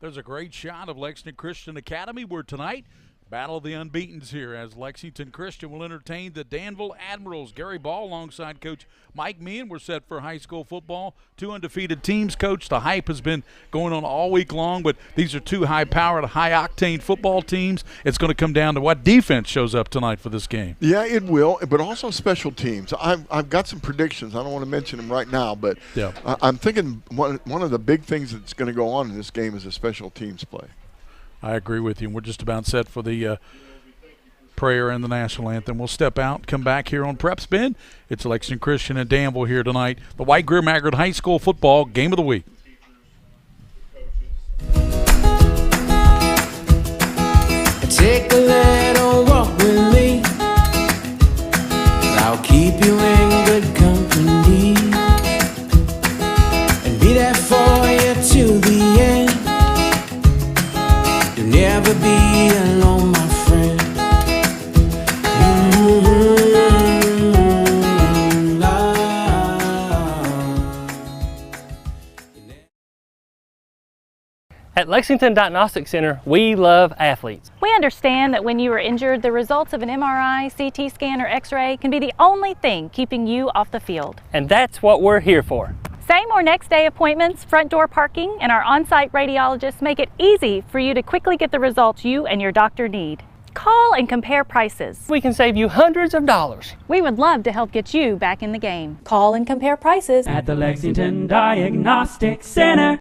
There's a great shot of Lexington Christian Academy where tonight, Battle of the Unbeatens here as Lexington Christian will entertain the Danville Admirals. Gary Ball alongside Coach Mike Meehan. We're set for high school football. Two undefeated teams, Coach. The hype has been going on all week long, but these are two high-powered, high-octane football teams. It's going to come down to what defense shows up tonight for this game. Yeah, it will, but also special teams. I've got some predictions. I don't want to mention them right now, but yeah. I'm thinking one of the big things that's going to go on in this game is a special teams play. I agree with you. We're just about set for the prayer and the national anthem. We'll step out, come back here on PrepSpin. It's Lexington Christian and Danville here tonight. The White Greer Maggard High School football game of the week. Take a little walk with me. I'll keep you in good company and be there for you till the end. You'll never be alone, my friend. At Lexington Diagnostic Center, we love athletes. We understand that when you are injured, the results of an MRI, CT scan, or X-ray can be the only thing keeping you off the field. And that's what we're here for. Same or next day appointments, front door parking, and our on-site radiologists make it easy for you to quickly get the results you and your doctor need. Call and compare prices. We can save you hundreds of dollars. We would love to help get you back in the game. Call and compare prices at the Lexington Diagnostic Center.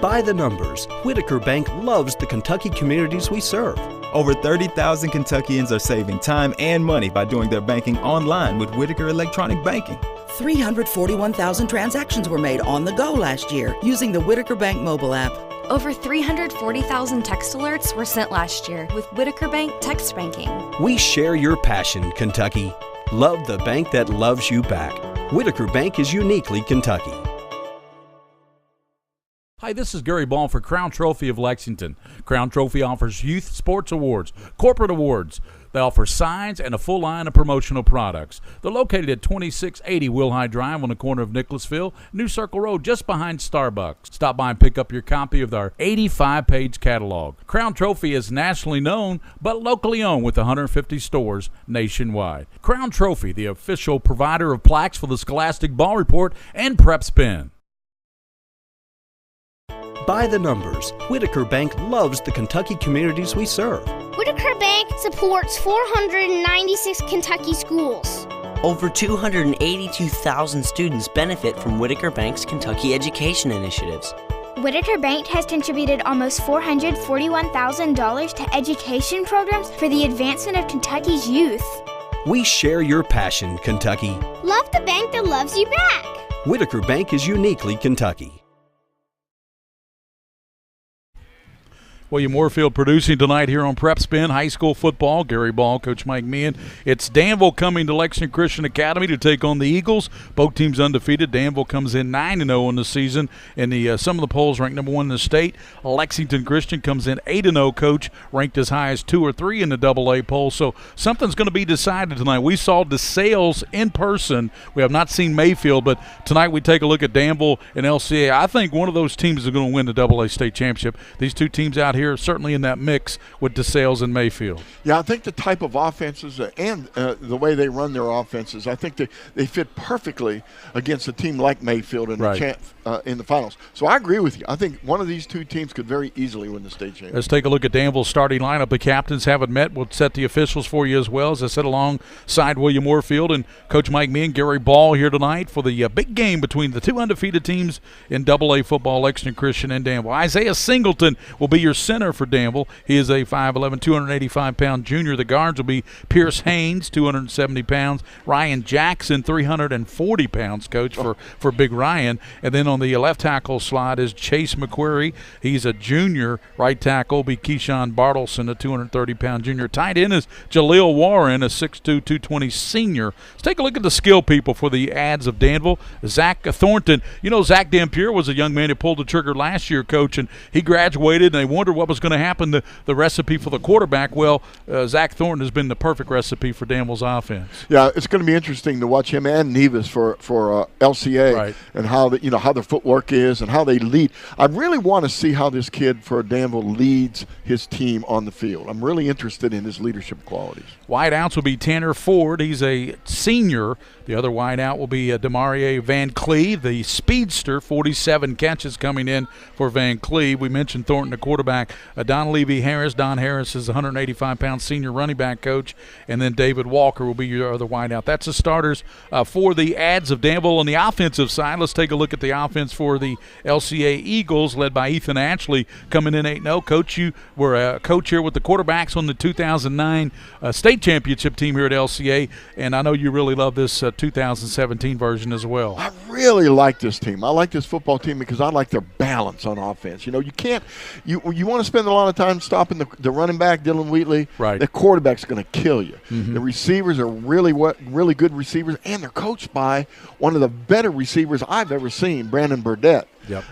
By the numbers, Whitaker Bank loves the Kentucky communities we serve. Over 30,000 Kentuckians are saving time and money by doing their banking online with Whitaker Electronic Banking. 341,000 transactions were made on the go last year using the Whitaker Bank mobile app. Over 340,000 text alerts were sent last year with Whitaker Bank text banking. We share your passion, Kentucky. Love the bank that loves you back. Whitaker Bank is uniquely Kentucky. Hi, this is Gary Ball for Crown Trophy of Lexington. Crown Trophy offers youth sports awards, corporate awards. They offer signs and a full line of promotional products. They're located at 2680 Wilhite Drive on the corner of Nicholasville, New Circle Road, just behind Starbucks. Stop by and pick up your copy of our 85-page catalog. Crown Trophy is nationally known, but locally owned with 150 stores nationwide. Crown Trophy, the official provider of plaques for the Scholastic Ball Report and PrepSpin. By the numbers, Whitaker Bank loves the Kentucky communities we serve. Whitaker Bank supports 496 Kentucky schools. Over 282,000 students benefit from Whitaker Bank's Kentucky education initiatives. Whitaker Bank has contributed almost $441,000 to education programs for the advancement of Kentucky's youth. We share your passion, Kentucky. Love the bank that loves you back. Whitaker Bank is uniquely Kentucky. William Moorfield producing tonight here on PrepSpin, high school football. Gary Ball, Coach Mike Meehan. It's Danville coming to Lexington Christian Academy to take on the Eagles. Both teams undefeated. Danville comes in 9-0 in the season. In the some of the polls ranked number 1 in the state. Lexington Christian comes in 8-0, Coach, ranked as high as 2 or 3 in the AA poll. So something's going to be decided tonight. We saw DeSales in person. We have not seen Mayfield, but tonight we take a look at Danville and LCA. I think one of those teams is going to win the AA state championship. These two teams out here certainly in that mix with DeSales and Mayfield. Yeah, I think the type of offenses and the way they run their offenses, I think they fit perfectly against a team like Mayfield in, right, in the finals. So I agree with you. I think one of these two teams could very easily win the state championship. Let's take a look at Danville's starting lineup. The captains haven't met. We'll set the officials for you as well. As I said, alongside William Moorfield and Coach Mike Meehan, Gary Ball here tonight for the big game between the two undefeated teams in AA football, Lexington Christian and Danville. Isaiah Singleton will be your center for Danville. He is a 5'11", 285-pound junior. The guards will be Pierce Haynes, 270 pounds. Ryan Jackson, 340 pounds, Coach, for Big Ryan. And then on the left tackle slot is Chase McQuarrie. He's a junior. Right tackle will be Keyshawn Bartleson, a 230-pound junior. Tight end is Jaleel Warren, a 6'2", 220 senior. Let's take a look at the skill people for the ads of Danville. Zach Thornton. You know, Zach Dampier was a young man who pulled the trigger last year, Coach, and he graduated, and they wondered what was going to happen, the recipe for the quarterback. Well, Zach Thornton has been the perfect recipe for Danville's offense. Yeah, it's going to be interesting to watch him and Nevis for LCA, right, and how the footwork is and how they lead. I really want to see how this kid for Danville leads his team on the field. I'm really interested in his leadership qualities. Wideouts will be Tanner Ford. He's a senior. The other wideout will be Demarie Van Cleve, the speedster, 47 catches coming in for Van Cleve. We mentioned Thornton, the quarterback. Don Levy Harris. Don Harris is a 185-pound senior running back coach. And then David Walker will be your other wideout. That's the starters for the ads of Danville. On the offensive side, let's take a look at the offense for the LCA Eagles, led by Ethan Ashley, coming in 8-0. Coach, you were a coach here with the quarterbacks on the 2009 state championship team here at LCA, and I know you really love this 2017 version as well. I really like this team. I like this football team because I like their balance on offense. You know, you can't – you want to spend a lot of time stopping the running back, Dylan Wheatley. Right. The quarterback's going to kill you. Mm-hmm. The receivers are really good receivers, and they're coached by one of the better receivers I've ever seen, Brandon Burdett. Yep.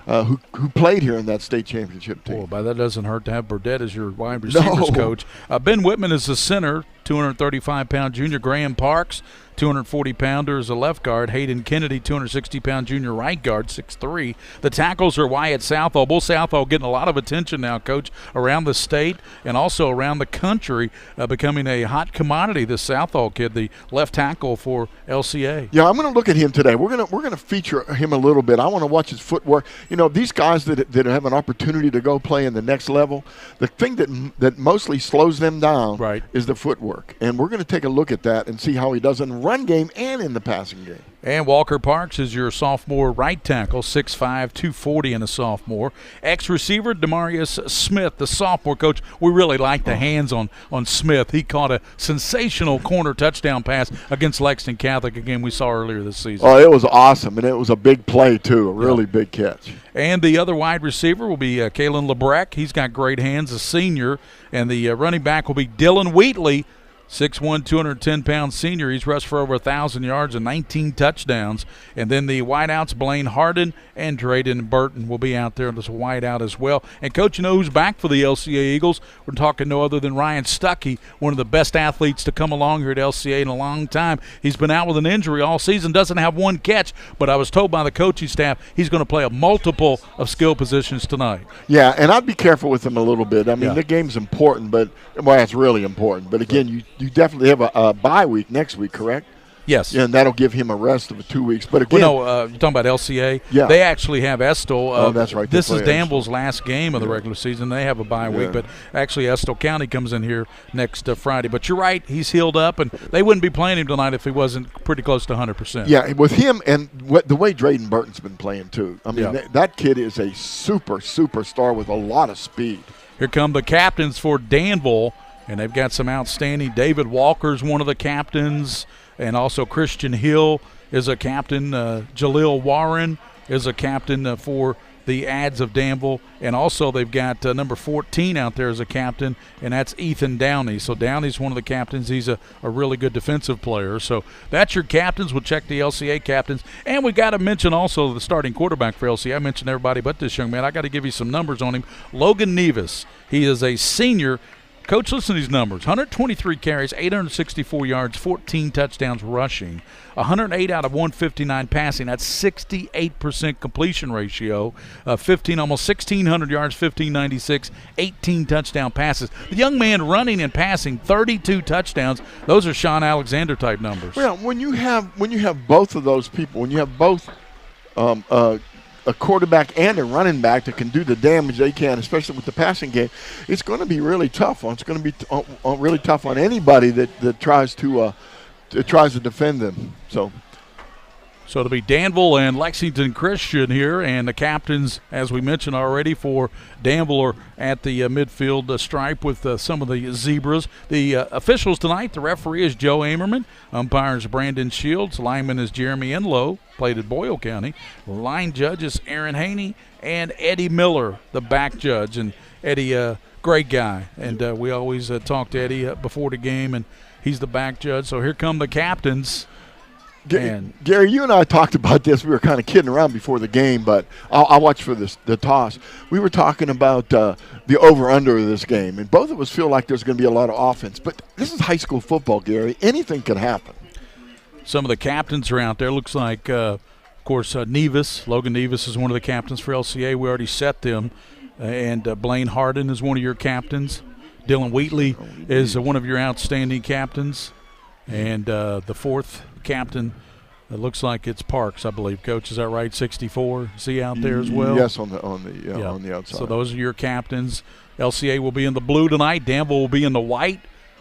Who played here in that state championship team. Boy, but that doesn't hurt to have Burdett as your wide receivers coach. Ben Whitman is the center, 235-pound junior. Graham Parks, 240-pounder, is a left guard. Hayden Kennedy, 260-pound junior right guard, 6'3". The tackles are Wyatt Southall. Bull Southall getting a lot of attention now, Coach, around the state and also around the country, becoming a hot commodity, this Southall kid, the left tackle for LCA. Yeah, I'm going to look at him today. We're going to feature him a little bit. I want to watch his footwork. You know, these guys that have an opportunity to go play in the next level, the thing that mostly slows them down is the footwork. And we're going to take a look at that and see how he does in the run game and in the passing game. And Walker Parks is your sophomore right tackle, 6'5", 240 and a sophomore. Ex-receiver Demarius Smith, the sophomore. Coach, we really like the hands on Smith. He caught a sensational corner touchdown pass against Lexington Catholic, a game we saw earlier this season. Oh, it was awesome, and it was a big play, too, a really big catch. And the other wide receiver will be Kalen Lebrecht. He's got great hands, a senior. And the running back will be Dylan Wheatley, 6'1", 210-pound senior. He's rushed for over 1,000 yards and 19 touchdowns. And then the wideouts, Blaine Harden and Drayden Burton will be out there as a wideout as well. And, Coach, you know who's back for the LCA Eagles? We're talking no other than Ryan Stuckey, one of the best athletes to come along here at LCA in a long time. He's been out with an injury all season, doesn't have one catch, but I was told by the coaching staff he's going to play a multiple of skill positions tonight. Yeah, and I'd be careful with him a little bit. I mean, the game's important, but it's really important. But, again, you definitely have a bye week next week, correct? Yes. Yeah, and that'll give him a rest of 2 weeks. But again, you're talking about LCA. Yeah. They actually have Estill. That's right. This is Danville's last game of the regular season. They have a bye week, but actually Estill County comes in here next Friday. But you're right, he's healed up, and they wouldn't be playing him tonight if he wasn't pretty close to 100%. Yeah, with him and the way Drayden Burton's been playing too. I mean, that kid is a superstar with a lot of speed. Here come the captains for Danville. And they've got some outstanding. David Walker's one of the captains, and also Christian Hill is a captain. Jaleel Warren is a captain for the ads of Danville. And also they've got number 14 out there as a captain, and that's Ethan Downey. So Downey's one of the captains. He's a really good defensive player. So that's your captains. We'll check the LCA captains. And we got to mention also the starting quarterback for LCA. I mentioned everybody but this young man. I got to give you some numbers on him. Logan Nevis. He is a senior. Coach, listen to these numbers. 123 carries, 864 yards, 14 touchdowns rushing, 108 out of 159 passing. That's 68% completion ratio, almost 1,600 yards, 1,596, 18 touchdown passes. The young man running and passing 32 touchdowns. Those are Sean Alexander type numbers. Well, when you have both of those people, when you have both a quarterback and a running back that can do the damage they can, especially with the passing game, it's going to be really tough. It's going to be really tough on anybody that tries to defend them. So it'll be Danville and Lexington Christian here, and the captains, as we mentioned already, for Danville are at the midfield stripe with some of the Zebras. The officials tonight, the referee is Joe Amerman, umpire is Brandon Shields, lineman is Jeremy Enlow, played at Boyle County, line judge is Aaron Haney, and Eddie Miller, the back judge. And Eddie, great guy, and we always talk to Eddie before the game, and he's the back judge. So here come the captains. Gary, you and I talked about this. We were kind of kidding around before the game, but I'll watch for the toss. We were talking about the over-under of this game, and both of us feel like there's going to be a lot of offense. But this is high school football, Gary. Anything can happen. Some of the captains are out there. Looks like course, Logan Nevis is one of the captains for LCA. We already set them. And Blaine Harden is one of your captains. Dylan Wheatley is one of your outstanding captains. And the fourth captain, it looks like it's Parks, I believe. Coach, is that right? 64. Is he out there as well? Yes, on the outside. So those are your captains. LCA will be in the blue tonight. Danville will be in the white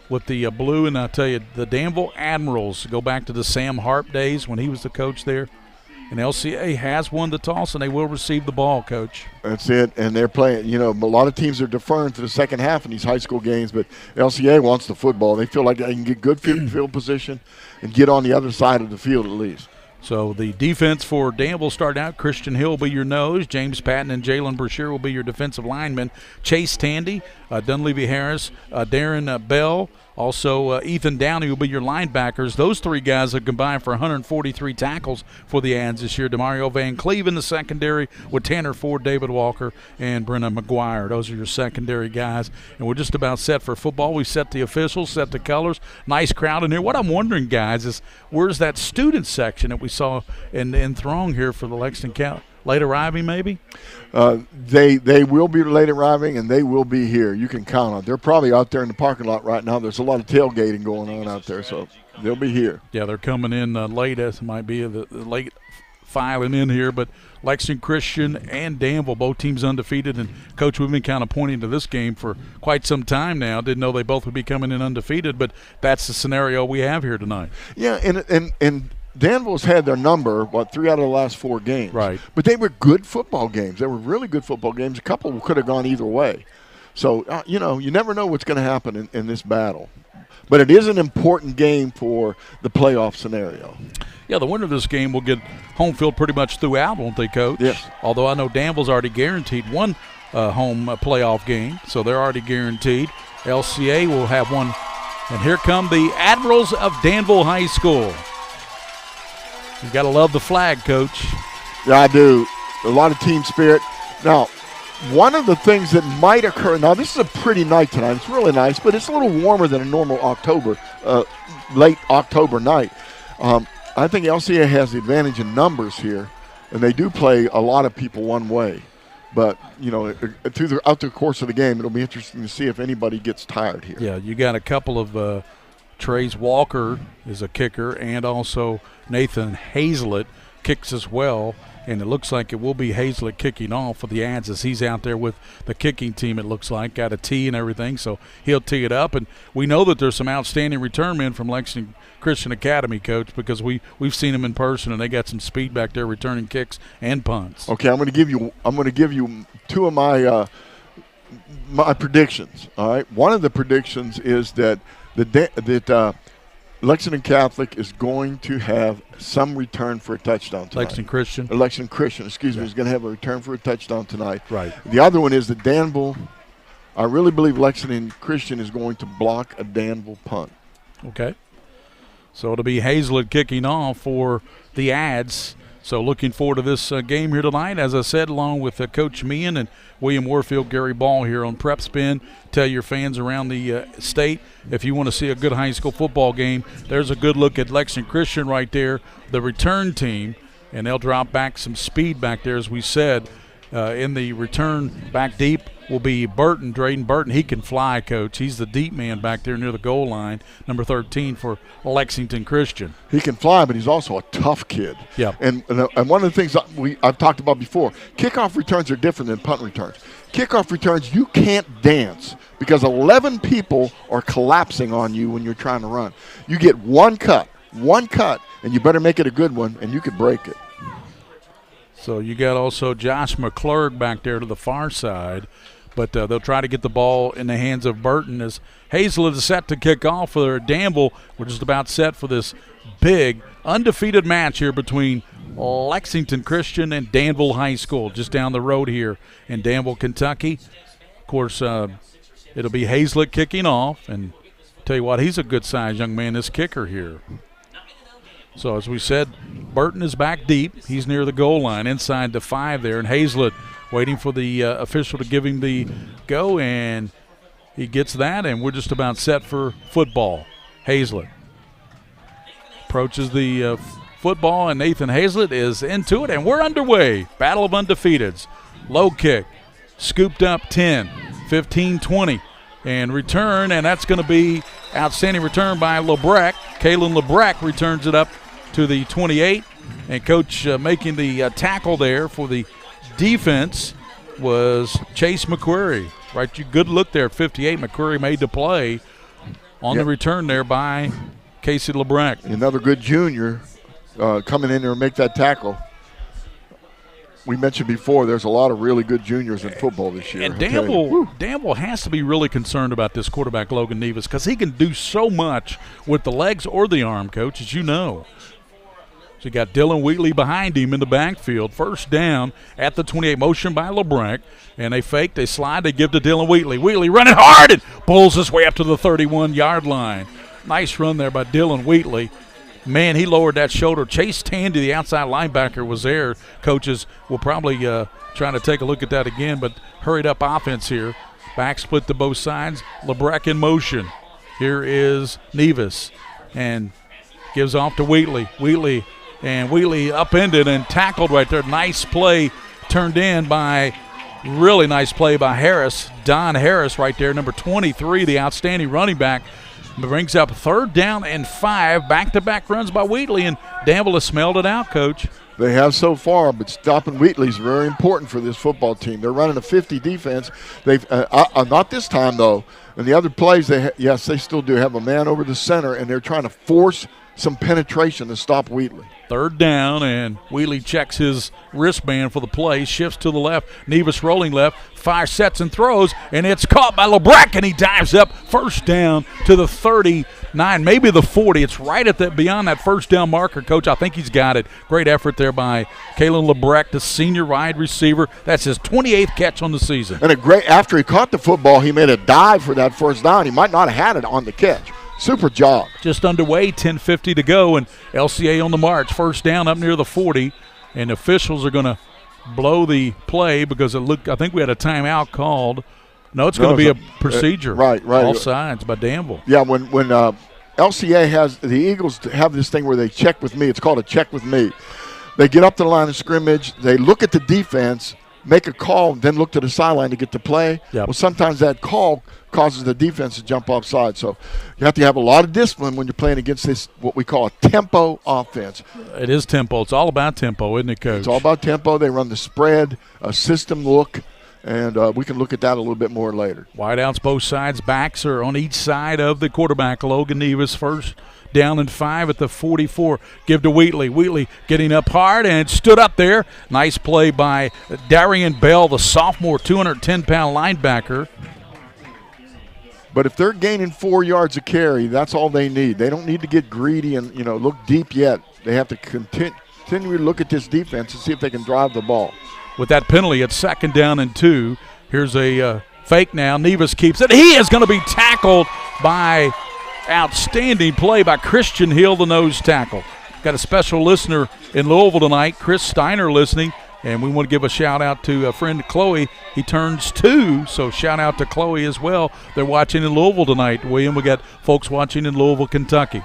with the blue. And I'll tell you, the Danville Admirals go back to the Sam Harp days when he was the coach there. And LCA has won the toss, and they will receive the ball, Coach. That's it, and they're playing. A lot of teams are deferring to the second half in these high school games, but LCA wants the football. They feel like they can get good field position and get on the other side of the field at least. So the defense for Danville start out. Christian Hill will be your nose. James Patton and Jalen Brashear will be your defensive linemen. Chase Tandy, Dunleavy Harris, Darren Bell, also Ethan Downey will be your linebackers. Those three guys have combined for 143 tackles for the Ads this year. Demario Van Cleve in the secondary with Tanner Ford, David Walker, and Brenna McGuire. Those are your secondary guys. And we're just about set for football. We set the officials, set the colors. Nice crowd in here. What I'm wondering, guys, is where's that student section that we saw in throng here for the Lexington late arriving maybe? They will be late arriving, and they will be here. You can count on it. They're probably out there in the parking lot right now. There's a lot of tailgating going on out there, so they'll be here. Yeah, they're coming in late. As might be the late filing in here, but Lexington Christian and Danville, both teams undefeated. And, Coach, we've been kind of pointing to this game for quite some time now. Didn't know they both would be coming in undefeated, but that's the scenario we have here tonight. Yeah, and Danville's had their number, 3 out of the last 4 games. Right. But they were good football games. They were really good football games. A couple could have gone either way. So, you never know what's going to happen in this battle. But it is an important game for the playoff scenario. Yeah, the winner of this game will get home field pretty much throughout, won't they, Coach? Yes. Although I know Danville's already guaranteed one home playoff game, so they're already guaranteed. LCA will have one. And here come the Admirals of Danville High School. You got to love the flag, Coach. Yeah, I do. A lot of team spirit. Now, one of the things that might occur, now this is a pretty night tonight. It's really nice, but it's a little warmer than a normal late October night. I think LCA has the advantage in numbers here, and they do play a lot of people one way. But, throughout the course of the game, it'll be interesting to see if anybody gets tired here. Yeah, you got a couple of Trace Walker is a kicker, and also Nathan Hazlett kicks as well. And it looks like it will be Hazlett kicking off for the Ads as he's out there with the kicking team, it looks like. Got a tee and everything, so he'll tee it up. And we know that there's some outstanding return men from Lexington Christian Academy, Coach, because we've seen them in person, and they got some speed back there returning kicks and punts. Okay, I'm going to give you 2 of my predictions, all right? One of the predictions is that Lexington Catholic is going to have some return for a touchdown tonight. Lexington Christian, is going to have a return for a touchdown tonight. Right. The other one is that Danville, I really believe Lexington Christian is going to block a Danville punt. Okay. So it'll be Hazlett kicking off for the Ads. So looking forward to this game here tonight, as I said, along with Coach Meehan and William Warfield, Gary Ball here on PrepSpin. Tell your fans around the state, if you want to see a good high school football game, there's a good look at Lexington Christian right there, the return team, and they'll drop back some speed back there, as we said. In the return back deep will be Burton, Drayden Burton. He can fly, Coach. He's the deep man back there near the goal line, number 13 for Lexington Christian. He can fly, but he's also a tough kid. Yeah. And one of the things I've talked about before, kickoff returns are different than punt returns. Kickoff returns, you can't dance because 11 people are collapsing on you when you're trying to run. You get one cut, and you better make it a good one, and you could break it. So you got also Josh McClurg back there to the far side, but they'll try to get the ball in the hands of Burton as Hazlett is set to kick off for Danville. We're just about set for this big undefeated match here between Lexington Christian and Danville High School, just down the road here in Danville, Kentucky. Of course, it'll be Hazlett kicking off, and tell you what, he's a good-sized young man, this kicker here. So, as we said, Burton is back deep. He's near the goal line, inside the 5 there. And Hazlett waiting for the official to give him the go, and he gets that, and we're just about set for football. Hazlett approaches the football, and Nathan Hazlett is into it, and we're underway. Battle of undefeateds. Low kick, scooped up 10, 15, 20, and return, and that's going to be outstanding return by LeBrecq. Kalen LeBrecq returns it up to the 28, and Coach making the tackle there for the defense was Chase McQuarrie. Right, good look there at 58. McQuarrie made the play on the return there by Casey LeBrecq. Another good junior coming in there and make that tackle. We mentioned before there's a lot of really good juniors in football this year. And Danville has to be really concerned about this quarterback, Logan Nevis, because he can do so much with the legs or the arm, Coach, as you know. So you got Dylan Wheatley behind him in the backfield. First down at the 28, motion by LeBrecq. And they fake, they slide, they give to Dylan Wheatley. Wheatley running hard and pulls his way up to the 31-yard line. Nice run there by Dylan Wheatley. Man, he lowered that shoulder. Chase Tandy, the outside linebacker, was there. Coaches will probably trying to take a look at that again, but hurried up offense here. Back split to both sides. LeBrecq in motion. Here is Nevis and gives off to Wheatley. Wheatley upended and tackled right there. Nice play turned in by, really nice play by Harris. Don Harris right there, number 23, the outstanding running back. Brings up 3rd down and 5. Back-to-back runs by Wheatley, and Danville has smelled it out, Coach. They have so far, but stopping Wheatley is very important for this football team. They're running a 50 defense. They've not this time, though. And the other plays, they still do have a man over the center, and they're trying to force some penetration to stop Wheatley. 3rd down, and Wheatley checks his wristband for the play, shifts to the left. Nevis rolling left, fire sets and throws, and it's caught by LeBrecq, and he dives up. 1st down to the 39, maybe the 40. It's right at that, beyond that 1st down marker, Coach. I think he's got it. Great effort there by Kalen LeBrecq, the senior wide receiver. That's his 28th catch on the season. And after he caught the football, he made a dive for that 1st down. He might not have had it on the catch. Super job. Just underway, 10:50 to go, and LCA on the march. 1st down up near the 40, and officials are going to blow the play because I think we had a timeout called. No, it's going to be a procedure. Right. All sides by Danville. Yeah, when LCA has, the Eagles have this thing where they check with me. It's called a check with me. They get up to the line of scrimmage. They look at the defense, make a call, then look to the sideline to get the play. Yep. Well, sometimes that call causes the defense to jump offside. So you have to have a lot of discipline when you're playing against this, what we call a tempo offense. It is tempo. It's all about tempo, isn't it, Coach? It's all about tempo. They run the spread, a system look, and we can look at that a little bit more later. Wideouts both sides. Backs are on each side of the quarterback. Logan Nevis, 1st down and 5 at the 44. Give to Wheatley. Wheatley getting up hard and stood up there. Nice play by Darian Bell, the sophomore, 210-pound linebacker. But if they're gaining 4 yards a carry, that's all they need. They don't need to get greedy and look deep yet. They have to continue to look at this defense and see if they can drive the ball. With that penalty, it's 2nd down and 2. Here's a fake now. Nevis keeps it. He is going to be tackled by outstanding play by Christian Hill, the nose tackle. Got a special listener in Louisville tonight, Chris Steiner, listening. And we want to give a shout-out to a friend, Chloe. He turns 2, so shout-out to Chloe as well. They're watching in Louisville tonight, William. We got folks watching in Louisville, Kentucky.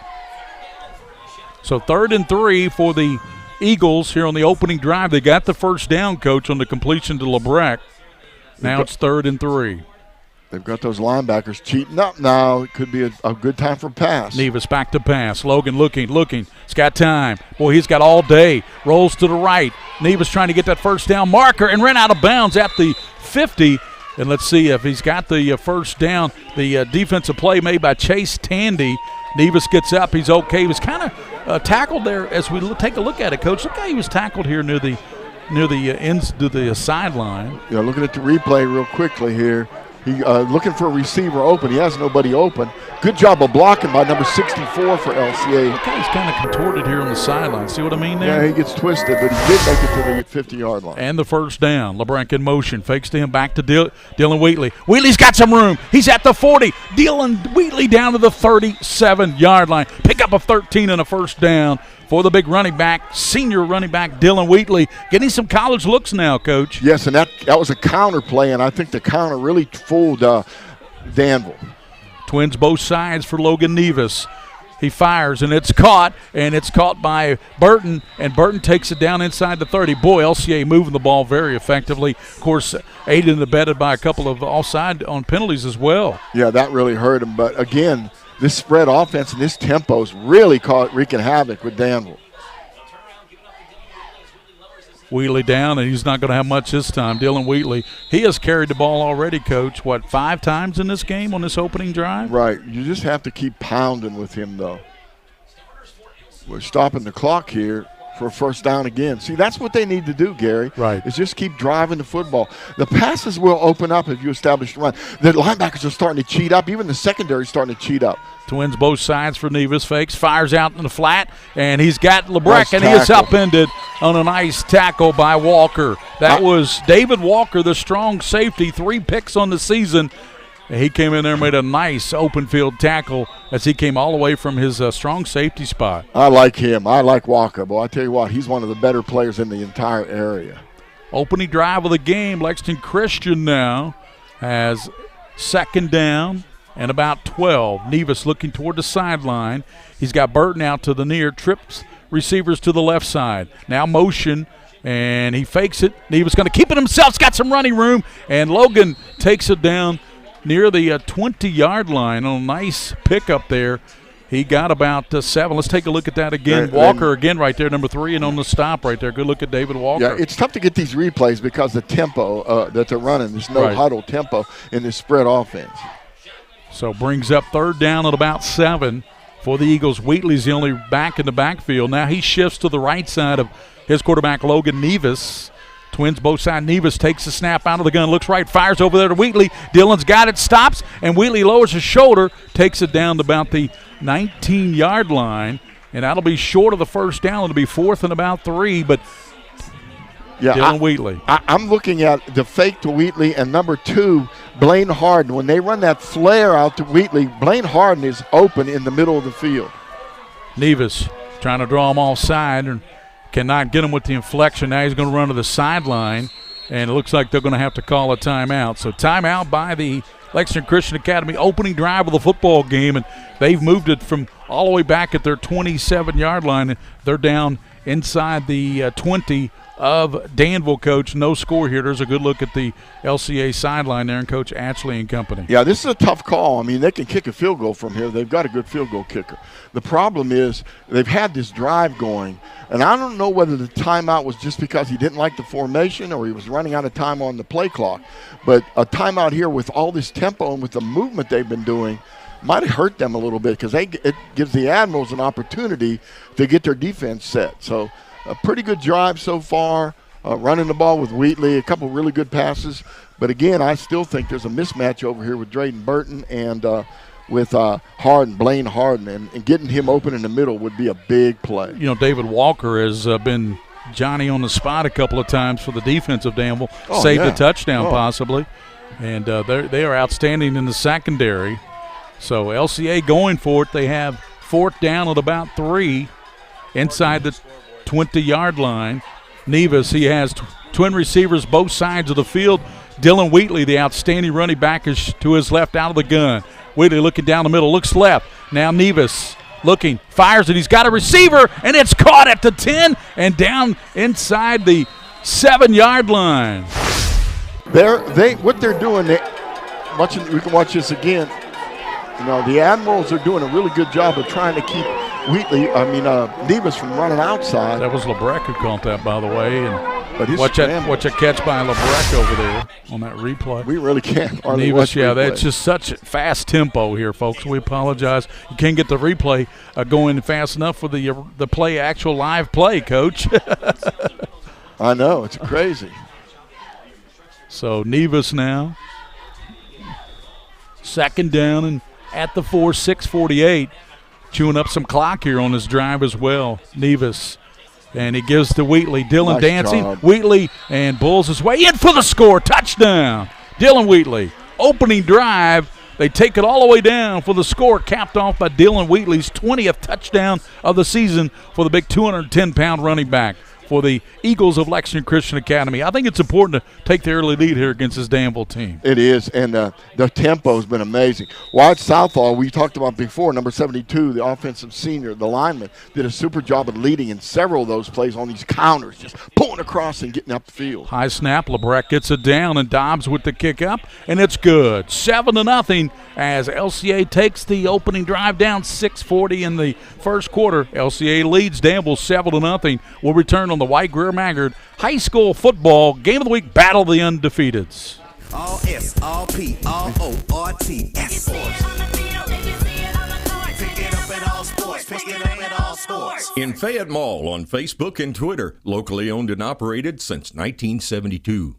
So 3rd and 3 for the Eagles here on the opening drive. They got the 1st down, Coach, on the completion to LeBrecq. Now it's 3rd and 3. They've got those linebackers cheating up now. It could be a good time for pass. Nevis back to pass. Logan looking. He's got time. Boy, he's got all day. Rolls to the right. Nevis trying to get that 1st down marker and ran out of bounds at the 50. And let's see if he's got the 1st down. The defensive play made by Chase Tandy. Nevis gets up. He's okay. He was kind of tackled there as we take a look at it, Coach. Look how he was tackled here near the ends to the sideline. Yeah, looking at the replay real quickly here. He looking for a receiver open. He has nobody open. Good job of blocking by number 64 for LCA. Okay, he's kind of contorted here on the sideline. See what I mean there? Yeah, he gets twisted, but he did make it to the 50-yard line. And the 1st down. LeBrecq in motion. Fakes to him back to Dylan Wheatley. Wheatley's got some room. He's at the 40. Dylan Wheatley down to the 37-yard line. Pick up a 13 and a 1st down for the big running back, senior running back Dylan Wheatley, getting some college looks now, Coach. Yes, and that was a counter play, and I think the counter really fooled Danville. Twins both sides for Logan Nevis. He fires, and it's caught by Burton, and Burton takes it down inside the 30. Boy, LCA moving the ball very effectively. Of course, aided and abetted by a couple of offside on penalties as well. Yeah, that really hurt him. But, again, this spread offense and this tempo is really wreaking havoc with Danville. Wheatley down, and he's not going to have much this time. Dylan Wheatley, he has carried the ball already, Coach, 5 times in this game on this opening drive? Right. You just have to keep pounding with him, though. We're stopping the clock here for a first down again. See, that's what they need to do, Gary. Right. Is just keep driving the football. The passes will open up if you establish the run. The linebackers are starting to cheat up. Even the secondary is starting to cheat up. Twins both sides for Nevis. Fakes, fires out in the flat, and he's got LeBrec, Nice and he is tackle. upended on a nice tackle by Walker. That was David Walker, the strong safety, 3 picks on the season. He came in there and made a nice open field tackle as he came all the way from his strong safety spot. I like him. I like Walker. Boy, I tell you what, he's one of the better players in the entire area. Opening drive of the game, Lexington Christian now has second down and about 12. Nevis looking toward the sideline. He's got Burton out to the near, trips receivers to the left side. Now motion, and he fakes it. Nevis going to keep it himself. He's got some running room, and Logan takes it down near the 20-yard line on a nice pickup there. He got about 7. Let's take a look at that again. Walker again right there, number 3, and on the stop right there. Good look at David Walker. Yeah, it's tough to get these replays because the tempo that they're running. There's no huddle tempo in this spread offense. So brings up third down at about 7 for the Eagles. Wheatley's the only back in the backfield. Now he shifts to the right side of his quarterback, Logan Nevis. Twins both sides. Nevis takes the snap out of the gun, looks right, fires over there to Wheatley. Dillon's got it, stops, and Wheatley lowers his shoulder, takes it down to about the 19-yard line, and that'll be short of the first down. It'll be 4th and about 3, but yeah, Dylan Wheatley. I'm looking at the fake to Wheatley and number 2, Blaine Harden. When they run that flare out to Wheatley, Blaine Harden is open in the middle of the field. Nevis trying to draw him offside and cannot get him with the inflection. Now he's going to run to the sideline, and it looks like they're going to have to call a timeout. So timeout by the Lexington Christian Academy, opening drive of the football game, and they've moved it from all the way back at their 27-yard line. They're down inside the 20 of Danville, Coach. No score here. There's a good look at the LCA sideline there and Coach Ashley and company. Yeah, this is a tough call. I mean, they can kick a field goal from here. They've got a good field goal kicker. The problem is they've had this drive going, and I don't know whether the timeout was just because he didn't like the formation or he was running out of time on the play clock. But a timeout here with all this tempo and with the movement they've been doing might have hurt them a little bit because it gives the Admirals an opportunity to get their defense set. So a pretty good drive so far, running the ball with Wheatley, a couple really good passes. But, again, I still think there's a mismatch over here with Drayden Burton and with Blaine Harden. And getting him open in the middle would be a big play. You know, David Walker has been Johnny on the spot a couple of times for the defense of Danville. Saved a touchdown possibly. And they are outstanding in the secondary. So LCA going for it. They have 4th down at about 3 inside the 20-yard line. Nevis, he has twin receivers both sides of the field. Dylan Wheatley, the outstanding running back, is to his left out of the gun. Wheatley looking down the middle, looks left. Now Nevis looking, fires it. He's got a receiver, and it's caught at the 10 and down inside the 7-yard line. What they're doing, we can watch this again. You know, the Admirals are doing a really good job of trying to keep Nevis from running outside. That was LeBrec who caught that, by the way. But watch a catch by LeBrec over there on that replay. We really can't. Nevis, that's just such fast tempo here, folks. We apologize. You can't get the replay going fast enough for the actual live play, Coach. I know, it's crazy. So Nevis now, 2nd down and at the 4, 6:48. Chewing up some clock here on this drive as well. Nevis. And he gives to Wheatley. Dylan nice dancing. Job. Wheatley and bulls his way in for the score. Touchdown. Dylan Wheatley. Opening drive. They take it all the way down for the score, capped off by Dylan Wheatley's 20th touchdown of the season for the big 210-pound running back for the Eagles of Lexington Christian Academy. I think it's important to take the early lead here against this Danville team. It is, and the tempo has been amazing. Wyatt Southall, we talked about before, number 72, the offensive senior, the lineman, did a super job of leading in several of those plays on these counters, just pulling across and getting up the field. High snap, LeBrecq gets it down, and Dobbs with the kick up, and it's good. 7-0 as LCA takes the opening drive down, 6:40 in the first quarter. LCA leads Danville 7-0. We'll return on the White Greer Maggard High School Football Game of the Week Battle of the Undefeateds. All S, all P, all O, R, T, S. In Fayette Mall on Facebook and Twitter, locally owned and operated since 1972.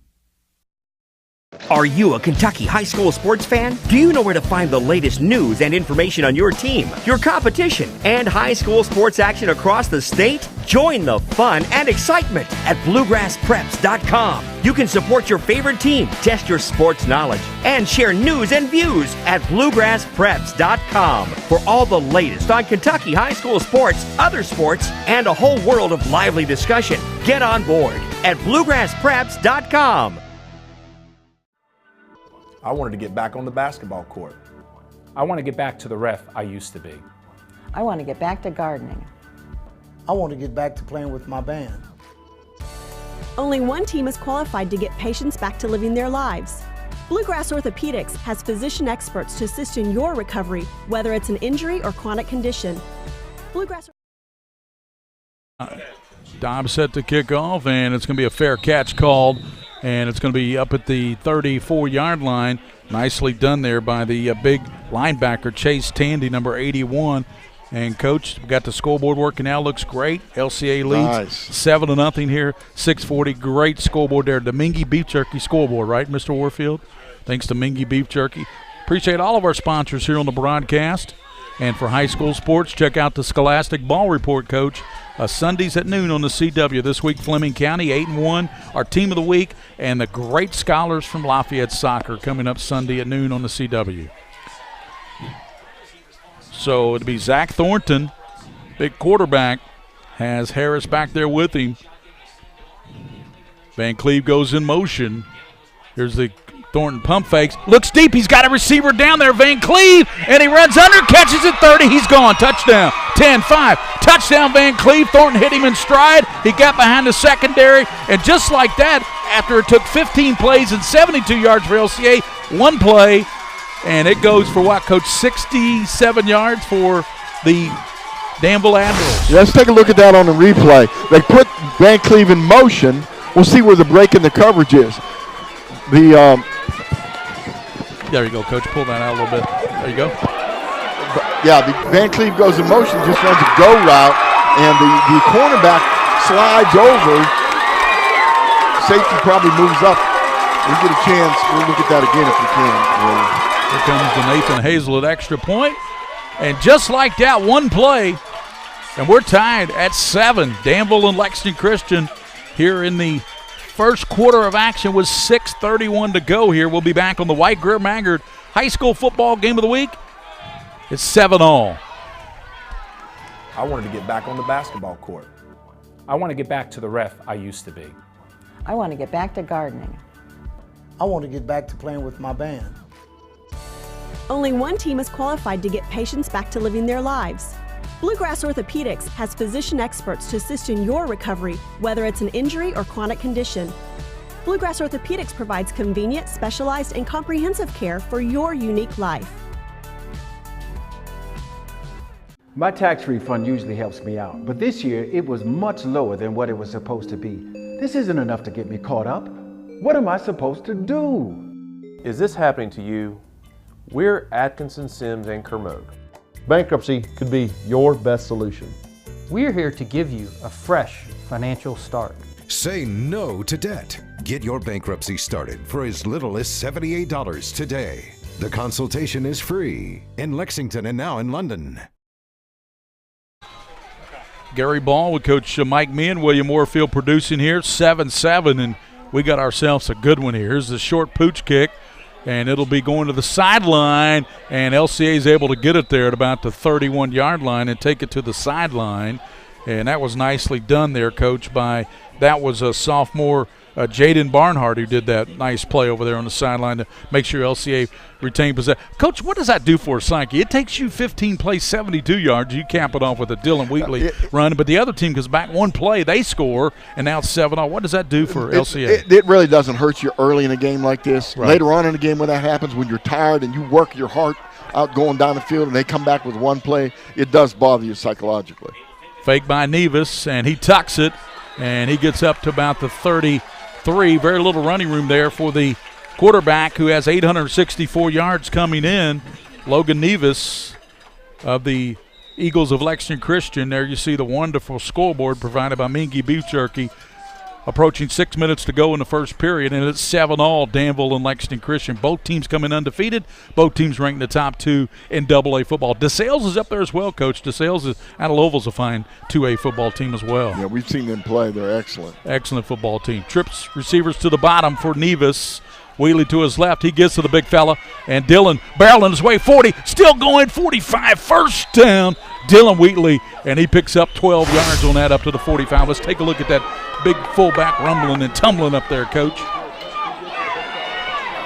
Are you a Kentucky high school sports fan? Do you know where to find the latest news and information on your team, your competition, and high school sports action across the state? Join the fun and excitement at BluegrassPreps.com. You can support your favorite team, test your sports knowledge, and share news and views at BluegrassPreps.com for all the latest on Kentucky high school sports, other sports, and a whole world of lively discussion. Get on board at BluegrassPreps.com. I wanted to get back on the basketball court. I want to get back to the ref I used to be. I want to get back to gardening. I want to get back to playing with my band. Only one team is qualified to get patients back to living their lives. Bluegrass Orthodontics has physician experts to assist in your recovery, whether it's an injury or chronic condition. Bluegrass. Dobbs set to kick off, and it's going to be a fair catch called, and it's going to be up at the 34-yard line. Nicely done there by the big linebacker, Chase Tandy, number 81. And, Coach, we got the scoreboard working now. Looks great. LCA leads 7-0 here, 6:40. Great scoreboard there. The Mingy Beef Jerky scoreboard, right, Mr. Warfield? Thanks to Mingy Beef Jerky. Appreciate all of our sponsors here on the broadcast. And for high school sports, check out the Scholastic Ball Report, Coach. Sundays at noon on the CW. This week, Fleming County, 8-1, our team of the week, and the great scholars from Lafayette Soccer coming up Sunday at noon on the CW. So it'll be Zach Thornton, big quarterback, has Harris back there with him. Van Cleve goes in motion. Here's the Thornton pump fakes. Looks deep. He's got a receiver down there, Van Cleve, and he runs under, catches it 30. He's gone. Touchdown. 10-5. Touchdown, Van Cleve. Thornton hit him in stride. He got behind the secondary, and just like that, after it took 15 plays and 72 yards for LCA, one play, and it goes for what, Coach? 67 yards for the Danville Admirals. Yeah, let's take a look at that on the replay. They put Van Cleve in motion. We'll see where the break in the coverage is. There you go, Coach. Pull that out a little bit. There you go. Yeah, the Van Cleve goes in motion, just runs a go route, and the cornerback slides over. Safety probably moves up. We get a chance. We'll look at that again if we can. Here comes the Nathan Hazel at extra point. And just like that, one play, and we're tied at 7. Danville and Lexington Christian here in the first quarter of action with 6:31 to go here. We'll be back on the White Greer Maggard High School Football Game of the Week. It's 7-all. I wanted to get back on the basketball court. I want to get back to the ref I used to be. I want to get back to gardening. I want to get back to playing with my band. Only one team is qualified to get patients back to living their lives. Bluegrass Orthopedics has physician experts to assist in your recovery, whether it's an injury or chronic condition. Bluegrass Orthopedics provides convenient, specialized, and comprehensive care for your unique life. My tax refund usually helps me out, but this year it was much lower than what it was supposed to be. This isn't enough to get me caught up. What am I supposed to do? Is this happening to you? We're Atkinson, Sims, and Kermode. Bankruptcy could be your best solution. We're here to give you a fresh financial start. Say no to debt. Get your bankruptcy started for as little as $78 today. The consultation is free in Lexington and now in London. Gary Ball with Coach Mike Meehan, William Warfield producing here, 7-7, and we got ourselves a good one here. Here's the short pooch kick, and it'll be going to the sideline, and LCA is able to get it there at about the 31-yard line and take it to the sideline. And that was nicely done there, Coach, that was a sophomore Jaden Barnhart who did that nice play over there on the sideline to make sure LCA retained possession. Coach, what does that do for a psyche? It takes you 15 plays, 72 yards. You cap it off with a Dylan Wheatley run, but the other team goes back one play, they score, and now it's 7-0. What does that do for LCA? It really doesn't hurt you early in a game like this. Right. Later on in the game when that happens, when you're tired and you work your heart out going down the field and they come back with one play, it does bother you psychologically. Fake by Nevis, and he tucks it, and he gets up to about the 33. Very little running room there for the quarterback who has 864 yards coming in. Logan Nevis of the Eagles of Lexington Christian. There you see the wonderful scoreboard provided by Mingy Beef Jerky. Approaching 6 minutes to go in the first period, and it's 7-all Danville and Lexington Christian. Both teams coming undefeated. Both teams ranked in the top 2 in AA football. DeSales is up there as well, Coach. DeSales is out of Louisville's a fine 2A football team as well. Yeah, we've seen them play. They're excellent. Excellent football team. Trips receivers to the bottom for Nevis. Wheatley to his left. He gets to the big fella, and Dylan barreling his way 40, still going 45, first down. Dylan Wheatley, and he picks up 12 yards on that up to the 45. Let's take a look at that big fullback rumbling and tumbling up there, Coach.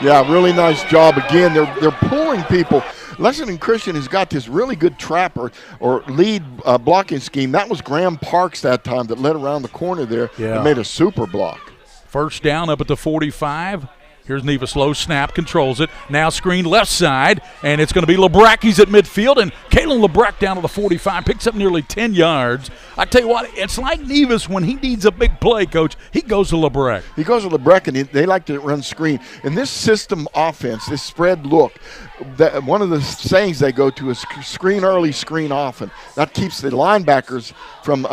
Yeah, really nice job. Again, they're pulling people. Lexington Christian has got this really good trap or lead blocking scheme. That was Graham Parks that time that led around the corner there and made a super block. First down up at the 45. Here's Nevis, low snap, controls it. Now screen left side, and it's going to be Lebrecht. He's at midfield, and Kalen Lebrecht down to the 45, picks up nearly 10 yards. I tell you what, it's like Nevis when he needs a big play, Coach. He goes to Lebrecht. He goes to Lebrecht, and they like to run screen. And this system offense, this spread look, one of the sayings they go to is screen early, screen often. That keeps the linebackers from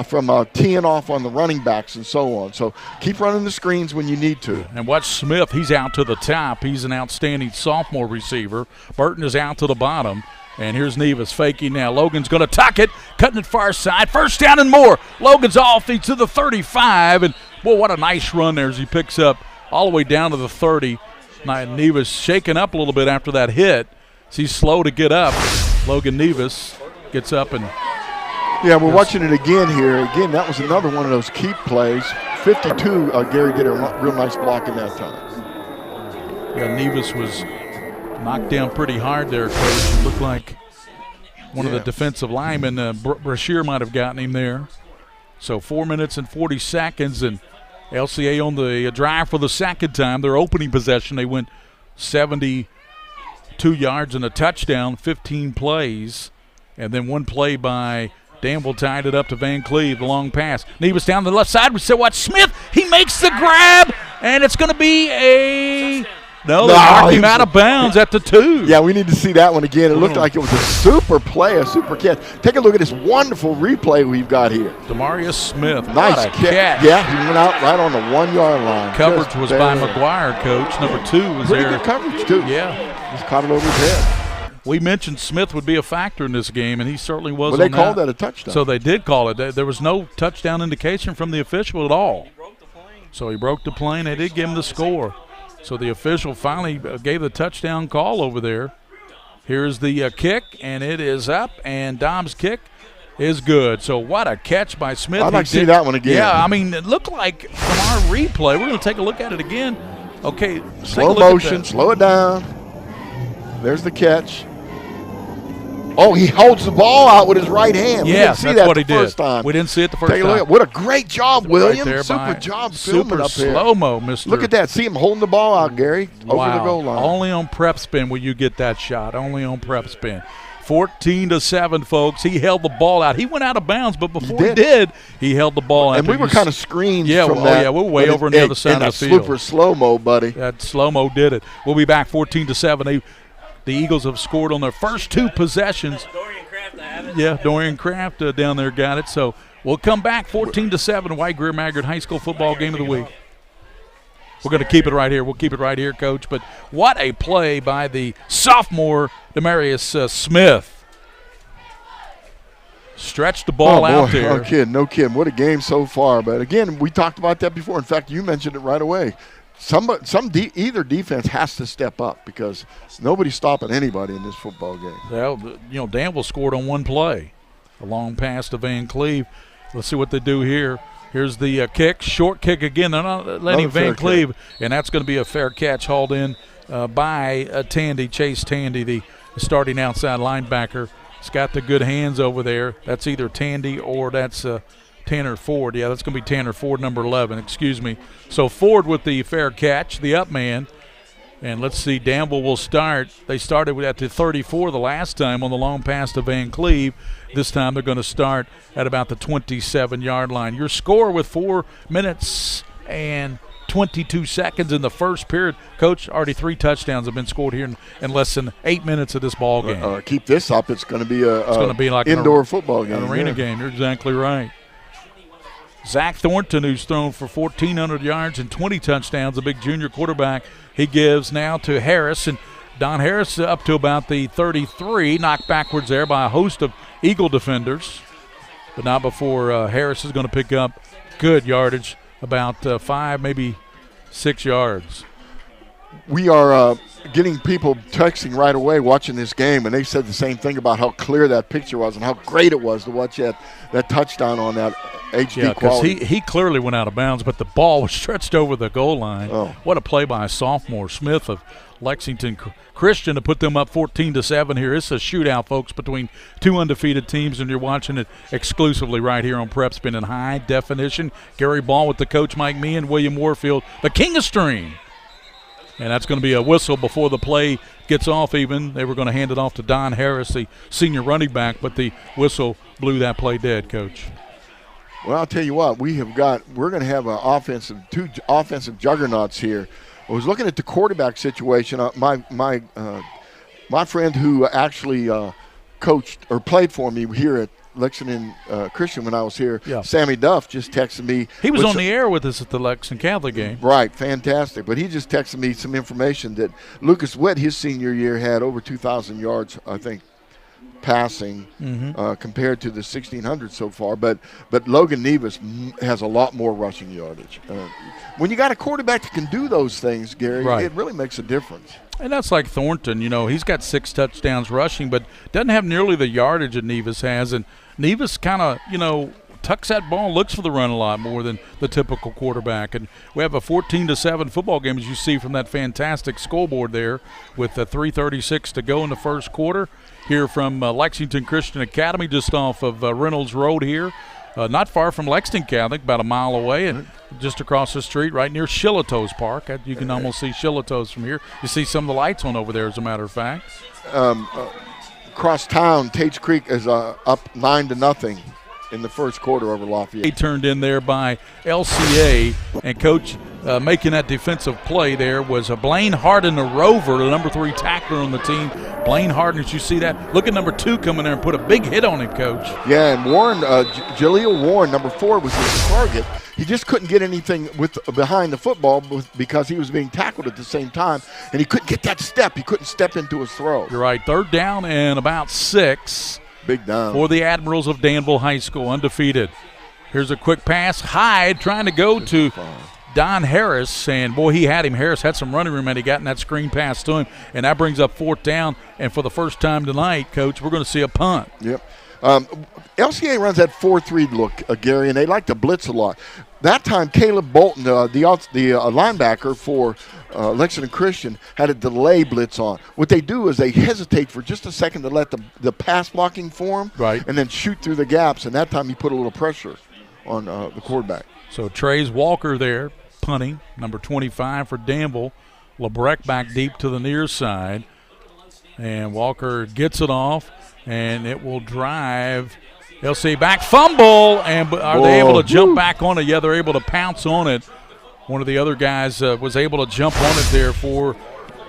teeing off on the running backs and so on. So keep running the screens when you need to. And watch Smith. He's out to the top. He's an outstanding sophomore receiver. Burton is out to the bottom. And here's Nevis faking now. Logan's going to tuck it, cutting it far side. First down and more. Logan's off. He's to the 35. And, boy, what a nice run there as he picks up all the way down to the 30. Nevis shaking up a little bit after that hit. So he's slow to get up. Logan Nevis gets up and yeah, we're watching it again here. Again, that was another one of those keep plays. 52, Gary did a real nice block in that time. Yeah, Nevis was knocked down pretty hard there, Coach. It looked like one of the defensive linemen, Brashear, might have gotten him there. So 4 minutes and 40 seconds, and LCA on the drive for the second time. Their opening possession, they went 72 yards and a touchdown, 15 plays, and then one play by Danville tied it up to Van Cleve, the long pass. Nevis down the left side. We still watch Smith. He makes the grab, and it's going to be a no. They marked him out of bounds at the 2. Yeah, we need to see that one again. It looked like it was a super play, a super catch. Take a look at this wonderful replay we've got here. Demarius Smith. Nice catch. Yeah, he went out right on the 1 yard line. Coverage was by McGuire, Coach. Number 2 was pretty there. Good coverage, too. Yeah. Just caught it over his head. We mentioned Smith would be a factor in this game, and he certainly was. Well, they called that a touchdown. So they did call it. There was no touchdown indication from the official at all. So he broke the plane. They did give him the score. So the official finally gave the touchdown call over there. Here's the kick, and it is up, and Dom's kick is good. So what a catch by Smith. I'd like to see that one again. Yeah, I mean, it looked like from our replay, we're going to take a look at it again. Okay. Slow motion, slow it down. There's the catch. Oh, he holds the ball out with his right hand. Yes, we didn't see that what he the first did. time. We didn't see it the first Take a time. look. What a great job, William. Right Super job filming up there. Super slow-mo, Mr. Look at that. See him holding the ball out, Gary, over the goal line. Only on PrepSpin will you get that shot. Only on PrepSpin. 14-7, folks. He held the ball out. He went out of bounds, but before he did, he held the ball out. And we were kind of screened from that. Oh, yeah, we're way over on the other side of the field. Super slow-mo, buddy. That slow-mo did it. We'll be back 14-7. The Eagles have scored on their first 2 possessions. Yeah, Dorian Kraft down there got it. So we'll come back 14-7. White Greer Maggard High School football game of the week. We're going to keep it right here. We'll keep it right here, Coach. But what a play by the sophomore Demarius Smith. Stretched the ball out there. No kidding. What a game so far. But again, we talked about that before. In fact, you mentioned it right away. Either defense has to step up because nobody's stopping anybody in this football game. Well, Danville scored on one play, a long pass to Van Cleve. Let's see what they do here. Here's the kick, short kick again. They're not letting Van Cleve, and that's going to be a fair catch hauled in by Tandy, Chase Tandy, the starting outside linebacker. He's got the good hands over there. That's either Tandy or that's Tanner Ford. Yeah, that's going to be Tanner Ford, number 11, excuse me. So Ford with the fair catch, the up man. And let's see, Danville will start. They started at the 34 the last time on the long pass to Van Cleve. This time they're going to start at about the 27-yard line. Your score with 4 minutes and 22 seconds in the first period. Coach, already 3 touchdowns have been scored here in less than 8 minutes of this ball game. Keep this up. It's going to be like indoor football game. An arena game. You're exactly right. Zach Thornton, who's thrown for 1,400 yards and 20 touchdowns, a big junior quarterback, he gives now to Harris. And Don Harris up to about the 33, knocked backwards there by a host of Eagle defenders. But not before Harris is going to pick up good yardage, about 5, maybe 6 yards. We are getting people texting right away watching this game, and they said the same thing about how clear that picture was and how great it was to watch that touchdown on that HD quality. Yeah, because he clearly went out of bounds, but the ball was stretched over the goal line. Oh. What a play by sophomore Smith of Lexington Christian to put them up 14-7 here. It's a shootout, folks, between 2 undefeated teams, and you're watching it exclusively right here on PrepSpin in high definition. Gary Ball with the coach Mike Meehan, William Warfield, the king of stream. And that's going to be a whistle before the play gets off even. They were going to hand it off to Don Harris, the senior running back, but the whistle blew that play dead, Coach. Well, I'll tell you what, we're going to have two offensive juggernauts here. I was looking at the quarterback situation. My friend who actually coached or played for me here at Lexington Christian when I was here, Sammy Duff, just texted me. He was on the air with us at the Lexington Catholic game. Right, fantastic. But he just texted me some information that Lucas Witt, his senior year, had over 2,000 yards, I think, passing compared to the 1,600 so far. But Logan Nevis has a lot more rushing yardage. When you got a quarterback that can do those things, Gary, it really makes a difference. And that's like Thornton. You know, he's got 6 touchdowns rushing, but doesn't have nearly the yardage that Nevis has. And Nevis kind of, tucks that ball, looks for the run a lot more than the typical quarterback. And we have a 14-7 football game, as you see from that fantastic scoreboard there, with 3:36 to go in the first quarter. Here from Lexington Christian Academy, just off of Reynolds Road here. Not far from Lexington Catholic, about a mile away, and just across the street right near Shillito's Park. You can almost see Shillito's from here. You see some of the lights on over there, as a matter of fact. Across town, Tage Creek is up 9-0 in the first quarter over Lafayette. He turned in there by LCA, and Coach making that defensive play there was Blaine Harden, the Rover, the number 3 tackler on the team. Blaine Harden, did you see that? Look at number 2 coming there and put a big hit on him, Coach. Yeah, and Warren, Jaleel Warren, number 4, was his target. He just couldn't get anything behind the football because he was being tackled at the same time, and he couldn't get that step. He couldn't step into his throw. You're right. 3rd down and about 6. Big down. For the Admirals of Danville High School, undefeated. Here's a quick pass. Hyde trying to go to Don Harris, and boy, he had him. Harris had some running room, and he got in that screen pass to him, and that brings up 4th down. And for the first time tonight, Coach, we're going to see a punt. Yep. LCA runs that 4-3 look, Gary, and they like to blitz a lot. That time, Caleb Bolton, the linebacker for Lexington Christian, had a delay blitz on. What they do is they hesitate for just a second to let the pass blocking form, and then shoot through the gaps. And that time, he put a little pressure on the quarterback. So Trey's Walker there, punting, number 25 for Danville. LeBrecq back deep to the near side. And Walker gets it off, and it will drive LCA back. Fumble, and are they able to jump back on it? Yeah, they're able to pounce on it. One of the other guys was able to jump on it there for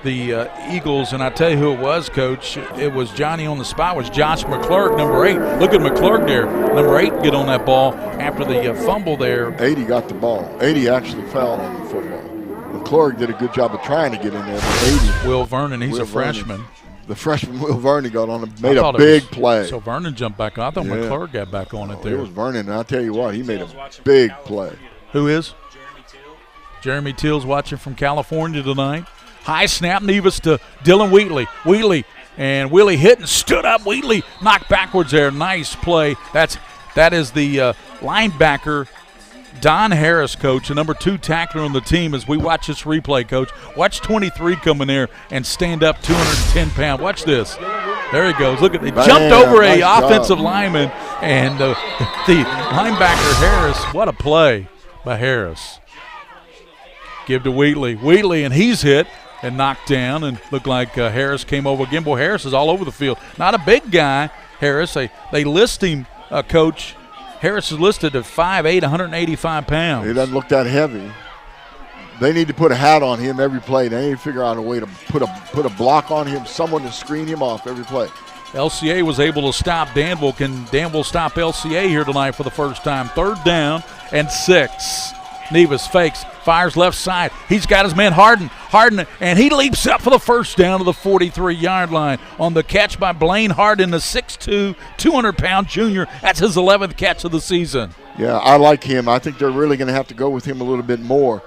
the Eagles, and I tell you who it was, Coach. It was Johnny on the spot. It was Josh McClurg, number 8. Look at McClurg there. Number 8 get on that ball after the fumble there. 80 got the ball. 80 actually fell on the football. McClurg did a good job of trying to get in there, but 80. Will Vernon, he's a freshman. The freshman Will Vernon got on and made a big play. So Vernon jumped back on. I thought McClurg got back on it there. It was Vernon, and I'll tell you what, he made a big play. Who is? Jeremy Teal's watching from California tonight. High snap, Nevis to Dylan Wheatley. Wheatley, and Willie hit and stood up. Wheatley knocked backwards there. Nice play. That's That is the linebacker, Don Harris, coach, the number 2 tackler on the team. As we watch this replay, coach, watch 23 come in there and stand up 210 pounds. Watch this. There he goes. Look at it. Jumped over a offensive lineman, and the linebacker Harris. What a play by Harris. Give to Wheatley. Wheatley, and he's hit and knocked down, and looked like Harris came over again. Boy, Harris is all over the field. Not a big guy, Harris. They list him, coach. Harris is listed at 5'8", 185 pounds. He doesn't look that heavy. They need to put a hat on him every play. They need to figure out a way to put a block on him, someone to screen him off every play. LCA was able to stop Danville. Can Danville stop LCA here tonight for the first time? 3rd down and 6. Nevis fakes, fires left side. He's got his man Harden, and he leaps up for the first down to the 43-yard line on the catch by Blaine Harden, the 6'2", 200-pound junior. That's his 11th catch of the season. Yeah, I like him. I think they're really going to have to go with him a little bit more.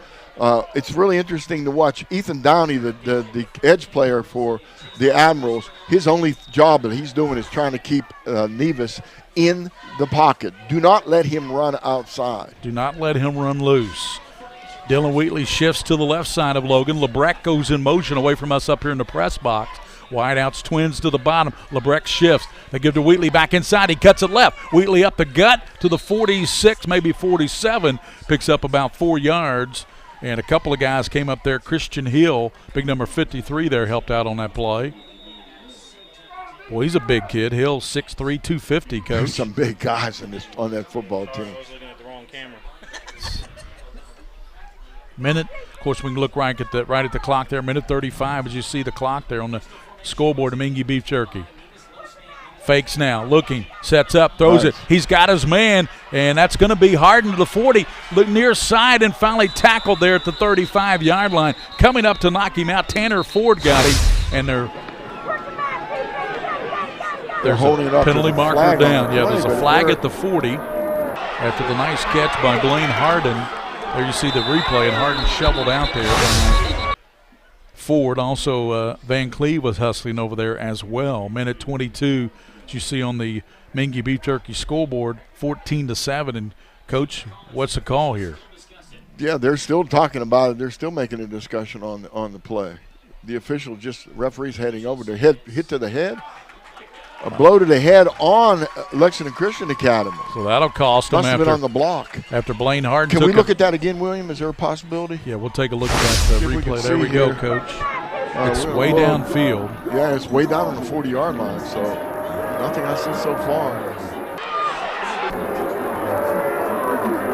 It's really interesting to watch Ethan Downey, the edge player for the Admirals. His only job that he's doing is trying to keep Nevis in the pocket. Do not let him run outside. Do not let him run loose. Dylan Wheatley shifts to the left side of Logan. Lebrecht goes in motion away from us up here in the press box. Wideouts twins to the bottom. Lebrecht shifts. They give to Wheatley back inside. He cuts it left. Wheatley up the gut to the 46, maybe 47. Picks up about 4 yards. And a couple of guys came up there. Christian Hill, big number 53 there, helped out on that play. Boy, he's a big kid. Hill, 6'3", 250, coach. There's some big guys on that football team. I was looking at the wrong camera. Minute, of course, we can look right at the clock there. Minute 35 as you see the clock there on the scoreboard of Mingy Beef Jerky. Fakes now, looking, sets up, throws it. He's got his man, and that's going to be Harden to the 40. Look near side and finally tackled there at the 35-yard line. Coming up to knock him out, Tanner Ford got him, and there's a penalty marker down. Yeah, there's a flag at the 40 after the nice catch by Blaine Harden. There you see the replay, and Harden shoveled out there. Ford, also Van Cleve was hustling over there as well. Minute 22, as you see on the Mingy Beef Jerky scoreboard, 14-7. And, Coach, what's the call here? Yeah, they're still talking about it. They're still making a discussion on the play. The official referee's heading over to hit to the head. A blow to the head on Lexington Christian Academy. So that'll cost them. Must have been on the block. After Blaine Harden. Can we look at that again, William? Is there a possibility? Yeah, we'll take a look at that replay. There we go, Coach. It's way downfield. Yeah, it's way down on the 40-yard line, so nothing I see so far.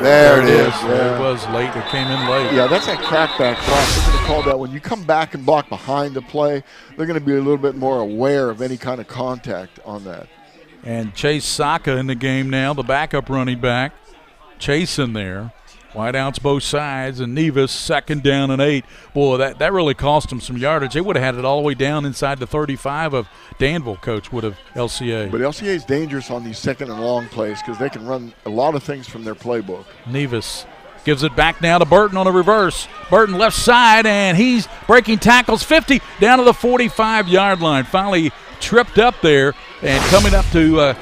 There it is. Yeah. It was late. It came in late. Yeah, that's that crackback block. They're going to call that when you come back and block behind the play. They're going to be a little bit more aware of any kind of contact on that. And Chase Saka in the game now, the backup running back. Chase in there. Wideouts both sides, and Nevis 2nd down and 8. Boy, that really cost them some yardage. They would have had it all the way down inside the 35 of Danville, Coach, would have LCA. But LCA is dangerous on these 2nd and long plays because they can run a lot of things from their playbook. Nevis gives it back now to Burton on a reverse. Burton left side, and he's breaking tackles 50 down to the 45-yard line. Finally tripped up there and coming up to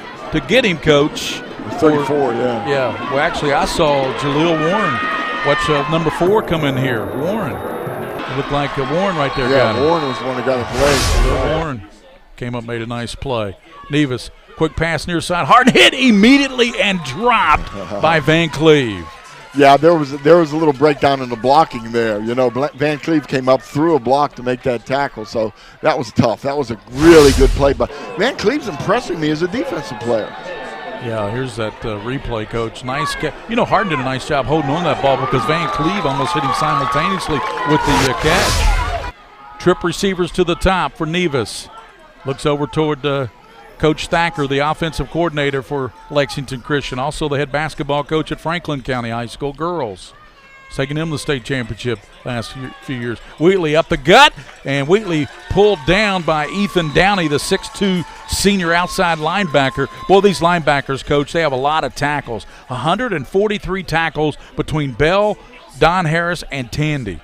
get him, Coach. 34, yeah. Yeah. Well, actually, I saw Jaleel Warren. Watch number 4 come in here. Warren. It looked like Warren right there. Yeah, got him. Warren was the one that got his leg. Jaleel Warren came up, made a nice play. Nevis, quick pass near side. Hard hit immediately and dropped by Van Cleve. Yeah, there was a little breakdown in the blocking there. You know, Van Cleve came up through a block to make that tackle, so that was tough. That was a really good play. But Van Cleve's impressing me as a defensive player. Yeah, here's that replay, Coach. Nice catch. You know, Harden did a nice job holding on that ball because Van Cleve almost hit him simultaneously with the catch. Trip receivers to the top for Nevis. Looks over toward Coach Thacker, the offensive coordinator for Lexington Christian. Also the head basketball coach at Franklin County High School girls. Taking him to the state championship last few years. Wheatley up the gut, and Wheatley pulled down by Ethan Downey, the 6'2" senior outside linebacker. Boy, these linebackers, Coach, they have a lot of tackles. 143 tackles between Bell, Don Harris, and Tandy.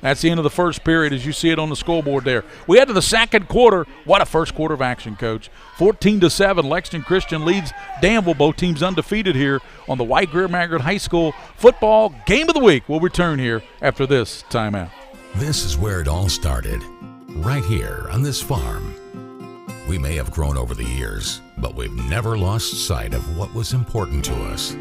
That's the end of the first period as you see it on the scoreboard there. We head to the second quarter. What a first quarter of action, Coach. 14-7, Lexington Christian leads Danville. Both teams undefeated here on the White Greer Maggard High School football game of the week. We'll return here after this timeout. This is where it all started, right here on this farm. We may have grown over the years, but we've never lost sight of what was important to us.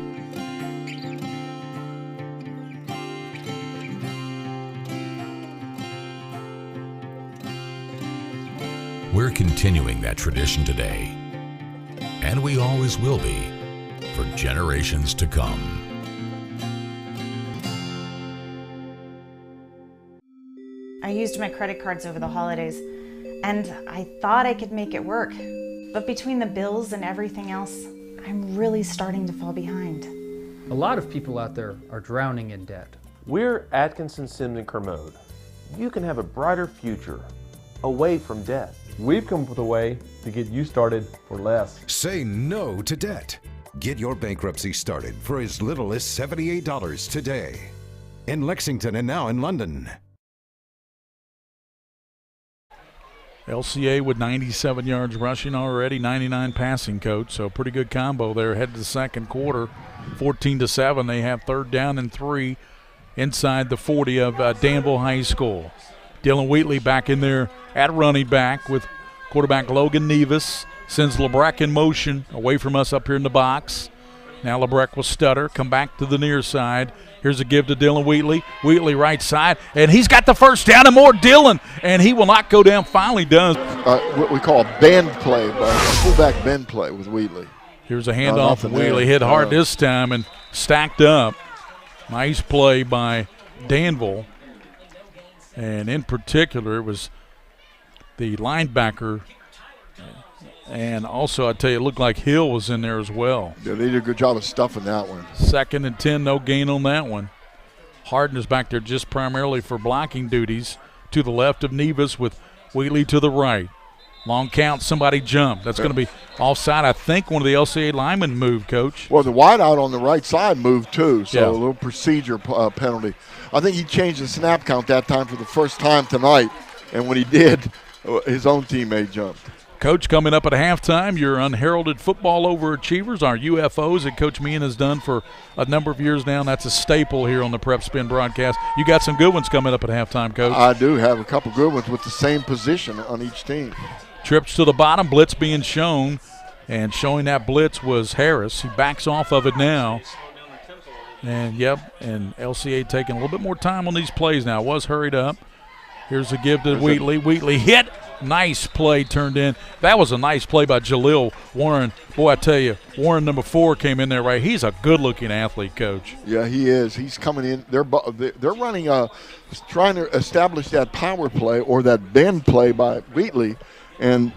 We're continuing that tradition today, and we always will be for generations to come. I used my credit cards over the holidays, and I thought I could make it work. But between the bills and everything else, I'm really starting to fall behind. A lot of people out there are drowning in debt. We're Atkinson, Sims, and Kermode. You can have a brighter future away from debt. We've come up with a way to get you started for less. Say no to debt. Get your bankruptcy started for as little as $78 today. In Lexington and now in London. LCA with 97 yards rushing already, 99 passing, Coach. So pretty good combo there. Head to the second quarter, 14-7. They have third down and 3 inside the 40 of Danville High School. Dylan Wheatley back in there at running back with quarterback Logan Nevis. Sends LeBrecht in motion away from us up here in the box. Now LeBrecht will stutter, come back to the near side. Here's a give to Dylan Wheatley. Wheatley right side, and he's got the first down and more Dylan, and he will not go down. Finally does. What we call a bend play, a fullback bend play with Wheatley. Here's a handoff, and Wheatley hit hard this time and stacked up. Nice play by Danville. And in particular, it was the linebacker. And also, I tell you, it looked like Hill was in there as well. Yeah, they did a good job of stuffing that one. 2nd and 10, no gain on that one. Harden is back there just primarily for blocking duties to the left of Nevis with Wheatley to the right. Long count, somebody jumped. That's going to be offside. I think one of the LCA linemen moved, Coach. Well, the wideout on the right side moved too, so yeah. A little procedure penalty. I think he changed the snap count that time for the first time tonight, and when he did, his own teammate jumped. Coach, coming up at halftime, your unheralded football overachievers, our UFOs that Coach Meehan has done for a number of years now, and that's a staple here on the PrepSpin broadcast. You got some good ones coming up at halftime, Coach. I do have a couple good ones with the same position on each team. Trips to the bottom, blitz being shown, and showing that blitz was Harris. He backs off of it now. And, and LCA taking a little bit more time on these plays now. It was hurried up. Here's a give to Wheatley. Wheatley hit. Nice play turned in. That was a nice play by Jalil Warren. Boy, I tell you, Warren number 4 came in there right. He's a good-looking athlete, Coach. Yeah, he is. He's coming in. They're running trying to establish that power play or that bend play by Wheatley, and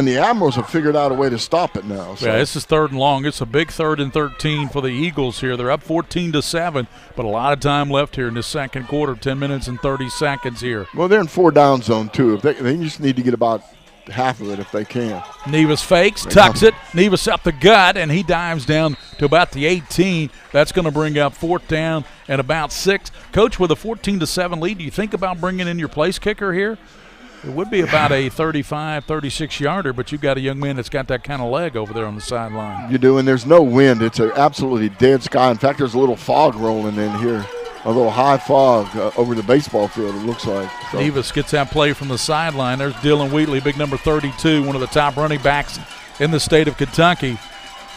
the Admirals have figured out a way to stop it now. So. Yeah, this is 3rd and long. It's a big 3rd and 13 for the Eagles here. They're up 14-7, but a lot of time left here in the second quarter, 10 minutes and 30 seconds here. Well, they're in 4-down zone, too. They just need to get about half of it if they can. Nevis fakes, tucks it. Nevis up the gut, and he dives down to about the 18. That's going to bring up 4th down and about 6. Coach, with a 14-7 lead, do you think about bringing in your place kicker here? It would be about a 35, 36-yarder, but you've got a young man that's got that kind of leg over there on the sideline. You do, and there's no wind. It's an absolutely dead sky. In fact, there's a little fog rolling in here, a little high fog over the baseball field, it looks like. So. Nevis gets that play from the sideline. There's Dylan Wheatley, big number 32, one of the top running backs in the state of Kentucky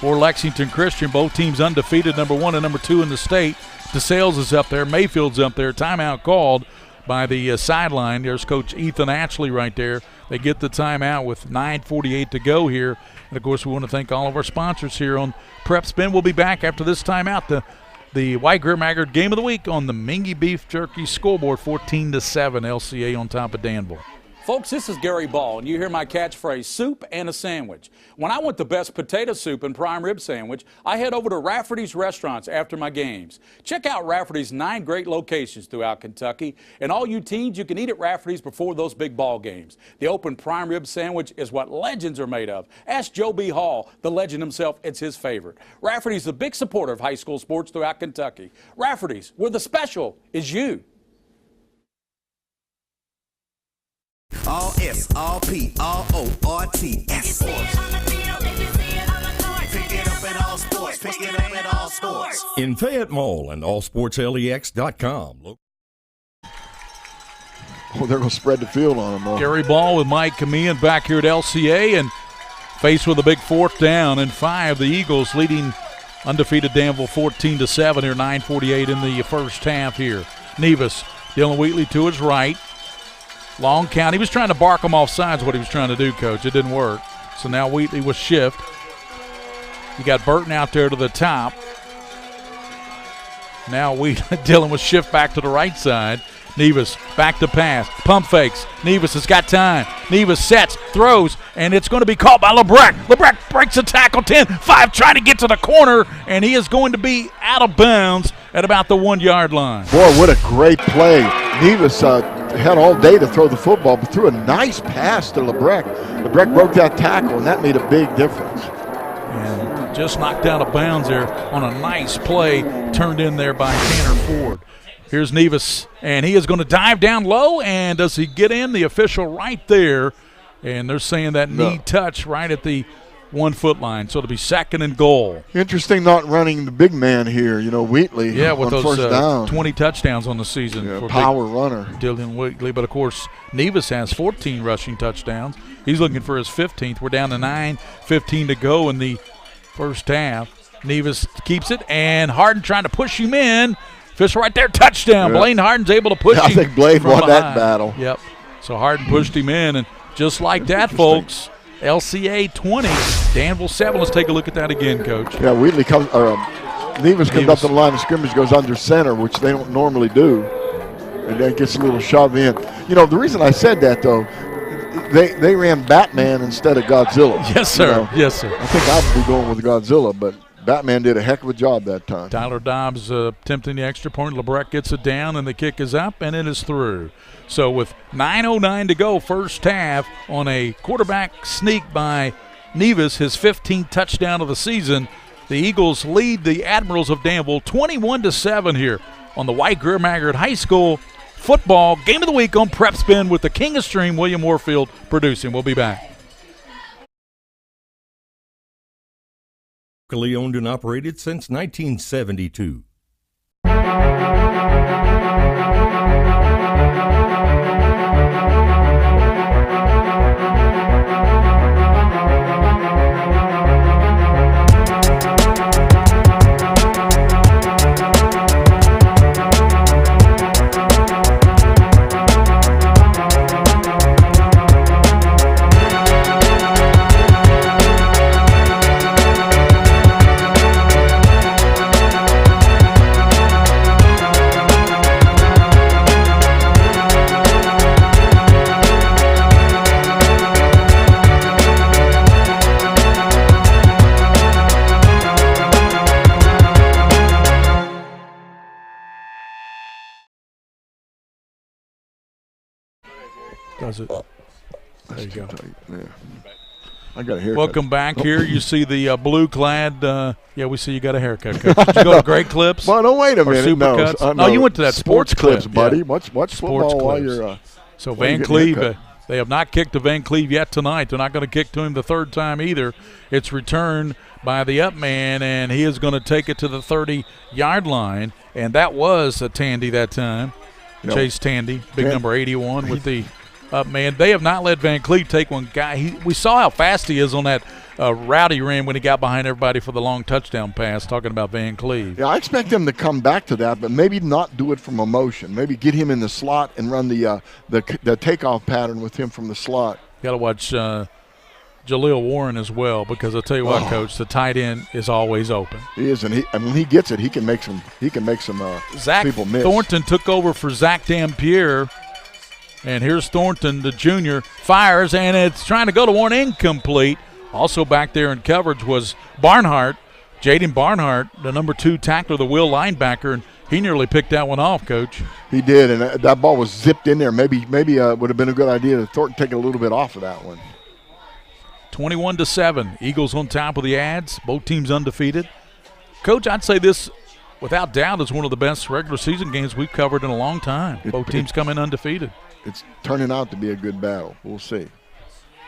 for Lexington Christian. Both teams undefeated, number 1 and number 2 in the state. DeSales is up there. Mayfield's up there. Timeout called by the sideline. There's Coach Ethan Ashley right there. They get the timeout with 9:48 to go here. And, of course, we want to thank all of our sponsors here on PrepSpin. We'll be back after this timeout. The White Greer Maggard Game of the Week on the Mingy Beef Jerky scoreboard, 14-7, LCA on top of Danville. Folks, this is Gary Ball, and you hear my catchphrase, soup and a sandwich. When I want the best potato soup and prime rib sandwich, I head over to Rafferty's Restaurants after my games. Check out Rafferty's 9 great locations throughout Kentucky, and all you teens, you can eat at Rafferty's before those big ball games. The open prime rib sandwich is what legends are made of. Ask Joe B. Hall, the legend himself, it's his favorite. Rafferty's the big supporter of high school sports throughout Kentucky. Rafferty's, where the special is you. S, all P, all O, R-T-S. Pick it up at all sports. Pick it up at all sports. In Fayette Mall and allsportslex.com. Oh, they're going to spread the field on them. Gary Ball with Mike Kamian back here at LCA, and faced with a big 4th down and 5. The Eagles leading undefeated Danville 14-7 here, 9:48 in the first half here. Nevis, Dylan Wheatley to his right. Long count. He was trying to bark him off sides, what he was trying to do, Coach. It didn't work. So now Wheatley was shift. You got Burton out there to the top. Now Dylan was shift back to the right side. Nevis back to pass. Pump fakes. Nevis has got time. Nevis sets, throws, and it's going to be caught by LeBrecht. LeBrecht breaks the tackle. 10-5 trying to get to the corner, and he is going to be out of bounds at about the 1-yard line. Boy, what a great play. Nevis had all day to throw the football, but threw a nice pass to LeBrecht. LeBrecht broke that tackle, and that made a big difference. And just knocked out of bounds there on a nice play turned in there by Tanner Ford. Here's Nevis, and he is going to dive down low, and does he get in? The official right there, and they're saying that knee touch right at the 1-foot line, so it'll be 2nd and goal. Interesting not running the big man here, Wheatley. Yeah, with on those first down. 20 touchdowns on the season. Yeah, for power runner. Dylan Wheatley, but of course, Nevis has 14 rushing touchdowns. He's looking for his 15th. We're down to 9:15 to go in the first half. Nevis keeps it, and Harden trying to push him in. Fish right there, touchdown. Yep. Blaine Harden's able to push him. I think Blaine won that battle. Yep. So Harden pushed him in, and just like that, folks, LCA 20, Danville 7. Let's take a look at that again, Coach. Yeah, Wheatley comes, Nevis comes up to the line of scrimmage, goes under center, which they don't normally do, and then gets a little shove in. The reason I said that, though, they ran Batman instead of Godzilla. Yes, sir. Yes, sir. I think I would be going with Godzilla, but Batman did a heck of a job that time. Tyler Dobbs attempting the extra point. LeBrecht gets it down, and the kick is up, and it is through. So with 9:09 to go, first half, on a quarterback sneak by Nevis, his 15th touchdown of the season, the Eagles lead the Admirals of Danville 21-7 here on the White Greer Maggard High School football game of the week on PrepSpin with the King of Stream, William Warfield, producing. We'll be back. Locally owned and operated since 1972. Does it? There you go. Yeah. I got a haircut. Welcome back here. You see the blue-clad. We see you got a haircut, Coach. Did you go to Great Clips? Well, no, wait a minute. No, you went to that Sports Clips, buddy. Yeah. Watch football while you're. So Van Cleve, they have not kicked to Van Cleve yet tonight. They're not going to kick to him the third time either. It's returned by the up man, and he is going to take it to the 30-yard line. And that was a Tandy that time. Chase Tandy, big number 81 with the up man. They have not let Van Cleve take one guy. We saw how fast he is on that rowdy ran when he got behind everybody for the long touchdown pass, talking about Van Cleve. Yeah, I expect him to come back to that, but maybe not do it from emotion. Maybe get him in the slot and run the takeoff pattern with him from the slot. Got to watch Jaleel Warren as well, because I'll tell you what, Coach, the tight end is always open. He is, and when he gets it, he can make some Zach people miss. Thornton took over for Zach Dampier, and here's Thornton, the junior, fires, and it's trying to go to one, incomplete. Also back there in coverage was Barnhart, Jaden Barnhart, the number 2 tackler, the Will linebacker, and he nearly picked that one off, Coach. He did, and that ball was zipped in there. Maybe would have been a good idea to Thornton take a little bit off of that one. 21-7, Eagles on top of the Ads. Both teams undefeated. Coach, I'd say this without doubt, is one of the best regular season games we've covered in a long time. Both teams come in undefeated. It's turning out to be a good battle. We'll see.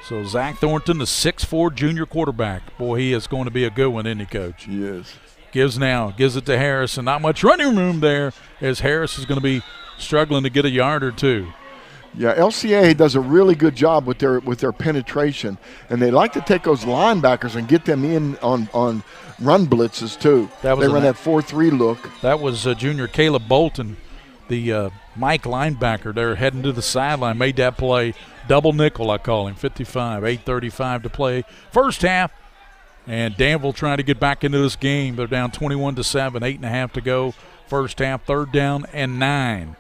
So Zach Thornton, the 6'4" junior quarterback. Boy, he is going to be a good one, isn't he, Coach? He is. Gives it to Harris, and not much running room there as Harris is going to be struggling to get a yard or two. Yeah, LCA does a really good job with their penetration, and they like to take those linebackers and get them in on run blitzes too. They run that 4-3 look. That was junior Caleb Bolton, the Mike linebacker there heading to the sideline, made that play. Double nickel, I call him, 55, 8:35 to play. First half, and Danville trying to get back into this game. They're down 21-7, 8.5 to go. First half, 3rd down and 9.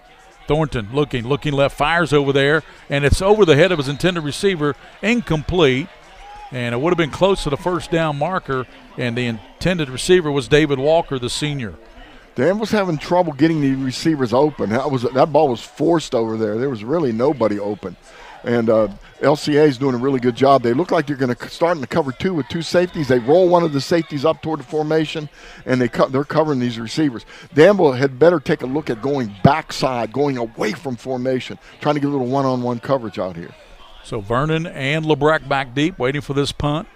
Thornton looking left, fires over there, and it's over the head of his intended receiver, incomplete. And it would have been close to the first down marker, and the intended receiver was David Walker, the senior. Danville's having trouble getting the receivers open. That ball was forced over there. There was really nobody open. And LCA is doing a really good job. They look like they're going to start in the cover 2 with 2 safeties. They roll one of the safeties up toward the formation, and they're covering these receivers. Danville had better take a look at going backside, going away from formation, trying to get a little one-on-one coverage out here. So Vernon and LeBrecq back deep, waiting for this punt.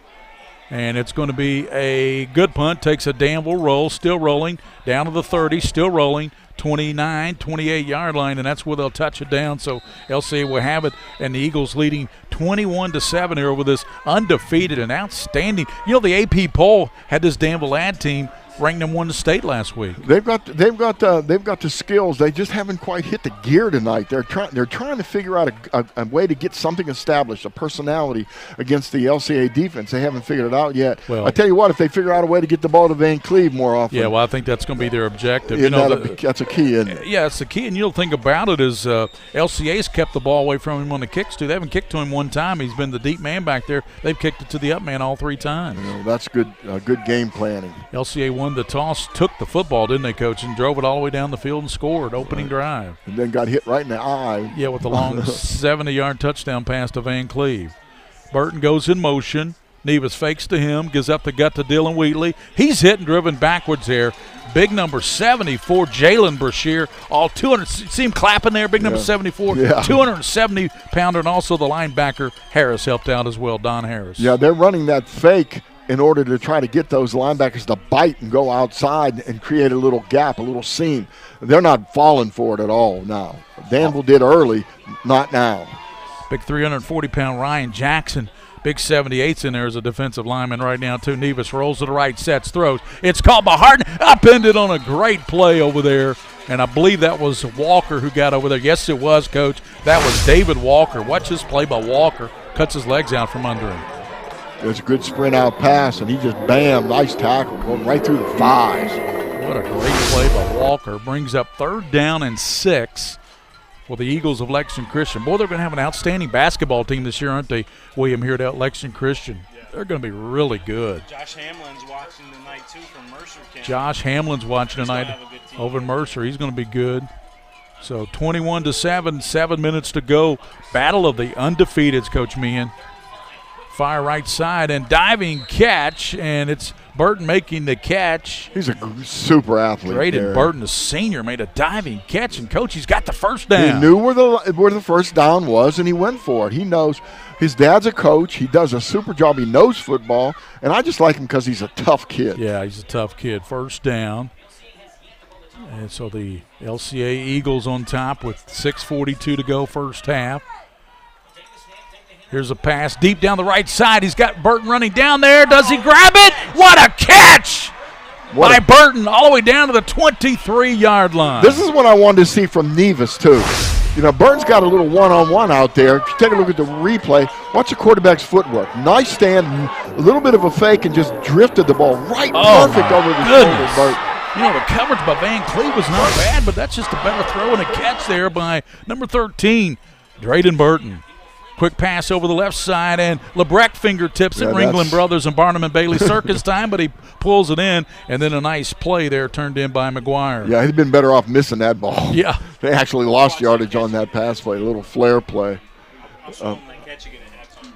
And it's going to be a good punt. Takes a Danville roll, still rolling, down to the 30, still rolling, 29, 28-yard line, and that's where they'll touch it down. So LCA will have it, and the Eagles leading 21-7 here over this undefeated and outstanding. You know, the AP poll had this Danville ad team ranked them 1 to state last week. They've got the skills. They just haven't quite hit the gear tonight. They're trying to figure out a way to get something established, a personality against the LCA defense. They haven't figured it out yet. Well, I tell you what, if they figure out a way to get the ball to Van Cleve more often. Yeah, well, I think that's going to be their objective. That's a key, isn't it? Yeah, it's the key. And you'll think about it is LCA's kept the ball away from him on the kicks too. They haven't kicked to him one time. He's been the deep man back there. They've kicked it to the up man all 3 times. That's good game planning. LCA won the toss, took the football, didn't they, Coach, and drove it all the way down the field and scored opening drive. And then got hit right in the eye. Yeah, with the long 70-yard touchdown pass to Van Cleve. Burton goes in motion. Nevis fakes to him, gives up the gut to Dylan Wheatley. He's hit and driven backwards there. Big number 74, Jalen Brashear, all 200. See him clapping there, big number 74, 270-pounder, and also the linebacker Harris helped out as well, Don Harris. Yeah, they're running that fake in order to try to get those linebackers to bite and go outside and create a little gap, a little seam. They're not falling for it at all now. Danville did early, not now. Big 340-pound Ryan Jackson. Big 78's in there as a defensive lineman right now, too. Nevis rolls to the right, sets, throws. It's called by Harden. Upended on a great play over there. And I believe that was Walker who got over there. Yes, it was, Coach. That was David Walker. Watch this play by Walker. Cuts his legs out from under him. There's a good sprint out pass, and he just, bam, nice tackle, going right through the thighs. What a great play by Walker. Brings up 3rd down and 6. For the Eagles of Lexington Christian. Boy, they're going to have an outstanding basketball team this year, aren't they, William, here at Lexington Christian? Yeah. They're going to be really good. Josh Hamlin's watching tonight, too, from Mercer County. Josh Hamlin's watching tonight over in Mercer. He's going to be good. So 21-7, 7 minutes to go. Battle of the undefeateds, Coach Meehan. Fire right side and diving catch, and it's Burton making the catch. He's a super athlete. Braden Burton, the senior, made a diving catch, and Coach, he's got the first down. He knew where the first down was, and he went for it. He knows his dad's a coach. He does a super job. He knows football, and I just like him because he's a tough kid. Yeah, he's a tough kid. First down. And so the LCA Eagles on top with 6:42 to go first half. Here's a pass deep down the right side. He's got Burton running down there. Does he grab it? What a catch by Burton all the way down to the 23-yard line. This is what I wanted to see from Nevis, too. You know, Burton's got a little one-on-one out there. If you take a look at the replay, watch the quarterback's footwork. Nice stand, a little bit of a fake, and just drifted the ball right perfect over the shoulder, Burton. You know, the coverage by Van Cleve was not bad, but that's just a better throw and a catch there by number 13, Drayden Burton. Quick pass over the left side, and LeBrecq fingertips it. Ringland Brothers and Barnum and Bailey circus time, but he pulls it in, and then a nice play there turned in by McGuire. Yeah, he'd been better off missing that ball. Yeah. They actually lost yardage on that pass play, a little flare play.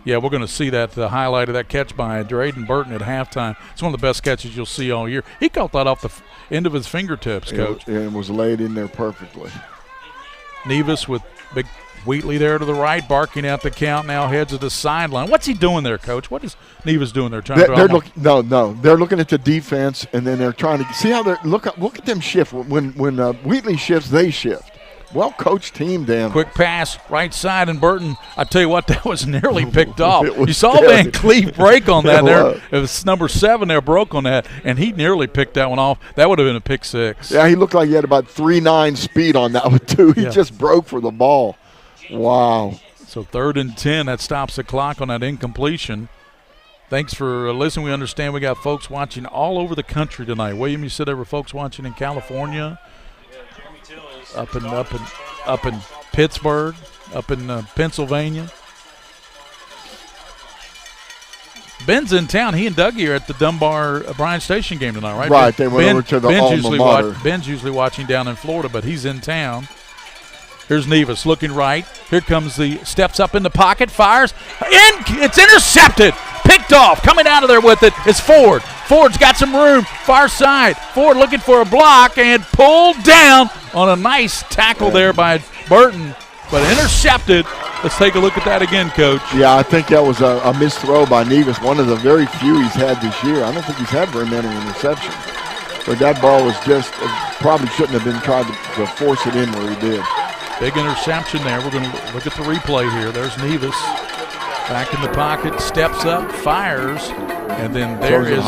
Yeah, we're going to see that, the highlight of that catch by Drayden Burton at halftime. It's one of the best catches you'll see all year. He caught that off the end of his fingertips, Coach. And was laid in there perfectly. Nevis with big Wheatley there to the right, barking out the count, now heads to the sideline. What's he doing there, Coach? What is Nevis doing there? They're looking at the defense, and then they're trying to see how they're look at them shift. When Wheatley shifts, they shift. Well coached team, Dan. Quick pass, right side, and Burton. I tell you what, that was nearly picked off. You saw scary. Van Cleve break on that there. It was number 7 there, broke on that, and he nearly picked that one off. That would have been a pick 6. Yeah, he looked like he had about 3.9 speed on that one too. He just broke for the ball. Wow. So 3rd and 10. That stops the clock on that incompletion. Thanks for listening. We understand we got folks watching all over the country tonight. William, you said there were folks watching in California. Up in Pittsburgh, up in Pennsylvania. Ben's in town. He and Dougie are at the Dunbar Bryan Station game tonight, right? Right, they went over to the alma mater. Ben's usually watching down in Florida, but he's in town. Here's Nevis looking right. Here comes steps up in the pocket, fires. It's intercepted. Picked off. Coming out of there with it is Ford. Ford's got some room. Far side. Ford looking for a block and pulled down on a nice tackle there by Burton, but intercepted. Let's take a look at that again, Coach. Yeah, I think that was a missed throw by Nevis, one of the very few he's had this year. I don't think he's had very many interceptions. But that ball was just probably shouldn't have been trying to force it in where he did. Big interception there. We're going to look at the replay here. There's Nevis. Back in the pocket, steps up, fires, and then there is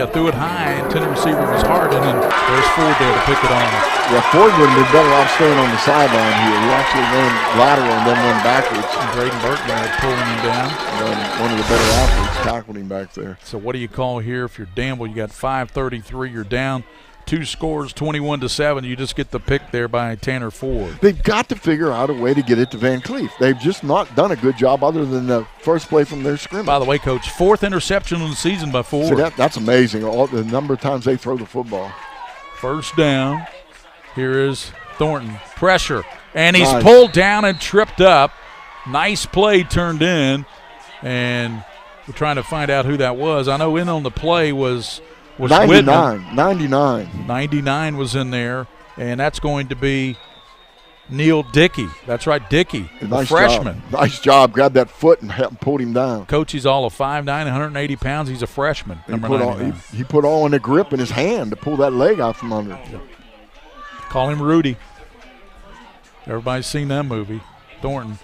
threw it high, intended receiver was hard, and then there's Ford there to pick it on. Yeah, Ford would have been better off staying on the sideline here. He actually ran lateral and then went backwards. And Drayden Burton pulling him down. One of the better athletes tackled him back there. So what do you call here if you're Danville? You got 5:33, you're down. 2 scores, 21-7. You just get the pick there by Tanner Ford. They've got to figure out a way to get it to Van Cleef. They've just not done a good job other than the first play from their scrimmage. By the way, Coach, 4th interception of the season by Ford. See, that's amazing, the number of times they throw the football. First down. Here is Thornton. Pressure. And he's pulled down and tripped up. Nice play turned in. And we're trying to find out who that was. I know in on the play was 99. 99 was in there, and that's going to be Neil Dickey. That's right, Dickey, the freshman. Nice job. Grabbed that foot and pulled him down. Coach, he's all of 5'9", 180 pounds. He's a freshman, number 99. He put all in the grip in his hand to pull that leg out from under. Call him Rudy. Everybody's seen that movie. Thornton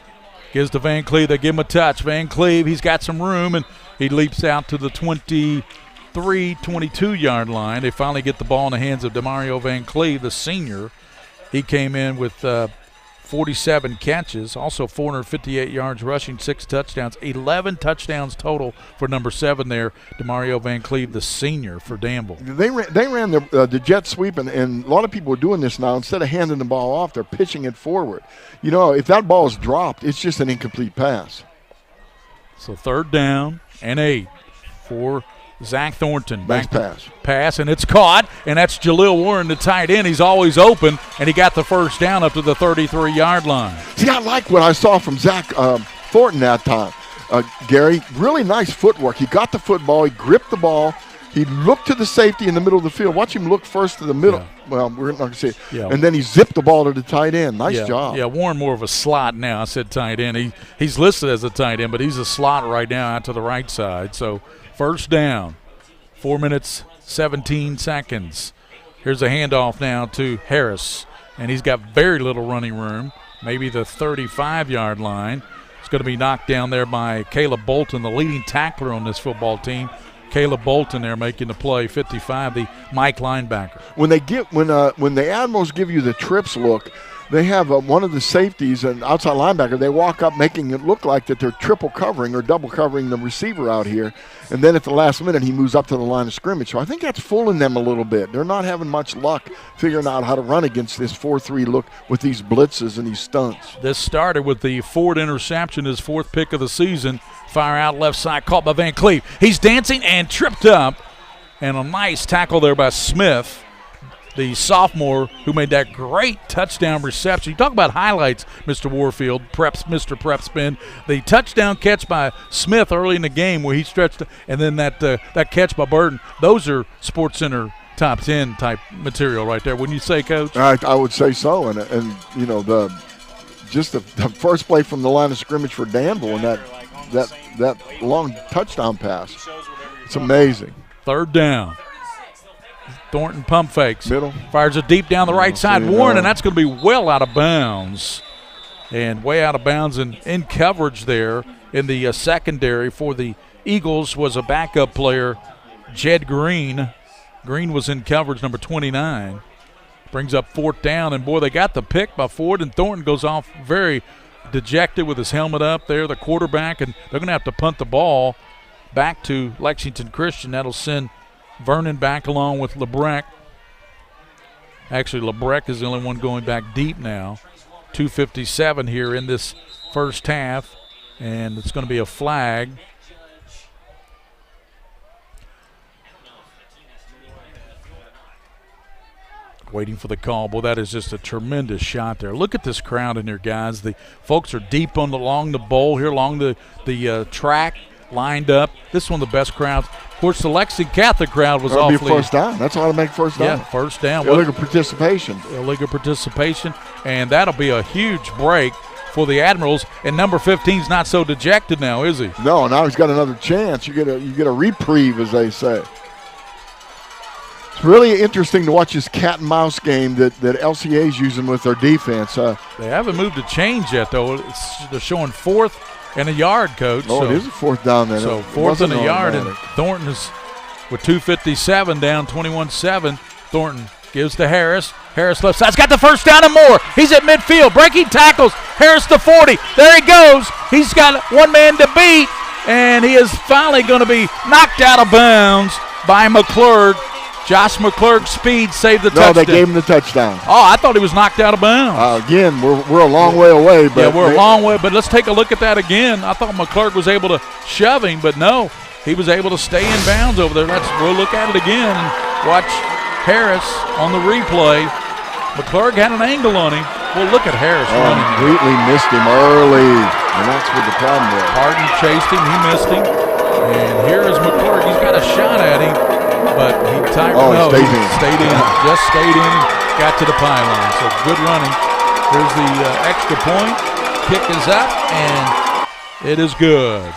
gives to Van Cleve. They give him a touch. Van Cleve, he's got some room, and he leaps out to the 22-yard line. They finally get the ball in the hands of Demario Van Cleve, the senior. He came in with 47 catches, also 458 yards rushing, 6 touchdowns, 11 touchdowns total for number 7 there, Demario Van Cleve, the senior for Danville. They ran the jet sweep, and a lot of people are doing this now. Instead of handing the ball off, they're pitching it forward. You know, if that ball is dropped, it's just an incomplete pass. So 3rd down and 8 for Zach Thornton. Nice pass, and it's caught, and that's Jaleel Warren, the tight end. He's always open, and he got the first down up to the 33-yard line. See, I like what I saw from Zach Thornton that time. Gary, really nice footwork. He got the football. He gripped the ball. He looked to the safety in the middle of the field. Watch him look first to the middle. Yeah. Well, we're not going to see it. Yeah. And then he zipped the ball to the tight end. Nice job. Yeah, Warren more of a slot now. I said tight end. He's listed as a tight end, but he's a slot right now out to the right side. So 1st down, 4 minutes, 17 seconds. Here's a handoff now to Harris, and he's got very little running room, maybe the 35-yard line. It's going to be knocked down there by Caleb Bolton, the leading tackler on this football team. Caleb Bolton there making the play, 55, the Mike linebacker. When the Admirals give you the trips look, they have one of the safeties, an outside linebacker. They walk up making it look like that they're triple covering or double covering the receiver out here. And then at the last minute, he moves up to the line of scrimmage. So I think that's fooling them a little bit. They're not having much luck figuring out how to run against this 4-3 look with these blitzes and these stunts. This started with the Ford interception, his 4th pick of the season. Fire out left side, caught by Van Cleve. He's dancing and tripped up. And a nice tackle there by Smith. the sophomore who made that great touchdown reception. You talk about highlights, Mr. Warfield, Mr. PrepSpin. The touchdown catch by Smith early in the game where he stretched, and then that catch by Burton. Those are SportsCenter top 10 type material right there. Wouldn't you say, Coach? I would say so. And you know, the first play from the line of scrimmage for Danville and that long touchdown pass. It's amazing. Third down. Thornton pump fakes. Middle. Fires it deep down the right side. Warren, and that's going to be well out of bounds. And way out of bounds and in coverage there in the secondary for the Eagles was a backup player, Jed Green. Green was in coverage, number 29. Brings up fourth down, and boy, they got the pick by Ford, and Thornton goes off very dejected with his helmet up there, the quarterback, and they're going to have to punt the ball back to Lexington Christian. That'll send Vernon back along with LeBrecq. Actually, LeBrecq is the only one going back deep now. 2:57 here in this first half, and it's going to be a flag. Waiting for the call. Boy, that is just a tremendous shot there. Look at this crowd in here, guys. The folks are deep along the bowl here, along the track, lined up. This is one of the best crowds. Of course, the Lexington Catholic crowd was awfully. That'll be first down. That's automatic first down. Yeah, first down. Illegal participation. Illegal participation, and that'll be a huge break for the Admirals. And number 15's not so dejected now, is he? No, now he's got another chance. You get a reprieve, as they say. It's really interesting to watch this cat and mouse game that LCA is using with their defense. They haven't moved a change yet, though. They're showing 4th and a yard, Coach. Oh, it is a 4th down then. So 4th and a yard, and Thornton is with 2:57 down, 21-7. Thornton gives to Harris. Harris left side's got the first down and more. He's at midfield, breaking tackles. Harris to 40. There he goes. He's got one man to beat, and he is finally going to be knocked out of bounds by McClurg. Josh McClurg's speed saved the touchdown. No, they gave him the touchdown. Oh, I thought he was knocked out of bounds. Again, we're a long way away. But yeah, we're a long way, but let's take a look at that again. I thought McClurg was able to shove him, but no, he was able to stay in bounds over there. We'll look at it again and watch Harris on the replay. McClurg had an angle on him. Well, look at Harris running. Completely missed him early, and that's what the problem was. Harden chased him. He missed him. And here is McClurg. He's got a shot at him. But he stayed in. Just stayed in, got to the pylon. So good running. Here's the extra point. Kick is up, and it is good.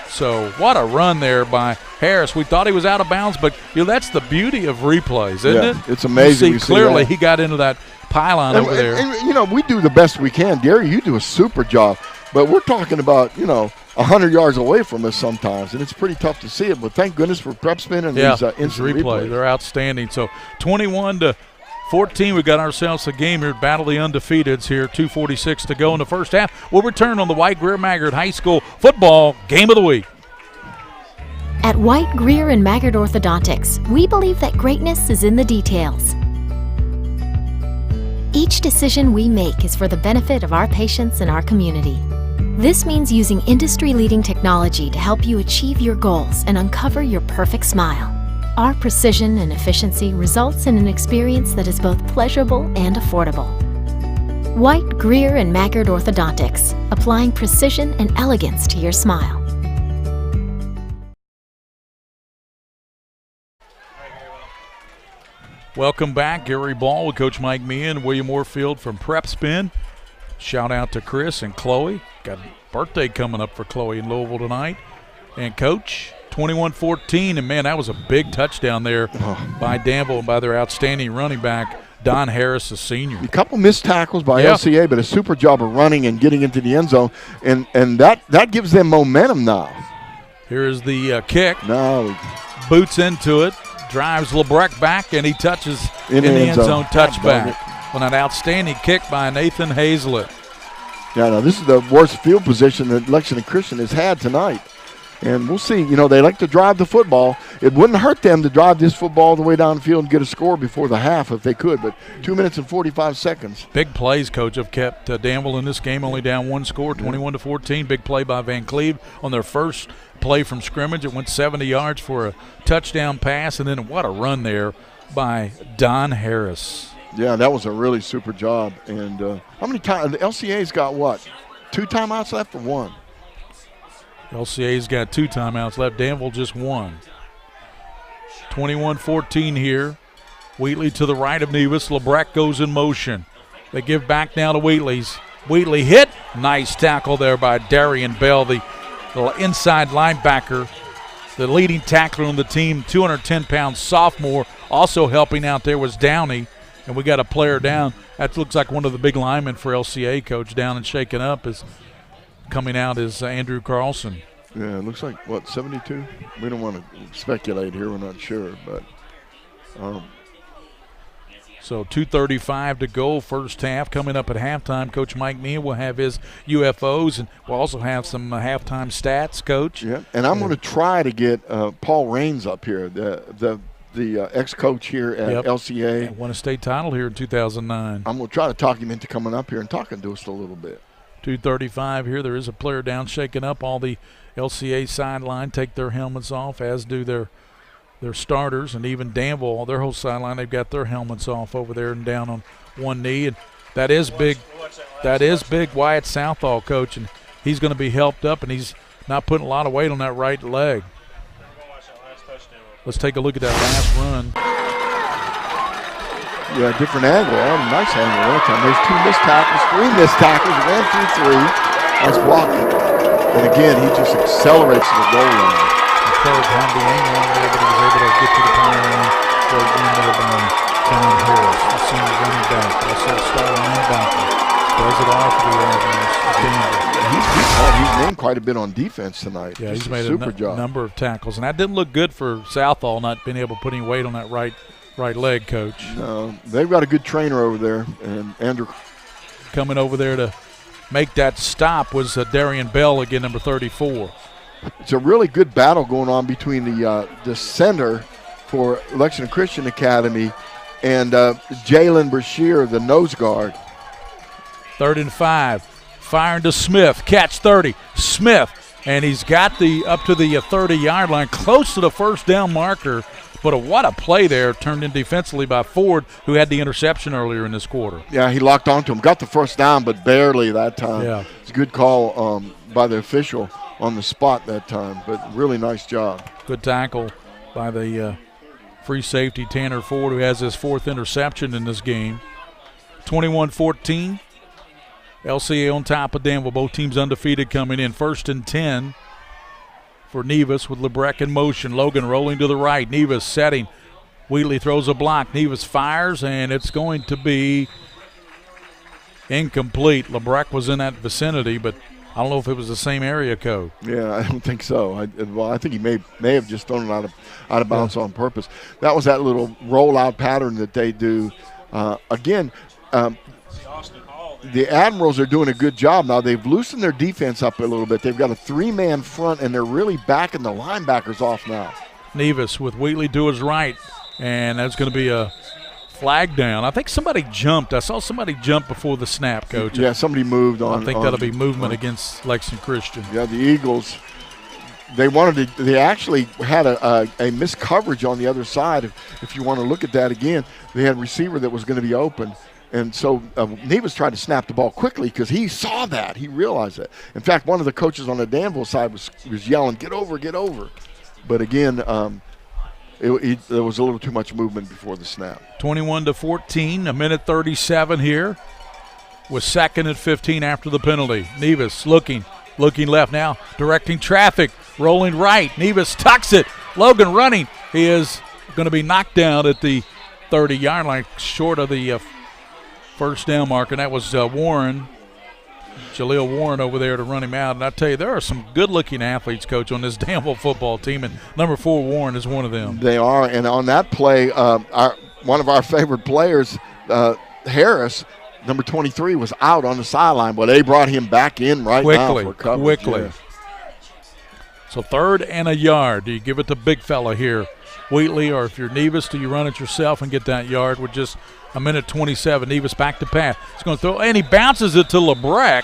So what a run there by Harris. We thought he was out of bounds, but that's the beauty of replays, isn't it? It's amazing. You see clearly he got into that pylon over there. And we do the best we can. Gary, you do a super job. But we're talking about, 100 yards away from us sometimes, and it's pretty tough to see it. But thank goodness for PrepSpin and these instant replays. They're outstanding. So 21-14, we got ourselves a game here. Battle of the Undefeateds here. 2:46 to go in the first half. We'll return on the White Greer Maggard High School football game of the week. At White Greer and Maggard Orthodontics, we believe that greatness is in the details. Each decision we make is for the benefit of our patients and our community. This means using industry-leading technology to help you achieve your goals and uncover your perfect smile. Our precision and efficiency results in an experience that is both pleasurable and affordable. White Greer and Maggard Orthodontics, applying precision and elegance to your smile. Welcome back. Gary Ball with Coach Mike Meehan, William Warfield from PrepSpin. Shout out to Chris and Chloe. Got a birthday coming up for Chloe in Louisville tonight. And Coach, 21-14, and man, that was a big touchdown there by Danville and by their outstanding running back, Don Harris, the senior. A couple missed tackles by LCA, but a super job of running and getting into the end zone, and that gives them momentum now. Here is the kick. No. Boots into it, drives LeBrecq back, and he touches in the end zone touchback on an outstanding kick by Nathan Hazlett. Yeah, no, this is the worst field position that Lexington Christian has had tonight. And we'll see. They like to drive the football. It wouldn't hurt them to drive this football all the way down the field and get a score before the half if they could, but 2 minutes and 45 seconds. Big plays, Coach, have kept Danville in this game only down one score, 21-14. Big play by Van Cleve on their first play from scrimmage. It went 70 yards for a touchdown pass, and then what a run there by Don Harris. Yeah, that was a really super job. And how many times? The LCA's got what? 2 timeouts left or 1? LCA's got 2 timeouts left. Danville just 1. 21-14 here. Wheatley to the right of Nevis. LeBrecq goes in motion. They give back now to Wheatley's. Wheatley hit. Nice tackle there by Darian Bell, the inside linebacker, the leading tackler on the team, 210-pound sophomore. Also helping out there was Downey, and we got a player down. That looks like one of the big linemen for LCA, Coach. Down and shaken up is coming out is Andrew Carlson. Yeah, it looks like, 72? We don't want to speculate here. We're not sure, but so 2:35 to go, first half. Coming up at halftime, Coach Mike Meehan will have his UFOs, and we'll also have some halftime stats, Coach. Yeah, and I'm going to try to get Paul Raines up here, the ex-coach here at LCA. Yeah, won a state title here in 2009. I'm going to try to talk him into coming up here and talking to us a little bit. 2:35 here. There is a player down, shaken up. All the LCA sideline take their helmets off, as do their starters, and even Danville, their whole sideline, they've got their helmets off over there and down on one knee. And that is big. That is big Wyatt Southall, Coach, and he's going to be helped up, and he's not putting a lot of weight on that right leg. Let's take a look at that last run. Yeah, different angle. Nice angle that time. There's 2 missed tackles, 3 missed tackles, 1, 2, 3. That's blocking. And again, he just accelerates the goal line. Third time the angle there, but he was able to get to the corner line for a win there by Don Harris, the senior running back. Also a star linebacker. Does it all for the Danville. He's named quite a bit on defense tonight. Yeah, just he's made super job. Number of tackles. And that didn't look good for Southall not being able to put any weight on that right leg, Coach. No, they've got a good trainer over there. And Andrew coming over there to make that stop was Darian Bell, again, number 34. It's a really good battle going on between the center for Lexington Christian Academy and Jalen Brashear, the nose guard. 3rd and 5. Firing to Smith. Catch 30. Smith. And he's got up to the 30-yard line, close to the first down marker. But what a play there, turned in defensively by Ford, who had the interception earlier in this quarter. Yeah, he locked onto him. Got the first down, but barely that time. Yeah. It's a good call by the official on the spot that time, but really nice job. Good tackle by the free safety, Tanner Ford, who has his 4th interception in this game. 21-14. LCA on top of Danville. Both teams undefeated coming in. 1st and 10 for Nevis with LeBrecq in motion. Logan rolling to the right. Nevis setting. Wheatley throws a block. Nevis fires, and it's going to be incomplete. LeBrecq was in that vicinity, but I don't know if it was the same area code. Yeah, I don't think so. I think he may have just thrown it out of bounds on purpose. That was that little rollout pattern that they do. The Admirals are doing a good job now. They've loosened their defense up a little bit. They've got a 3-man front, and they're really backing the linebackers off now. Nevis with Wheatley to his right, and that's going to be a flag down. I think somebody jumped. I saw somebody jump before the snap, Coach. Yeah, somebody moved on. I think that'll be movement against Lexington Christian. Yeah, the Eagles, they actually had a missed coverage on the other side. If you want to look at that again, they had a receiver that was going to be open. And so Nevis tried to snap the ball quickly because he saw that. He realized that. In fact, one of the coaches on the Danville side was yelling, "Get over, get over." But again, there was a little too much movement before the snap. 21-14, a minute 37 here with 2nd and 15 after the penalty. Nevis looking left now, directing traffic, rolling right. Nevis tucks it. Logan running. He is going to be knocked down at the 30-yard line, short of the first down marker, and that was Jaleel Warren over there to run him out. And I tell you, there are some good-looking athletes, Coach, on this Danville football team, and number 4 Warren is one of them. They are, and on that play, one of our favorite players, Harris, number 23, was out on the sideline, but they brought him back in now for coverage. Quickly. Yeah. So 3rd and a yard. Do you give it to big fella here, Wheatley, or if you're Nevis, do you run it yourself and get that yard with just a minute 27? Nevis back to pass. He's going to throw, and he bounces it to LeBrecq.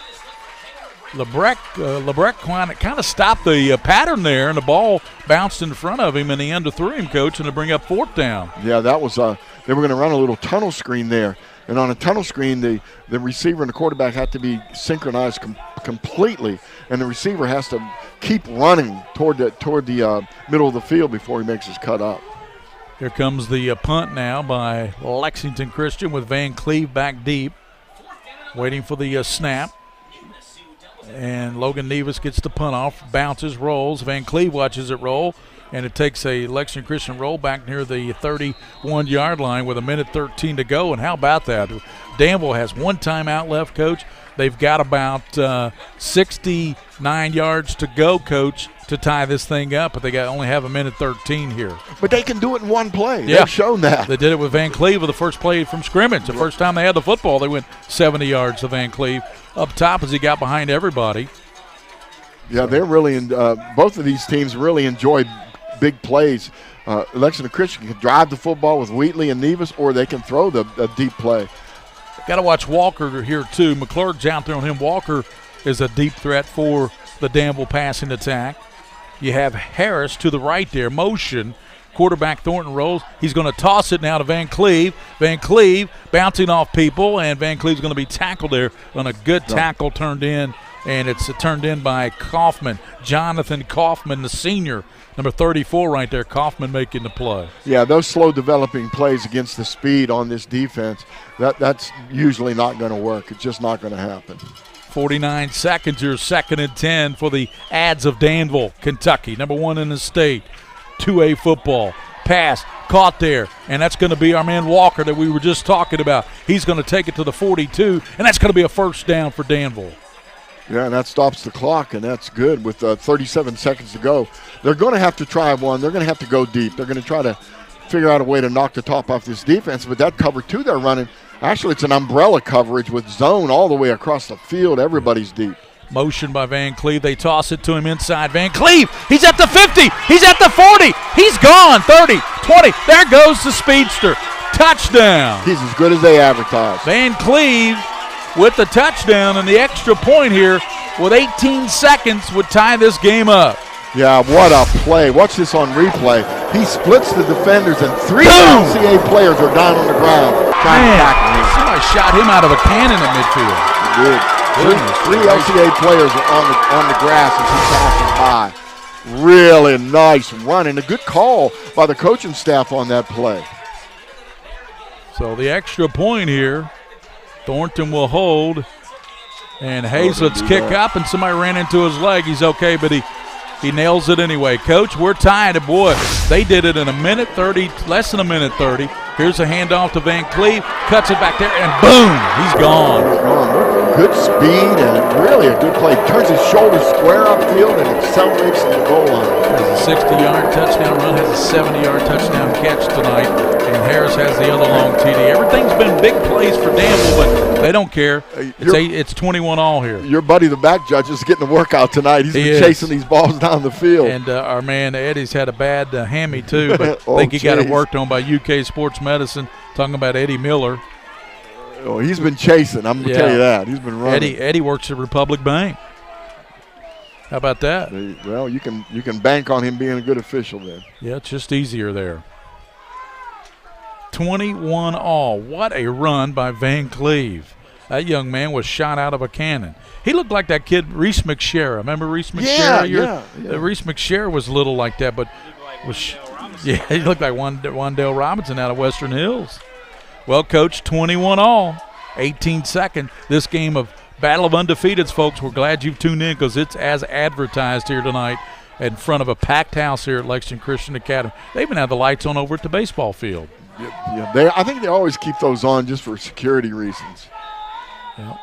LeBrecq kind of stopped the pattern there, and the ball bounced in front of him, and he underthrew him, Coach, and to bring up 4th down. Yeah, that was they were going to run a little tunnel screen there. And on a tunnel screen, the receiver and the quarterback have to be synchronized completely, and the receiver has to keep running toward the middle of the field before he makes his cut up. Here comes the punt now by Lexington Christian with Van Cleve back deep, waiting for the snap. And Logan Nevis gets the punt off, bounces, rolls. Van Cleve watches it roll, and it takes a Lexington Christian roll back near the 31-yard line with 1:13 to go. And how about that? Danville has 1 timeout left, Coach. They've got about 69 yards to go, Coach, to tie this thing up, but they only have 1:13 here. But they can do it in one play. Yeah. They've shown that. They did it with Van Cleve with the first play from scrimmage. The first time they had the football, they went 70 yards to Van Cleve up top as he got behind everybody. Yeah, they're really both of these teams really enjoy big plays. Lexington Christian can drive the football with Wheatley and Nevis, or they can throw the deep play. Got to watch Walker here, too. McClurg's out there on him. Walker is a deep threat for the Danville passing attack. You have Harris to the right there, motion. Quarterback Thornton rolls. He's going to toss it now to Van Cleve. Van Cleve bouncing off people, and Van Cleve's going to be tackled there on a good tackle turned in, and it's turned in by Kaufman. Jonathan Kaufman, the senior, number 34 right there. Kaufman making the play. Yeah, those slow developing plays against the speed on this defense, that's usually not going to work. It's just not going to happen. 49 seconds here, 2nd and 10 for the Ads of Danville, Kentucky, number 1 in the state. 2A football. Pass caught there, and that's going to be our man Walker that we were just talking about. He's going to take it to the 42, and that's going to be a 1st down for Danville. Yeah, and that stops the clock, and that's good with 37 seconds to go. They're going to have to try one. They're going to have to go deep. They're going to try to figure out a way to knock the top off this defense, but that cover 2 they're running, actually it's an umbrella coverage with zone all the way across the field. Everybody's deep. Motion by Van Cleve. They toss it to him inside. Van Cleve, he's at the 50. He's at the 40. He's gone. 30, 20. There goes the speedster. Touchdown. He's as good as they advertise. Van Cleve with the touchdown, and the extra point here with 18 seconds would tie this game up. Yeah, what a play. Watch this on replay. He splits the defenders, and 3 LCA players are down on the ground trying to tackle him. Somebody shot him out of a cannon at midfield. He did. Three LCA players are on the grass as he passes by. Really nice run and a good call by the coaching staff on that play. So the extra point here, Thornton will hold, and Hazlett's kick up, and somebody ran into his leg. He's okay, but he nails it anyway. Coach, we're tied, and boy, they did it in 1:30, less than 1:30. Here's a handoff to Van Cleve, cuts it back there, and boom, he's gone. Good speed and really a good play. Turns his shoulders square upfield and accelerates to the goal line. Has a 60-yard touchdown run, has a 70-yard touchdown catch tonight, and Harris has the other long TD. Everything's been big plays for Danville, but they don't care. It's 21-all here. Your buddy, the back judge, is getting a workout tonight. He's been chasing these balls down the field. And our man Eddie's had a bad hammy too, but I think he got it worked on by UK Sports Medicine. Talking about Eddie Miller. Oh, he's been chasing. I'm going to tell you that. He's been running. Eddie works at Republic Bank. How about that? Well, you can bank on him being a good official then. Yeah, it's just easier there. 21-all. What a run by Van Cleve. That young man was shot out of a cannon. He looked like that kid, Reese McShare. Remember Reese McShare? Yeah. Reese McShare was little like that, but he looked like Wandale Robinson out of Western Hills. Well, Coach, 21-all, 18 seconds. This game of Battle of Undefeateds, folks, we're glad you've tuned in because it's as advertised here tonight in front of a packed house here at Lexington Christian Academy. They even have the lights on over at the baseball field. Yeah, I think they always keep those on just for security reasons. Yeah.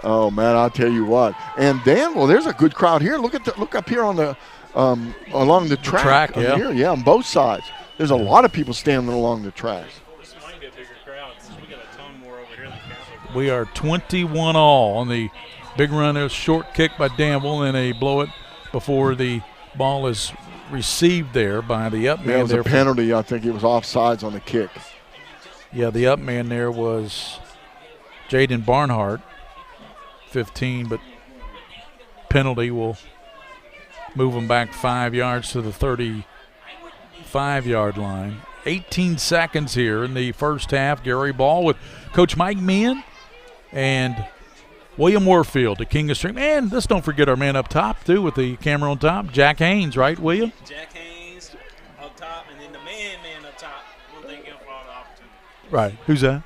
Oh, man, I'll tell you what. And Danville, there's a good crowd here. Look up here on the along the track. Here, on both sides. There's a lot of people standing along the tracks. We are 21-all on the big run. There's a short kick by Danville, and they blow it before the ball is received there by the up man. Yeah, it was a penalty. I think it was offsides on the kick. Yeah, the up man there was Jaden Barnhart, 15, but penalty will move them back 5 yards to the 35-yard line. 18 seconds here in the first half. Gary Ball with Coach Mike Meehan and William Warfield, the king of stream. And let's don't forget our man up top, too, with the camera on top, Jack Haynes, right, William? Jack Haynes up top, and then the man up top. We'll thank him for all the opportunity. Right. Who's that?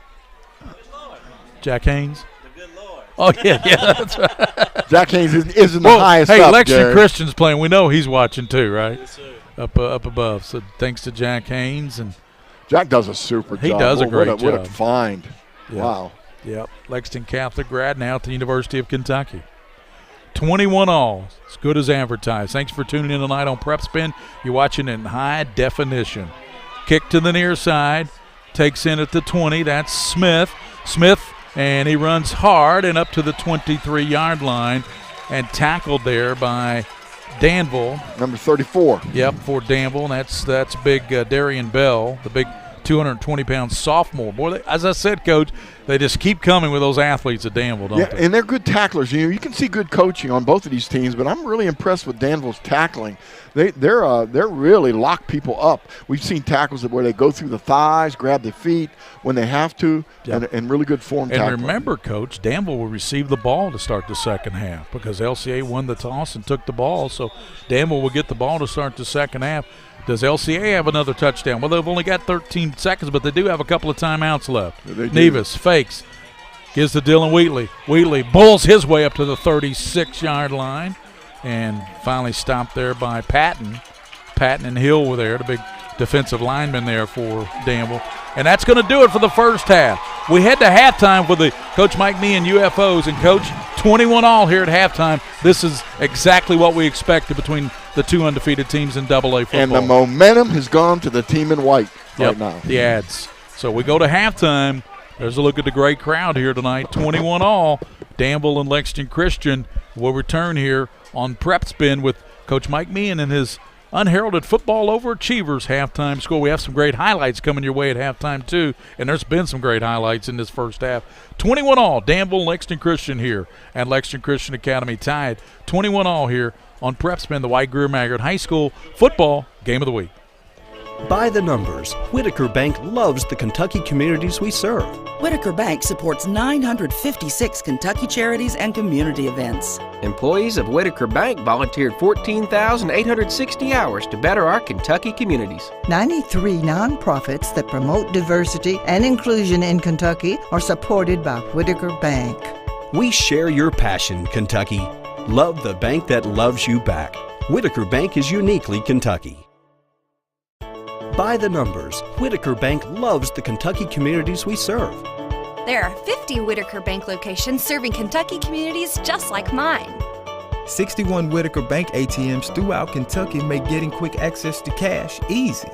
Lord. Jack Haynes? The good Lord. Oh, yeah, that's right. Jack Haynes is in the highest hey, up, Lexington Gary. Christian's playing. We know he's watching, too, right? Yes, sir. Up above. So thanks to Jack Haynes. And Jack does a super job. He does a great job. What a find. Yeah. Wow. Yep. Lexington Catholic grad now at the University of Kentucky. 21 all. As good as advertised. Thanks for tuning in tonight on PrepSpin. You're watching in high definition. Kick to the near side. Takes in at the 20. That's Smith. And he runs hard and up to the 23-yard line and tackled there by Danville. Number 34. Yep, for Danville. That's big Darian Bell, the big 220-pound sophomore. Boy, as I said, Coach, they just keep coming with those athletes at Danville, don't they? And they're good tacklers. You can see good coaching on both of these teams, but I'm really impressed with Danville's tackling. They're really lock people up. We've seen tackles where they go through the thighs, grab the feet when they have to, and really good form tackling. And remember, Coach, Danville will receive the ball to start the second half because LCA won the toss and took the ball, so Danville will get the ball to start the second half. Does LCA have another touchdown? Well, they've only got 13 seconds, but they do have a couple of timeouts left. Nevis fakes, gives to Dylan Wheatley. Wheatley bulls his way up to the 36-yard line and finally stopped there by Patton. Patton and Hill were there, the big defensive lineman there for Danville. And that's going to do it for the first half. We head to halftime with the Coach Mike Meehan UFOs. And, Coach, 21 all here at halftime. This is exactly what we expected between the two undefeated teams in AA football. And the momentum has gone to the team in white right now. The ads. So we go to halftime. There's a look at the great crowd here tonight. 21 all. Danville and Lexington Christian will return here on PrepSpin with Coach Mike Meehan and his unheralded football overachievers halftime score. We have some great highlights coming your way at halftime too, and there's been some great highlights in this first half. 21 all, Danville, Lexington Christian here, and Lexington Christian Academy tied 21 all here on PrepSpin, the White Greer Maggard High School football game of the week. By the numbers, Whitaker Bank loves the Kentucky communities we serve. Whitaker Bank supports 956 Kentucky charities and community events. Employees of Whitaker Bank volunteered 14,860 hours to better our Kentucky communities. 93 nonprofits that promote diversity and inclusion in Kentucky are supported by Whitaker Bank. We share your passion, Kentucky. Love the bank that loves you back. Whitaker Bank is uniquely Kentucky. By the numbers, Whitaker Bank loves the Kentucky communities we serve. There are 50 Whitaker Bank locations serving Kentucky communities just like mine. 61 Whitaker Bank ATMs throughout Kentucky make getting quick access to cash easy.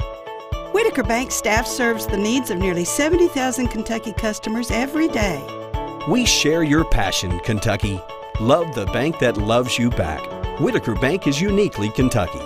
Whitaker Bank staff serves the needs of nearly 70,000 Kentucky customers every day. We share your passion, Kentucky. Love the bank that loves you back. Whitaker Bank is uniquely Kentucky.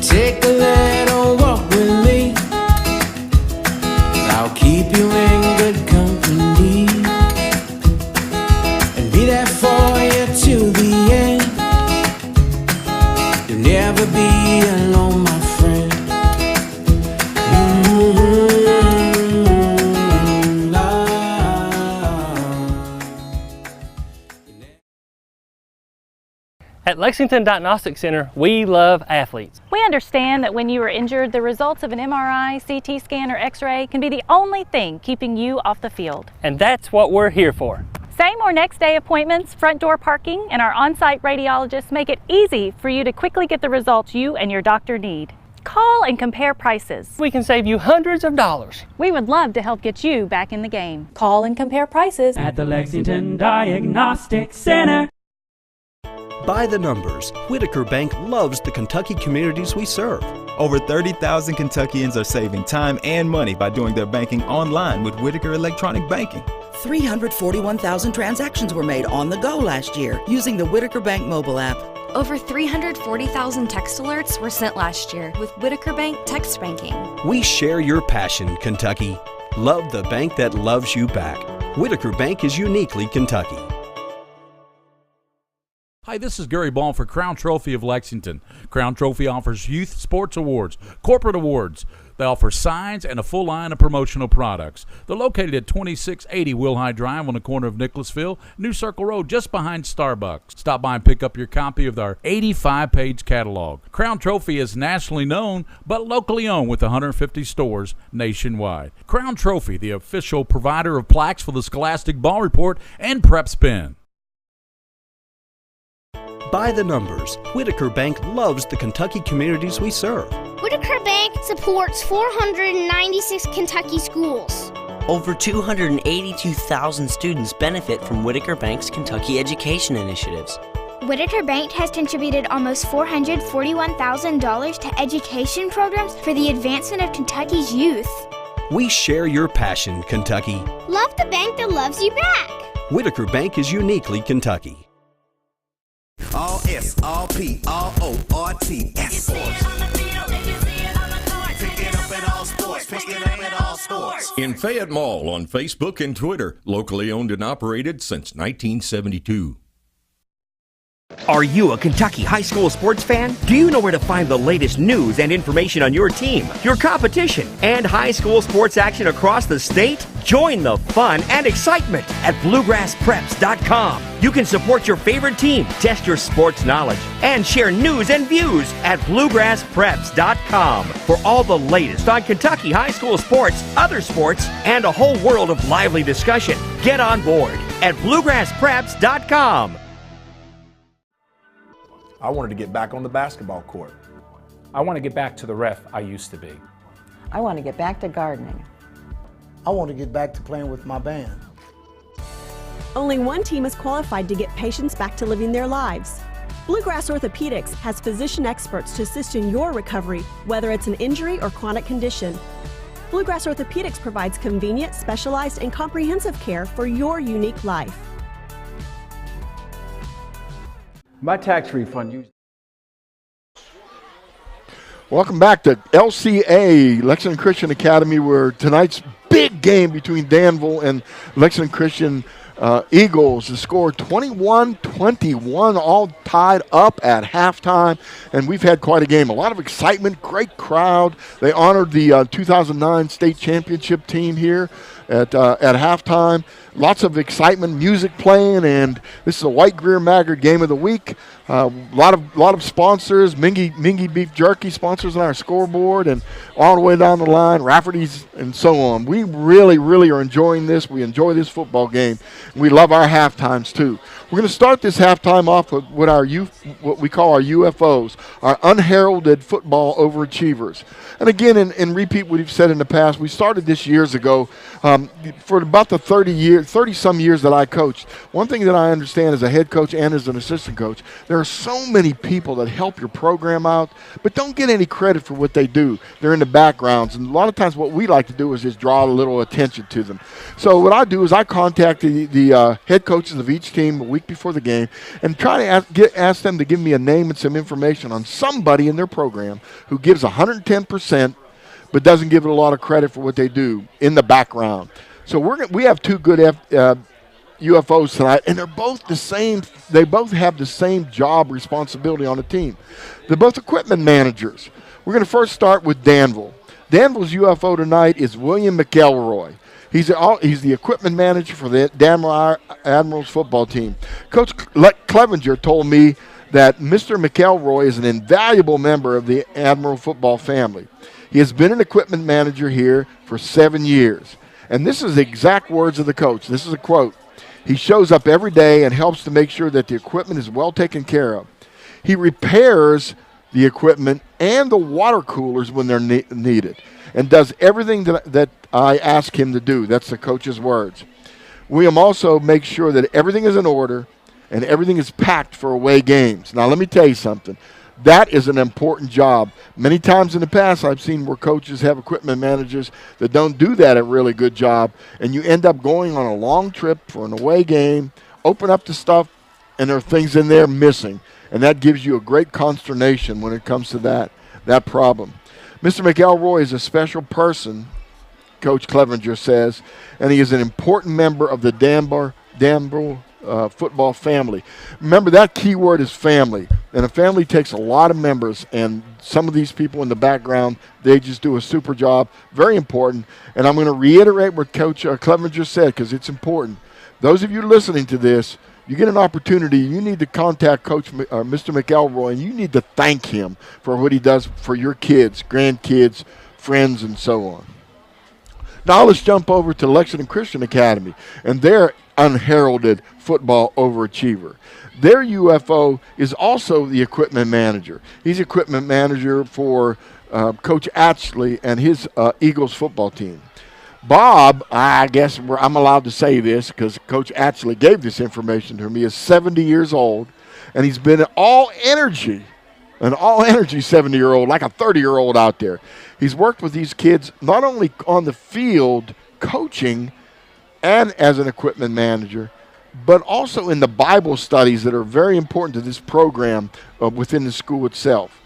Take a little walk with me. I'll keep you in good company and be there for you to the end. You'll never be alone, my friend. At Lexington Diagnostic Center, we love athletes. We understand that when you are injured, the results of an MRI, CT scan, or X-ray can be the only thing keeping you off the field. And that's what we're here for. Same or next day appointments, front door parking, and our on-site radiologists make it easy for you to quickly get the results you and your doctor need. Call and compare prices. We can save you hundreds of dollars. We would love to help get you back in the game. Call and compare prices at the Lexington Diagnostic Center. By the numbers, Whitaker Bank loves the Kentucky communities we serve. Over 30,000 Kentuckians are saving time and money by doing their banking online with Whitaker Electronic Banking. 341,000 transactions were made on the go last year using the Whitaker Bank mobile app. Over 340,000 text alerts were sent last year with Whitaker Bank Text Banking. We share your passion, Kentucky. Love the bank that loves you back. Whitaker Bank is uniquely Kentucky. Hi, this is Gary Ball for Crown Trophy of Lexington. Crown Trophy offers youth sports awards, corporate awards. They offer signs and a full line of promotional products. They're located at 2680 Wilhite Drive on the corner of Nicholasville, New Circle Road, just behind Starbucks. Stop by and pick up your copy of our 85-page catalog. Crown Trophy is nationally known, but locally owned with 150 stores nationwide. Crown Trophy, the official provider of plaques for the Scholastic Ball Report and PrepSpin. By the numbers, Whitaker Bank loves the Kentucky communities we serve. Whitaker Bank supports 496 Kentucky schools. Over 282,000 students benefit from Whitaker Bank's Kentucky education initiatives. Whitaker Bank has contributed almost $441,000 to education programs for the advancement of Kentucky's youth. We share your passion, Kentucky. Love the bank that loves you back. Whitaker Bank is uniquely Kentucky. All S, all P, all O, R, T, S. Pick it up at all sports. Pick it up at all sports. In Fayette Mall on Facebook and Twitter, locally owned and operated since 1972. Are you a Kentucky high school sports fan? Do you know where to find the latest news and information on your team, your competition, and high school sports action across the state? Join the fun and excitement at BluegrassPreps.com. You can support your favorite team, test your sports knowledge, and share news and views at BluegrassPreps.com for all the latest on Kentucky high school sports, other sports, and a whole world of lively discussion. Get on board at BluegrassPreps.com. I wanted to get back on the basketball court. I want to get back to the ref I used to be. I want to get back to gardening. I want to get back to playing with my band. Only one team is qualified to get patients back to living their lives. Bluegrass Orthopedics has physician experts to assist in your recovery, whether it's an injury or chronic condition. Bluegrass Orthopedics provides convenient, specialized, and comprehensive care for your unique life. My tax refund. Welcome back to LCA, Lexington Christian Academy, where tonight's big game between Danville and Lexington Christian Eagles. The score 21-21, all tied up at halftime, and we've had quite a game. A lot of excitement, great crowd. They honored the 2009 state championship team here at halftime. Lots of excitement, music playing, and this is a White Greer Maggard game of the week. A lot of sponsors, Mingy Beef Jerky sponsors on our scoreboard, and all the way down the line, Rafferty's and so on. We really, really are enjoying this. We enjoy this football game. We love our halftimes too. We're going to start this halftime off with what we call our UFOs, our unheralded football overachievers. And again, and repeat what we've said in the past, we started this years ago. For about the 30-some years that I coached, one thing that I understand as a head coach and as an assistant coach, there are so many people that help your program out, but don't get any credit for what they do. They're in the backgrounds, and a lot of times what we like to do is just draw a little attention to them. So what I do is I contact the head coaches of each team a week before the game and try to ask them to give me a name and some information on somebody in their program who gives 110%, but doesn't give it a lot of credit for what they do in the background. So we have two good UFOs tonight, and they're both the same. They both have the same job responsibility on the team. They're both equipment managers. We're going to first start with Danville. Danville's UFO tonight is William McElroy. He's the equipment manager for the Danville Admirals football team. Coach Clevenger told me that Mr. McElroy is an invaluable member of the Admiral football family. He has been an equipment manager here for 7 years. And this is the exact words of the coach. This is a quote. He shows up every day and helps to make sure that the equipment is well taken care of. He repairs the equipment and the water coolers when they're needed, and does everything that I ask him to do. That's the coach's words. William also makes sure that everything is in order and everything is packed for away games. Now, let me tell you something. That is an important job. Many times in the past, I've seen where coaches have equipment managers that don't do that a really good job, and you end up going on a long trip for an away game, open up the stuff, and there are things in there missing. And that gives you a great consternation when it comes to that problem. Mr. McElroy is a special person, Coach Clevenger says, and he is an important member of the Danville football family. Remember, that key word is family, and a family takes a lot of members, and some of these people in the background, they just do a super job. Very important, and I'm going to reiterate what Coach Clevenger said because it's important. Those of you listening to this, you get an opportunity, you need to contact Coach Mr. McElroy, and you need to thank him for what he does for your kids, grandkids, friends, and so on. Now let's jump over to Lexington Christian Academy and their unheralded football overachiever. Their UFO is also the equipment manager. He's equipment manager for Coach Atchley and his Eagles football team. Bob, I guess I'm allowed to say this because Coach Atchley gave this information to me, is 70 years old, and he's been an all-energy 70-year-old, like a 30-year-old out there. He's worked with these kids not only on the field coaching and as an equipment manager, but also in the Bible studies that are very important to this program within the school itself.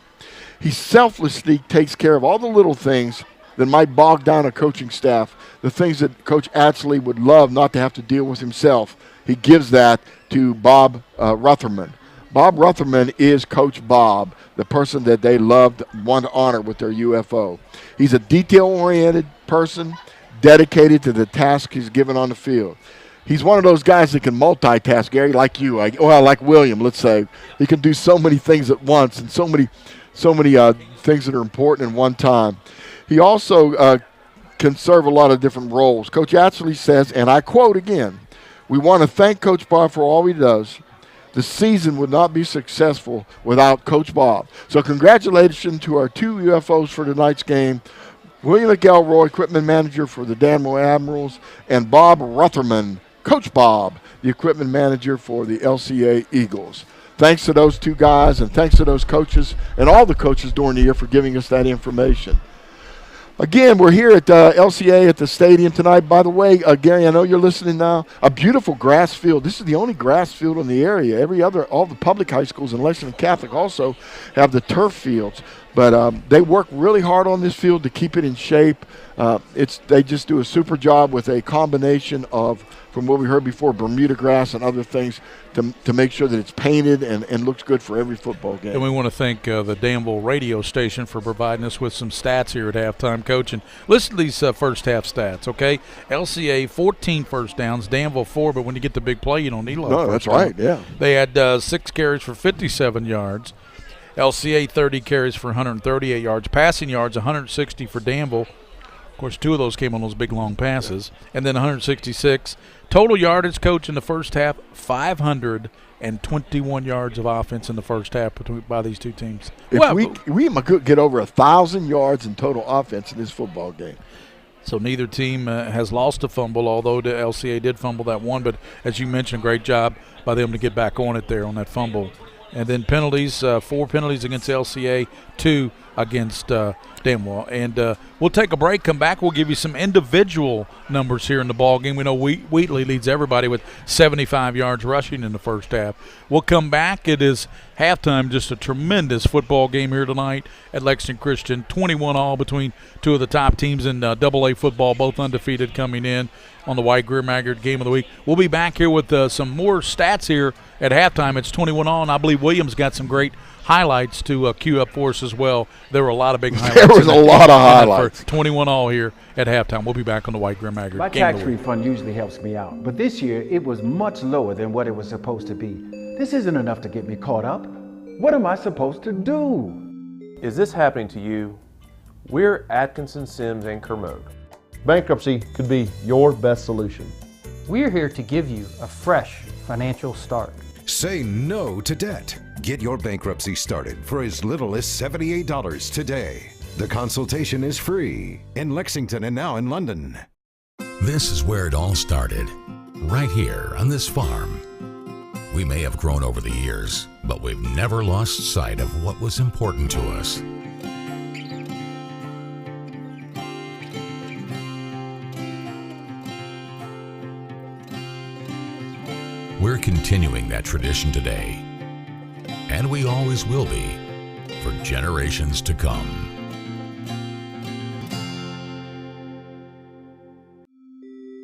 He selflessly takes care of all the little things that might bog down a coaching staff, the things that Coach Atchley would love not to have to deal with himself. He gives that to Bob Rutherman. Bob Rutherman is Coach Bob, the person that they loved, want to honor with their UFO. He's a detail-oriented person, dedicated to the task he's given on the field. He's one of those guys that can multitask, Gary, like you. Like William, let's say. He can do so many things at once and so many things that are important in one time. He also can serve a lot of different roles. Coach Atchley says, and I quote again, "We want to thank Coach Bob for all he does. The season would not be successful without Coach Bob." So congratulations to our two UFOs for tonight's game. William McElroy, equipment manager for the Danville Admirals, and Bob Rutherman, Coach Bob, the equipment manager for the LCA Eagles. Thanks to those two guys, and thanks to those coaches and all the coaches during the year for giving us that information. Again, we're here at LCA at the stadium tonight. By the way, Gary, I know you're listening now. A beautiful grass field. This is the only grass field in the area. All the public high schools in Lexington Catholic also have the turf fields. But they work really hard on this field to keep it in shape. They just do a super job with a combination of, from what we heard before, Bermuda grass and other things to make sure that it's painted and looks good for every football game. And we want to thank the Danville radio station for providing us with some stats here at halftime, Coach. And listen to these first half stats, okay? LCA, 14 first downs, Danville 4, but when you get the big play, you don't need a lot of first that's right, down. yeah. They had 6 carries for 57 yards. LCA 30 carries for 138 yards. Passing yards, 160 for Danville. Of course, 2 of those came on those big, long passes. And then 166. Total yardage, Coach, in the first half, 521 yards of offense in the first half by these two teams. If we get over 1,000 yards in total offense in this football game. So neither team has lost a fumble, although the LCA did fumble that one. But as you mentioned, great job by them to get back on it there on that fumble. And then penalties, 4 penalties against LCA, 2 against Danville. And we'll take a break, come back. We'll give you some individual numbers here in the ball game. We know Wheatley leads everybody with 75 yards rushing in the first half. We'll come back. It is halftime, just a tremendous football game here tonight at Lexington Christian. 21-all between 2 of the top teams in AA football, both undefeated coming in on the White Greer Maggard Game of the Week. We'll be back here with some more stats here at halftime. It's 21-all, and I believe Williams got some great highlights to queue up for us as well. There were a lot of big highlights. There was a lot of highlights. 21-all here at halftime. We'll be back on the White Greer Maggard. My tax refund usually helps me out, but this year it was much lower than what it was supposed to be. This isn't enough to get me caught up. What am I supposed to do? Is this happening to you? We're Atkinson, Sims, and Kermode. Bankruptcy could be your best solution. We're here to give you a fresh financial start. Say no to debt. Get your bankruptcy started for as little as $78 today. The consultation is free in Lexington and now in London. This is where it all started, right here on this farm. We may have grown over the years, but we've never lost sight of what was important to us. We're continuing that tradition today, and we always will be for generations to come.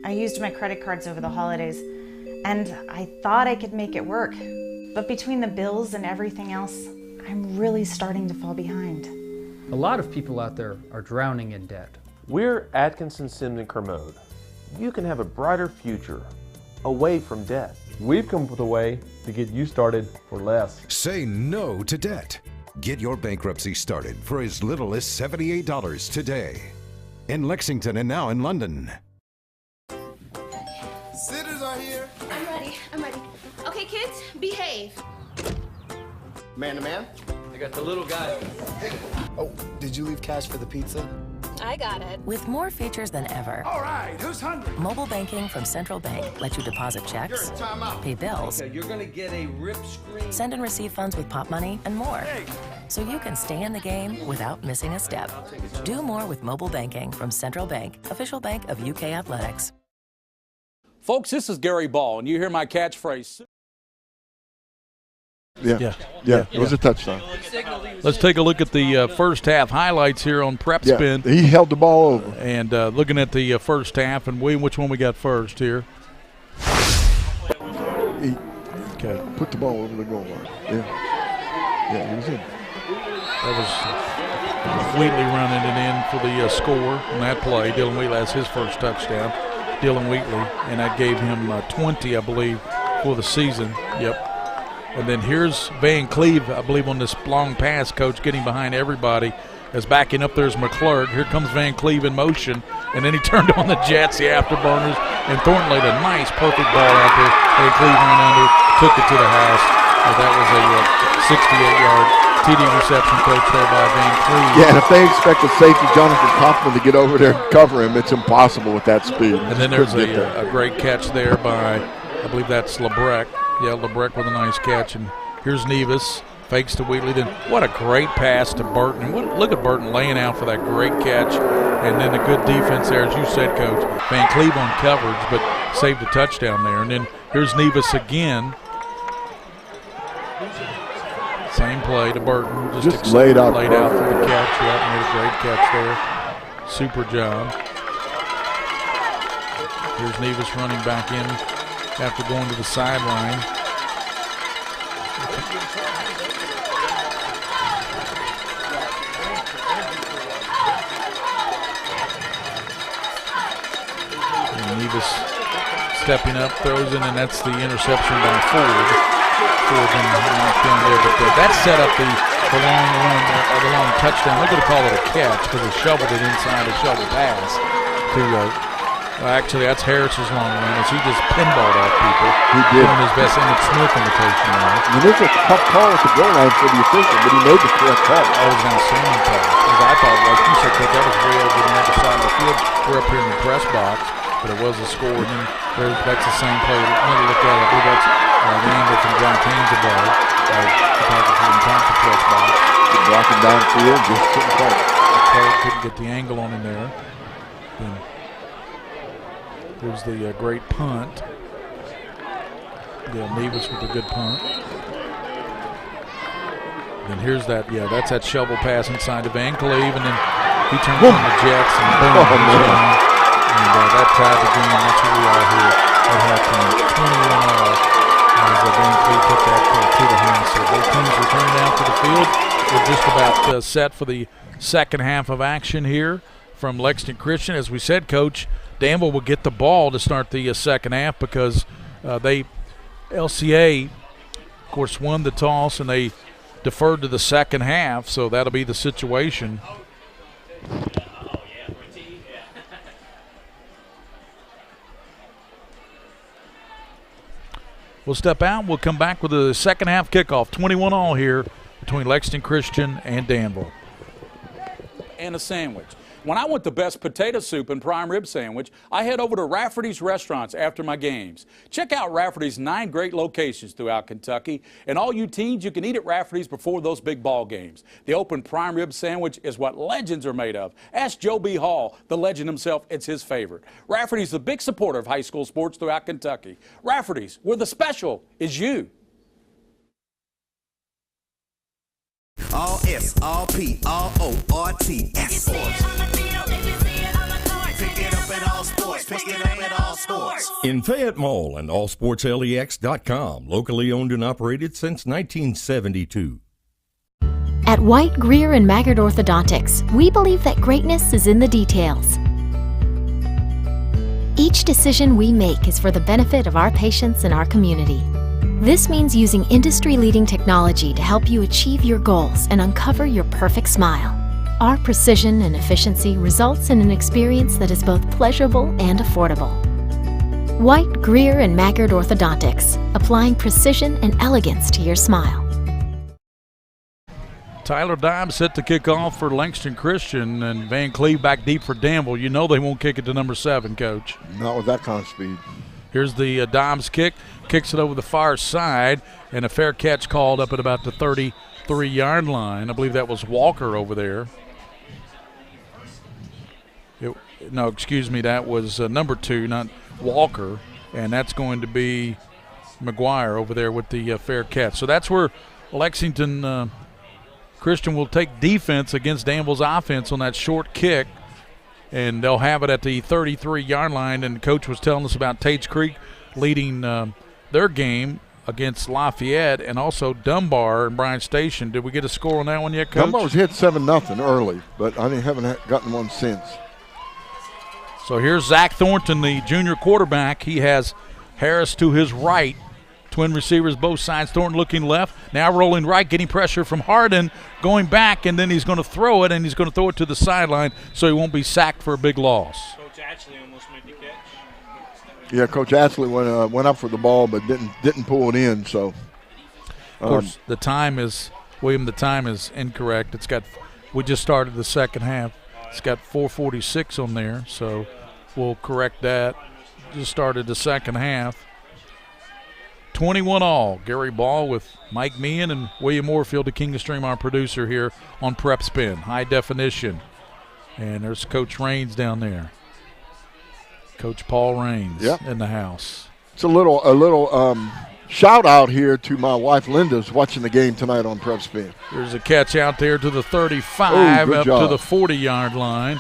I used my credit cards over the holidays, and I thought I could make it work. But between the bills and everything else, I'm really starting to fall behind. A lot of people out there are drowning in debt. We're Atkinson, Sims, and Kermode. You can have a brighter future away from debt. We've come up with a way to get you started for less. Say no to debt. Get your bankruptcy started for as little as $78 today. In Lexington and now in London. Sitters are here. I'm ready. Okay, kids, behave. Man to man? I got the little guy. Oh, did you leave cash for the pizza? I got it. With more features than ever. All right, who's hungry? Mobile banking from Central Bank lets you deposit checks, pay bills, Okay, you're gonna get a rip screen. send and receive funds with Pop Money, and more. Hey. So you can stay in the game without missing a step. Do more with mobile banking from Central Bank, official bank of UK Athletics. Folks, this is Gary Ball, and you hear my catchphrase. Yeah. It was a touchdown. Let's take a look at the first half highlights here on PrepSpin. Yeah, he held the ball over. And looking at the first half, and William, which one we got first here? He put the ball over the goal line. Yeah, he was in. That was Wheatley running it in for the score on that play. Dylan Wheatley has his first touchdown. Dylan Wheatley, and that gave him 20, I believe, for the season. Yep. And then here's Van Cleve, I believe, on this long pass, Coach, getting behind everybody. As backing up there's McClurg. Here comes Van Cleve in motion, and then he turned on the Jets, the afterburners, and Thornton laid a nice, perfect ball out there. Van Cleve ran under, took it to the house. That was a 68-yard TD reception, Coach, there by Van Cleve. Yeah, and if they expect the safety, Jonathan Kaufman, to get over there and cover him, it's impossible with that speed. And then there's a great catch there by, I believe that's LeBrecq. Yeah, LeBrecq with a nice catch. And here's Nevis, fakes to Wheatley. Then what a great pass to Burton. Look at Burton laying out for that great catch. And then a good defense there, as you said, Coach. Van Cleve on coverage, but saved a touchdown there. And then here's Nevis again. Same play to Burton. Just laid out for the catch. Yeah, made a great catch there. Super job. Here's Nevis running back in after going to the sideline. And Nevis stepping up, throws in, and that's the interception by Ford. Ford knocked down there, but that set up the long run, the long touchdown. They're going to call it a catch because he shoveled it inside a shovel pass to actually, that's Harris's long run as he just pinballed off people. He did. Doing his best Emmett Smith imitation there. I mean, it's a tough call at the goal line for the official, but he made the correct call. Oh, it was an outstanding call. Because I thought, like you said, Coach, that was way over on the other side of the field. We're up here in the press box, but it was a score. And then that's the same play. Another look at it. I believe that's Randall from John Tanzabell. Photographer in front of the press box. Blocking downfield, just couldn't play. Couldn't get the angle on him there. Then here's the great punt. Yeah, Nevis with a good punt. And here's that, that's that shovel pass inside to Van Cleve, and then he turns on the Jets and boom. And that tied the game. That's what we all hear at halftime. 21-all as Van Cleve took that to the hand. So both teams returning out to the field. We're just about set for the second half of action here from Lexington Christian. As we said, Coach, Danville will get the ball to start the second half because LCA, of course, won the toss and they deferred to the second half, so that'll be the situation. We'll step out. We'll come back with the second half kickoff. 21-all here between Lexington Christian and Danville. And a sandwich. When I want the best potato soup and prime rib sandwich, I head over to Rafferty's Restaurants after my games. Check out Rafferty's 9 great locations throughout Kentucky. And all you teens, you can eat at Rafferty's before those big ball games. The open prime rib sandwich is what legends are made of. Ask Joe B. Hall, the legend himself, it's his favorite. Rafferty's the big supporter of high school sports throughout Kentucky. Rafferty's, where the special is you. All S, all P, all O, R, T, S. Pick it up at all sports. Pick it up at all sports. In Fayette Mall and allsportslex.com, locally owned and operated since 1972. At White, Greer, and Maggard Orthodontics, we believe that greatness is in the details. Each decision we make is for the benefit of our patients and our community. This means using industry-leading technology to help you achieve your goals and uncover your perfect smile. Our precision and efficiency results in an experience that is both pleasurable and affordable. White, Greer, and Maggard Orthodontics, applying precision and elegance to your smile. Tyler Dobbs set to kick off for Lexington Christian, and Van Cleve back deep for Danville. You know they won't kick it to number 7, Coach. Not with that kind of speed. Here's the Dobbs kick. Kicks it over the far side, and a fair catch called up at about the 33-yard line. I believe that was Walker over there. No, excuse me, that was number 2, not Walker, and that's going to be McGuire over there with the fair catch. So that's where Lexington Christian will take defense against Danville's offense on that short kick, and they'll have it at the 33-yard line. And the coach was telling us about Tates Creek leading their game against Lafayette, and also Dunbar and Bryan Station. Did we get a score on that one yet, Coach? Dunbar was hit 7-0 early, but I haven't gotten one since. So here's Zach Thornton, the junior quarterback. He has Harris to his right. Twin receivers both sides. Thornton looking left. Now rolling right, getting pressure from Hardin, going back, and then he's going to throw it, and he's going to throw it to the sideline so he won't be sacked for a big loss. Coach Ashley almost made the catch. Yeah, Coach Ashley went up for the ball but didn't pull it in. So, of course, the time is incorrect. We just started the second half. It's got 4:46 on there, so we'll correct that. Just started the second half. 21-all. Gary Ball with Mike Meehan and William Moorfield, the King of Stream, our producer here on PrepSpin, high definition. And there's Coach Raines down there. Coach Paul Raines in the house. It's a little shout out here to my wife Linda's watching the game tonight on PrepSpin. There's a catch out there to the 35, up to the 40-yard line.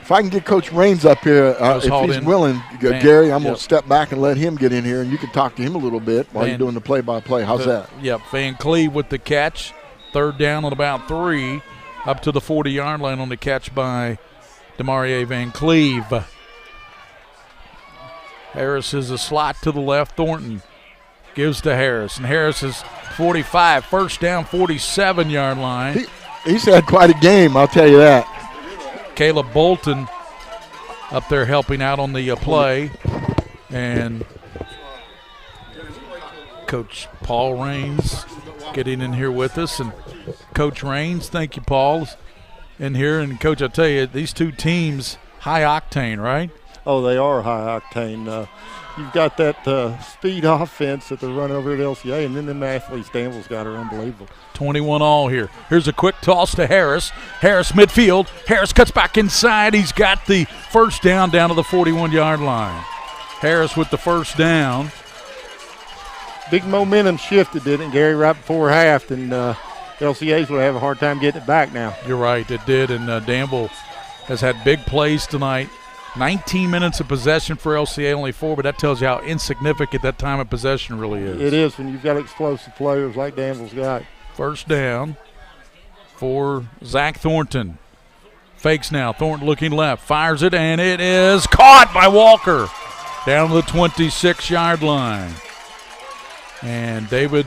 If I can get Coach Raines up here, if he's willing, Gary, I'm going to step back and let him get in here, and you can talk to him a little bit while you're doing the play-by-play. How's that? Yep, Van Cleve with the catch. Third down at about 3, up to the 40-yard line on the catch by Demarie Van Cleve. Harris is a slot to the left. Thornton gives to Harris, and Harris is 45. First down, 47-yard line. He's had quite a game, I'll tell you that. Caleb Bolton up there helping out on the play, and Coach Paul Raines getting in here with us. And Coach Raines, thank you, Paul, is in here. And Coach, I tell you, these two teams, high octane, right? Oh, they are high octane. You've got that speed offense that they're running over at LCA, and then them athletes Danville's got are unbelievable. 21-all here. Here's a quick toss to Harris. Harris midfield. Harris cuts back inside. He's got the first down to the 41-yard line. Harris with the first down. Big momentum shifted, didn't it, Gary, right before half, and LCA's will have a hard time getting it back now. You're right, it did, and Danville has had big plays tonight. 19 minutes of possession for LCA, only 4, but that tells you how insignificant that time of possession really is. It is when you've got explosive players like Danville's got. First down for Zach Thornton. Fakes now. Thornton looking left. Fires it, and it is caught by Walker down to the 26-yard line. And David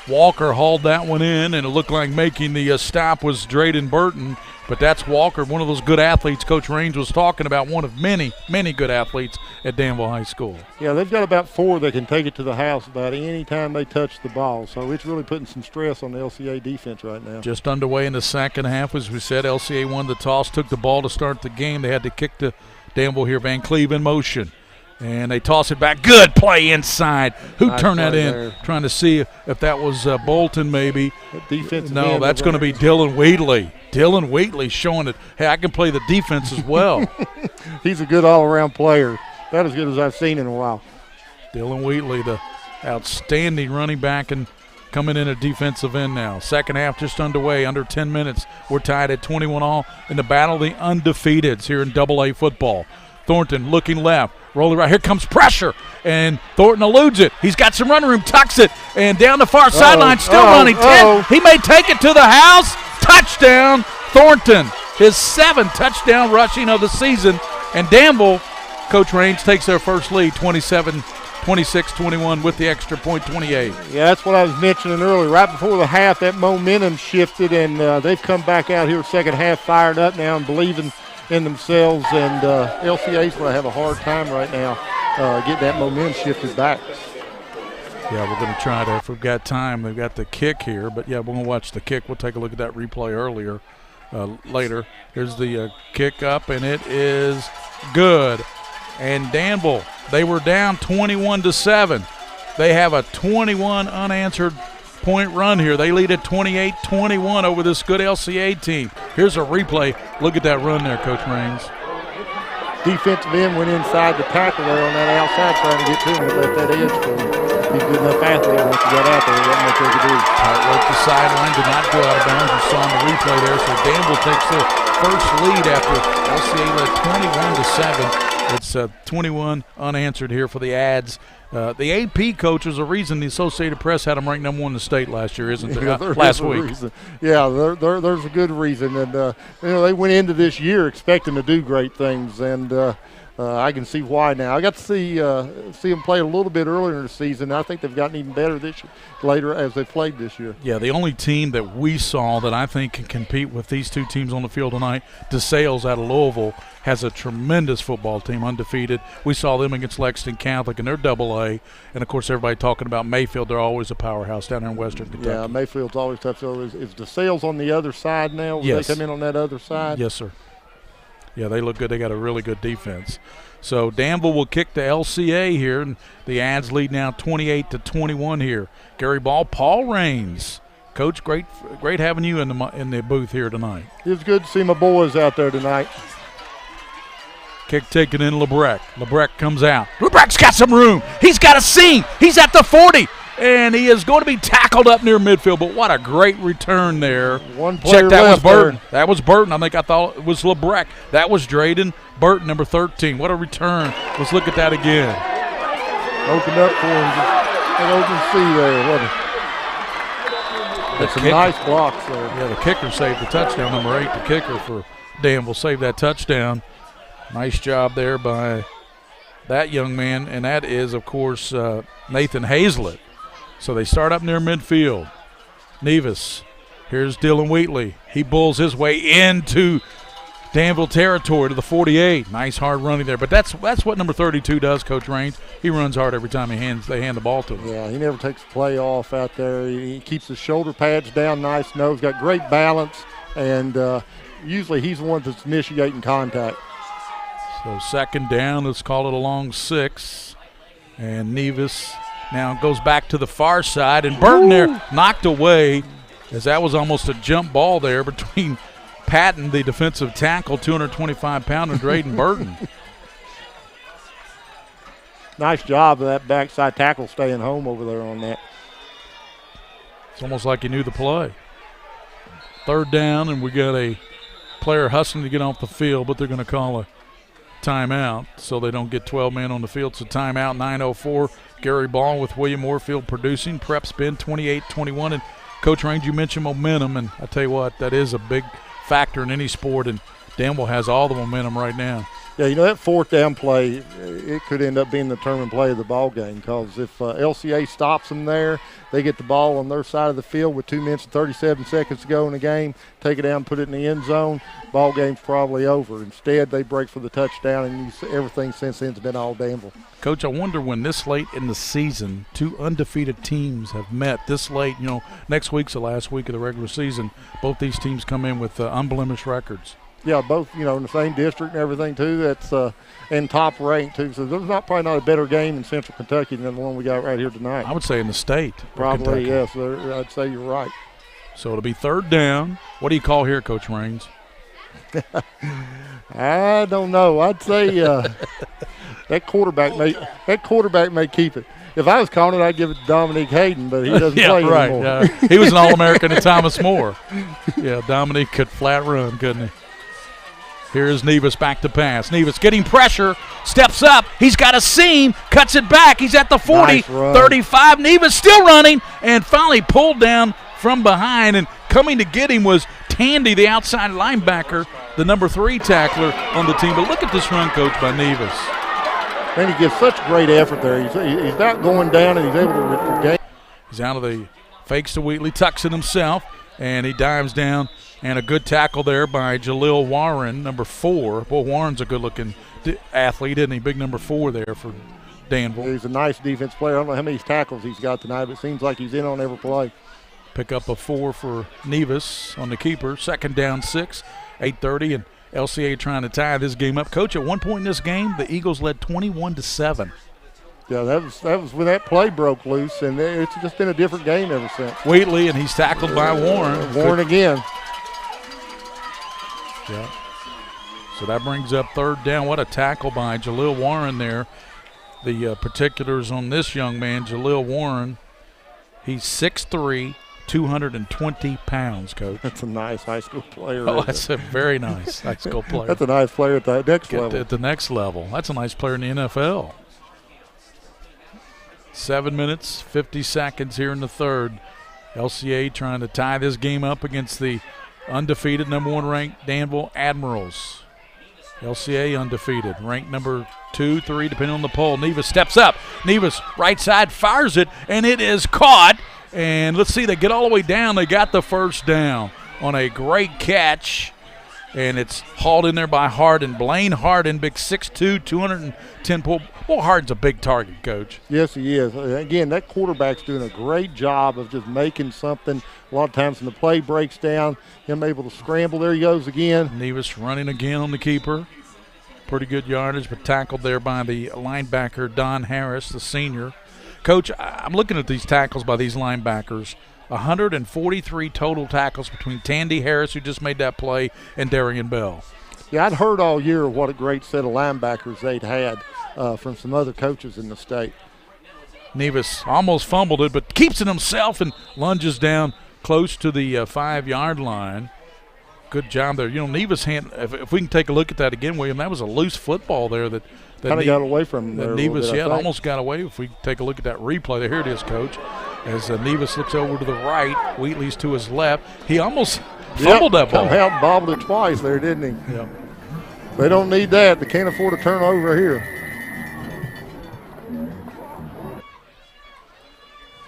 Walker hauled that one in, and it looked like making the stop was Drayden Burton. But that's Walker, one of those good athletes Coach Raines was talking about, one of many, many good athletes at Danville High School. Yeah, they've got about 4 that can take it to the house about any time they touch the ball. So it's really putting some stress on the LCA defense right now. Just underway in the second half. As we said, LCA won the toss, took the ball to start the game. They had to kick to Danville here. Van Cleve in motion. And they toss it back. Good play inside. Who Nice turned that play in? there. Trying to see if that was Bolton maybe. Defensive No, end that's was going to right. be Dylan Wheatley. Dylan Wheatley showing it. Hey, I can play the defense as well. He's a good all-around player. About as good as I've seen in a while. Dylan Wheatley, the outstanding running back, and coming in at defensive end now. Second half just underway, under 10 minutes. We're tied at 21-all in the battle of the undefeateds here in AA football. Thornton looking left, rolling right. Here comes pressure, and Thornton eludes it. He's got some running room, tucks it, and down the far sideline, still running 10. He may take it to the house. Touchdown, Thornton. His 7th touchdown rushing of the season. And Danville, Coach Raines takes their first lead, 26-21 with the extra point, 28. Yeah, that's what I was mentioning earlier. Right before the half, that momentum shifted, and they've come back out here second half fired up now and believing in themselves, and LCA's going to have a hard time right now getting that momentum shifted back. Yeah, we're going to try to, if we've got time, they've got the kick here, but yeah, we're going to watch the kick. We'll take a look at that replay later. Here's the kick up, and it is good. And Danville, they were down 21-7. They have a 21 unanswered point run here. They lead at 28-21 over this good LCA team. Here's a replay. Look at that run there, Coach Raines. Defensive end went inside the tackle there on that outside trying to get to him and let that edge for him. He's a good enough athlete once he got out there. There wasn't much they could do. Right the sideline, did not go out of bounds. You saw on the replay there. So Danville takes their first lead after LCA led 21-7. It's 21 unanswered here for the Ads. The AP coach is a reason the Associated Press had them ranked number 1 in the state last year, isn't there? Yeah, Last week. Reason. Yeah, there's a good reason. And, they went into this year expecting to do great things, and I can see why now. I got to see them play a little bit earlier in the season. I think they've gotten even better later as they played this year. Yeah, the only team that we saw that I think can compete with these two teams on the field tonight, DeSales out of Louisville, has a tremendous football team, undefeated. We saw them against Lexington Catholic, and they're AA. And, of course, everybody talking about Mayfield. They're always a powerhouse down there in Western Kentucky. Yeah, Mayfield's always tough. So is DeSales on the other side now? Yes. They come in on that other side? Yes, sir. Yeah, they look good. They got a really good defense. So Danville will kick the LCA here, and the Ads lead now 28-21 here. Gary Ball, Paul Raines. Coach, great having you in the booth here tonight. It was good to see my boys out there tonight. Kick taken in Lebrecht. Lebrecht comes out. Lebrecht's got some room. He's got a seam. He's at the 40. And he is going to be tackled up near midfield, but what a great return there. One player Check, that left was Burton. there. That was Burton. I thought it was Lebrecht. That was Drayden Burton, number 13. What a return. Let's look at that again. Opened up for him. An open C there. That's some nice blocks there. Yeah, the kicker saved the touchdown. Number 8, the kicker for Danville, saved that touchdown. Nice job there by that young man, and that is, of course, Nathan Hazlett. So they start up near midfield. Nevis. Here's Dylan Wheatley. He bulls his way into Danville territory to the 48. Nice hard running there. But that's what number 32 does, Coach Raines. He runs hard every time they hand the ball to him. Yeah, he never takes a play off out there. He keeps his shoulder pads down, nice nose, got great balance, and usually he's the one that's initiating contact. So second down, let's call it a long 6. And Nevis now goes back to the far side, and Burton there knocked away, as that was almost a jump ball there between Patton, the defensive tackle, 225-pounder, and Drayden Burton. Nice job of that backside tackle staying home over there on that. It's almost like he knew the play. Third down, and we got a player hustling to get off the field, but they're going to call a timeout so they don't get 12 men on the field. So timeout, 9:04. Gary Ball with William Moorfield producing. PrepSpin 28-21. And Coach Raines, you mentioned momentum, and I tell you what, that is a big factor in any sport, and Danville has all the momentum right now. Yeah, that fourth down play, it could end up being the determined play of the ball game, because if LCA stops them there, they get the ball on their side of the field with 2 minutes and 37 seconds to go in the game, take it down, put it in the end zone, ball game's probably over. Instead, they break for the touchdown, and everything since then has been all Danville. Coach, I wonder when this late in the season, two undefeated teams have met this late. Next week's the last week of the regular season. Both these teams come in with unblemished records. Yeah, both, in the same district and everything, too. That's in top rank, too. So there's probably not a better game in Central Kentucky than the one we got right here tonight. I would say in the state. Probably, yes. I'd say you're right. So it'll be third down. What do you call here, Coach Raines? I don't know. I'd say that quarterback may keep it. If I was calling it, I'd give it to Dominique Hayden, but he doesn't play anymore. He was an All-American at Thomas More. Yeah, Dominique could flat run, couldn't he? Here's Nevis back to pass. Nevis getting pressure, steps up. He's got a seam, cuts it back. He's at the 40, nice 35. Nevis still running and finally pulled down from behind. And coming to get him was Tandy, the outside linebacker, the number 3 tackler on the team. But look at this run, Coach, by Nevis. And he gives such great effort there. He's not going down, and he's able to regain. He's out of the fakes to Wheatley, tucks it himself, and he dives down. And a good tackle there by Jaleel Warren, number 4. Boy, Warren's a good-looking athlete, isn't he? Big number 4 there for Danville. He's a nice defense player. I don't know how many tackles he's got tonight, but it seems like he's in on every play. Pick up a 4 for Nevis on the keeper. Second down 6, 8:30, and LCA trying to tie this game up. Coach, at one point in this game, the Eagles led 21-7. Yeah, that was when that play broke loose, and it's just been a different game ever since. Wheatley, and he's tackled by Warren. Warren again. Yeah. So that brings up third down. What a tackle by Jaleel Warren there. The particulars on this young man, Jaleel Warren, he's 6'3", 220 pounds, Coach. That's a nice high school player. Oh, that's a very nice high school player. That's a nice player at the next level. At the next level. That's a nice player in the NFL. 7 minutes, 50 seconds here in the third. LCA trying to tie this game up against the undefeated number 1 ranked Danville Admirals. LCA undefeated, ranked number 2, 3, depending on the poll. Nevis steps up. Nevis right side fires it, and it is caught. And let's see, they get all the way down. They got the first down on a great catch. And it's hauled in there by Hardin. Blaine Hardin, big 6'2", 210 pool. Well, Hardin's a big target, Coach. Yes, he is. Again, that quarterback's doing a great job of just making something. A lot of times when the play breaks down, him able to scramble. There he goes again. Nevis running again on the keeper. Pretty good yardage, but tackled there by the linebacker, Don Harris, the senior. Coach, I'm looking at these tackles by these linebackers. 143 total tackles between Tandy Harris, who just made that play, and Darian Bell. Yeah, I'd heard all year what a great set of linebackers they'd had from some other coaches in the state. Nevis almost fumbled it, but keeps it himself and lunges down close to the 5-yard line. Good job there. Nevis hand. If we can take a look at that again, William, that was a loose football there that kind of got away from there. Nevis, almost got away. If we take a look at that replay, there, here it is, Coach. As Nevis looks over to the right, Wheatley's to his left. He almost fumbled that ball. Come out and bobbled it twice there, didn't he? Yep. They don't need that. They can't afford a turnover here.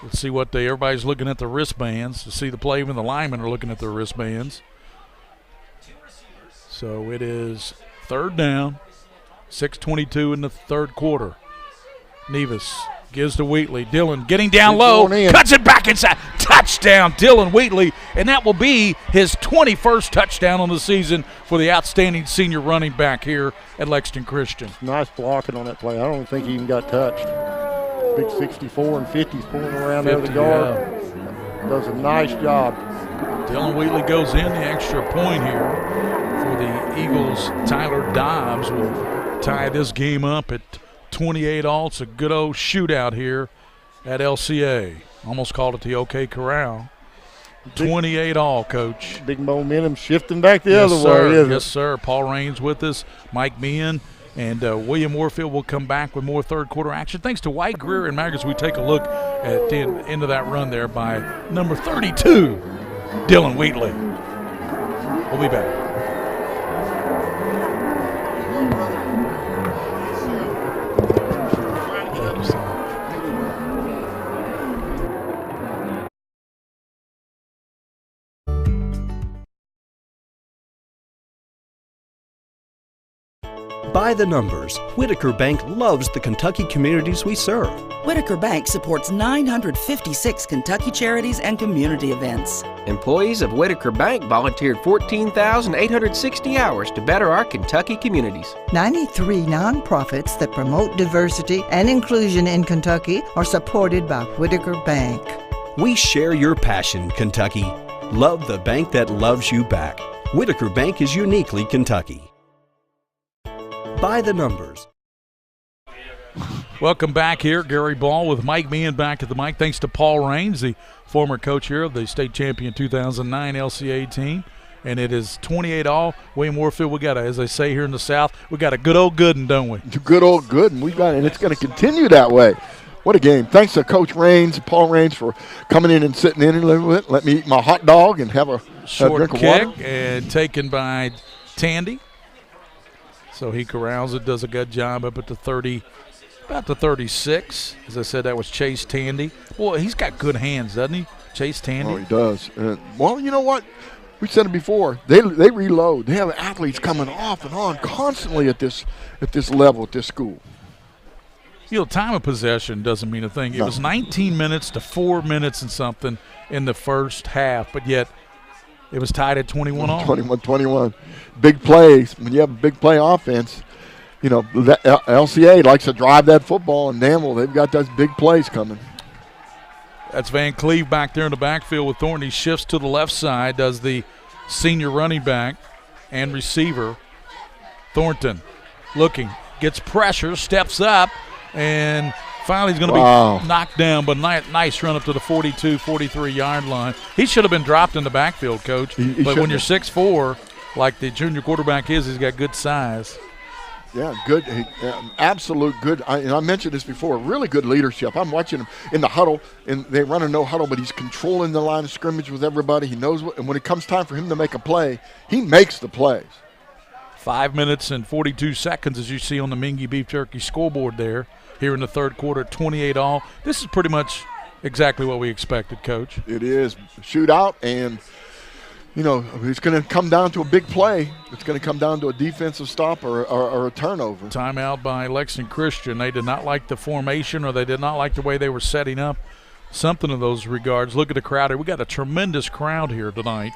Let's see what everybody's looking at the wristbands to see the play. Even the linemen are looking at their wristbands. So it is third down, 6:22 in the third quarter. Nevis gives to Wheatley. Dillon getting down low, cuts it back inside. Touchdown, Dillon Wheatley. And that will be his 21st touchdown on the season for the outstanding senior running back here at Lexington Christian. Nice blocking on that play. I don't think he even got touched. Big 64 and 50s pulling around there the guard. Yeah. Does a nice job. Dillon Wheatley goes in, the extra point here for the Eagles. Tyler Dobbs will tie this game up at 28 all. It's a good old shootout here at LCA. Almost called it the OK Corral. 28 all, Coach. Big momentum shifting back the other way, isn't it? Yes, sir. Paul Raines with us, Mike Meehan, and William Warfield will come back with more third quarter action. Thanks to White, Greer, and Maggard as we take a look at the end of that run there by number 32, Dillon Wheatley. We'll be back. By the numbers, Whitaker Bank loves the Kentucky communities we serve. Whitaker Bank supports 956 Kentucky charities and community events. Employees of Whitaker Bank volunteered 14,860 hours to better our Kentucky communities. 93 nonprofits that promote diversity and inclusion in Kentucky are supported by Whitaker Bank. We share your passion, Kentucky. Love the bank that loves you back. Whitaker Bank is uniquely Kentucky. By the numbers. Welcome back here. Gary Ball with Mike Meehan back at the mic. Thanks to Paul Raines, the former coach here of the state champion 2009 LCA team. And it is 28-all. William Warfield, we got as they say here in the South, we got a good old gooden, don't we? Good old gooden. We got it, and it's going to continue that way. What a game. Thanks to Coach Raines, Paul Raines, for coming in and sitting in a little bit. Let me eat my hot dog and have a short drink of kick water. And taken by Tandy. So he corrals it, does a good job up at the 30, about the 36. As I said, that was Chase Tandy. Boy, he's got good hands, doesn't he, Chase Tandy? Oh, he does. Well, you know what? We said it before. They reload. They have athletes coming off and on constantly at this level at this school. You know, time of possession doesn't mean a thing. It was 19 minutes to 4 minutes and something in the first half, but yet it was tied at 21-all. 21-21. Big plays. When you have a big play offense, you know, LCA likes to drive that football, and Danville, they've got those big plays coming. That's Van Cleve back there in the backfield with Thornton. He shifts to the left side, does the senior running back and receiver. Thornton looking, gets pressure, steps up, and finally he's going to be knocked down, but nice run up to the 42, 43-yard line. He should have been dropped in the backfield, Coach. But when you're 6'4", like the junior quarterback is, he's got good size. Yeah, good, absolute good. I mentioned this before, really good leadership. I'm watching him in the huddle, and they run a no huddle, but he's controlling the line of scrimmage with everybody. He knows what, and when it comes time for him to make a play, he makes the plays. 5 minutes and 42 seconds, as you see on the Mingy Beef Jerky scoreboard there, here in the third quarter, 28-all. This is pretty much exactly what we expected, Coach. It is. Shootout, and you know, it's going to come down to a big play. It's going to come down to a defensive stop or a turnover. Timeout by Lexington Christian. They did not like the formation, or they did not like the way they were setting up. Something in those regards. Look at the crowd here. We got a tremendous crowd here tonight.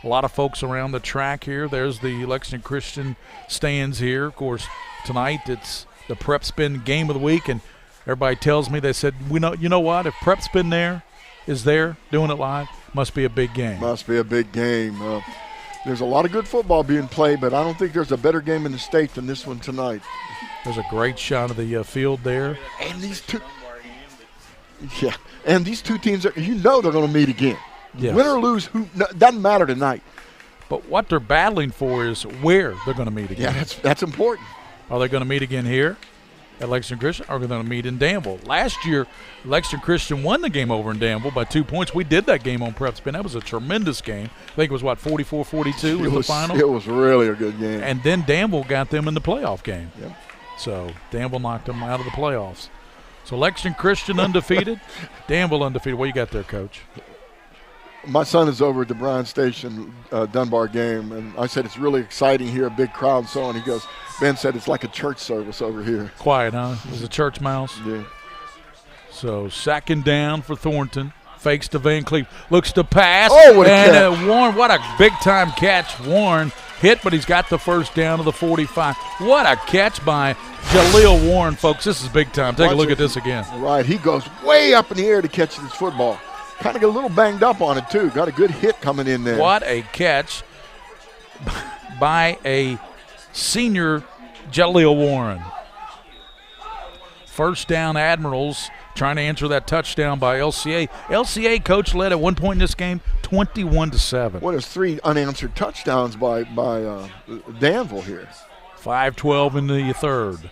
A lot of folks around the track here. There's the Lexington Christian stands here. Of course, tonight it's the PrepSpin game of the week, and everybody tells me, they said, you know what, if PrepSpin is there doing it live, must be a big game. Must be a big game. There's a lot of good football being played, but I don't think there's a better game in the state than this one tonight. There's a great shot of the field there. And these two teams, you know they're going to meet again. Yes. Win or lose, doesn't matter tonight. But what they're battling for is where they're going to meet again. Yeah, that's important. Are they going to meet again here at Lexington Christian, or are they going to meet in Danville? Last year, Lexington Christian won the game over in Danville by 2 points. We did that game on PrepSpin. That was a tremendous game. I think it was, 44-42 was the final? It was really a good game. And then Danville got them in the playoff game. Yep. So Danville knocked them out of the playoffs. So Lexington Christian undefeated, Danville undefeated. What you got there, Coach? My son is over at the Bryan Station Dunbar game, and I said it's really exciting here, a big crowd and so on. He goes, Ben said it's like a church service over here. Quiet, huh? It was a church mouse? Yeah. So second down for Thornton. Fakes to Van Cleve. Looks to pass. Oh, what a catch. Warren, what a big-time catch. Warren hit, but he's got the first down to the 45. What a catch by Jaleel Warren, folks. This is big time. Take a look at this again. Right. He goes way up in the air to catch this football. Kind of got a little banged up on it, too. Got a good hit coming in there. What a catch by a senior Jaleel Warren. First down, Admirals trying to answer that touchdown by LCA. LCA, Coach, led at one point in this game 21-7. What is 3 unanswered touchdowns by Danville here? 5:12 in the third.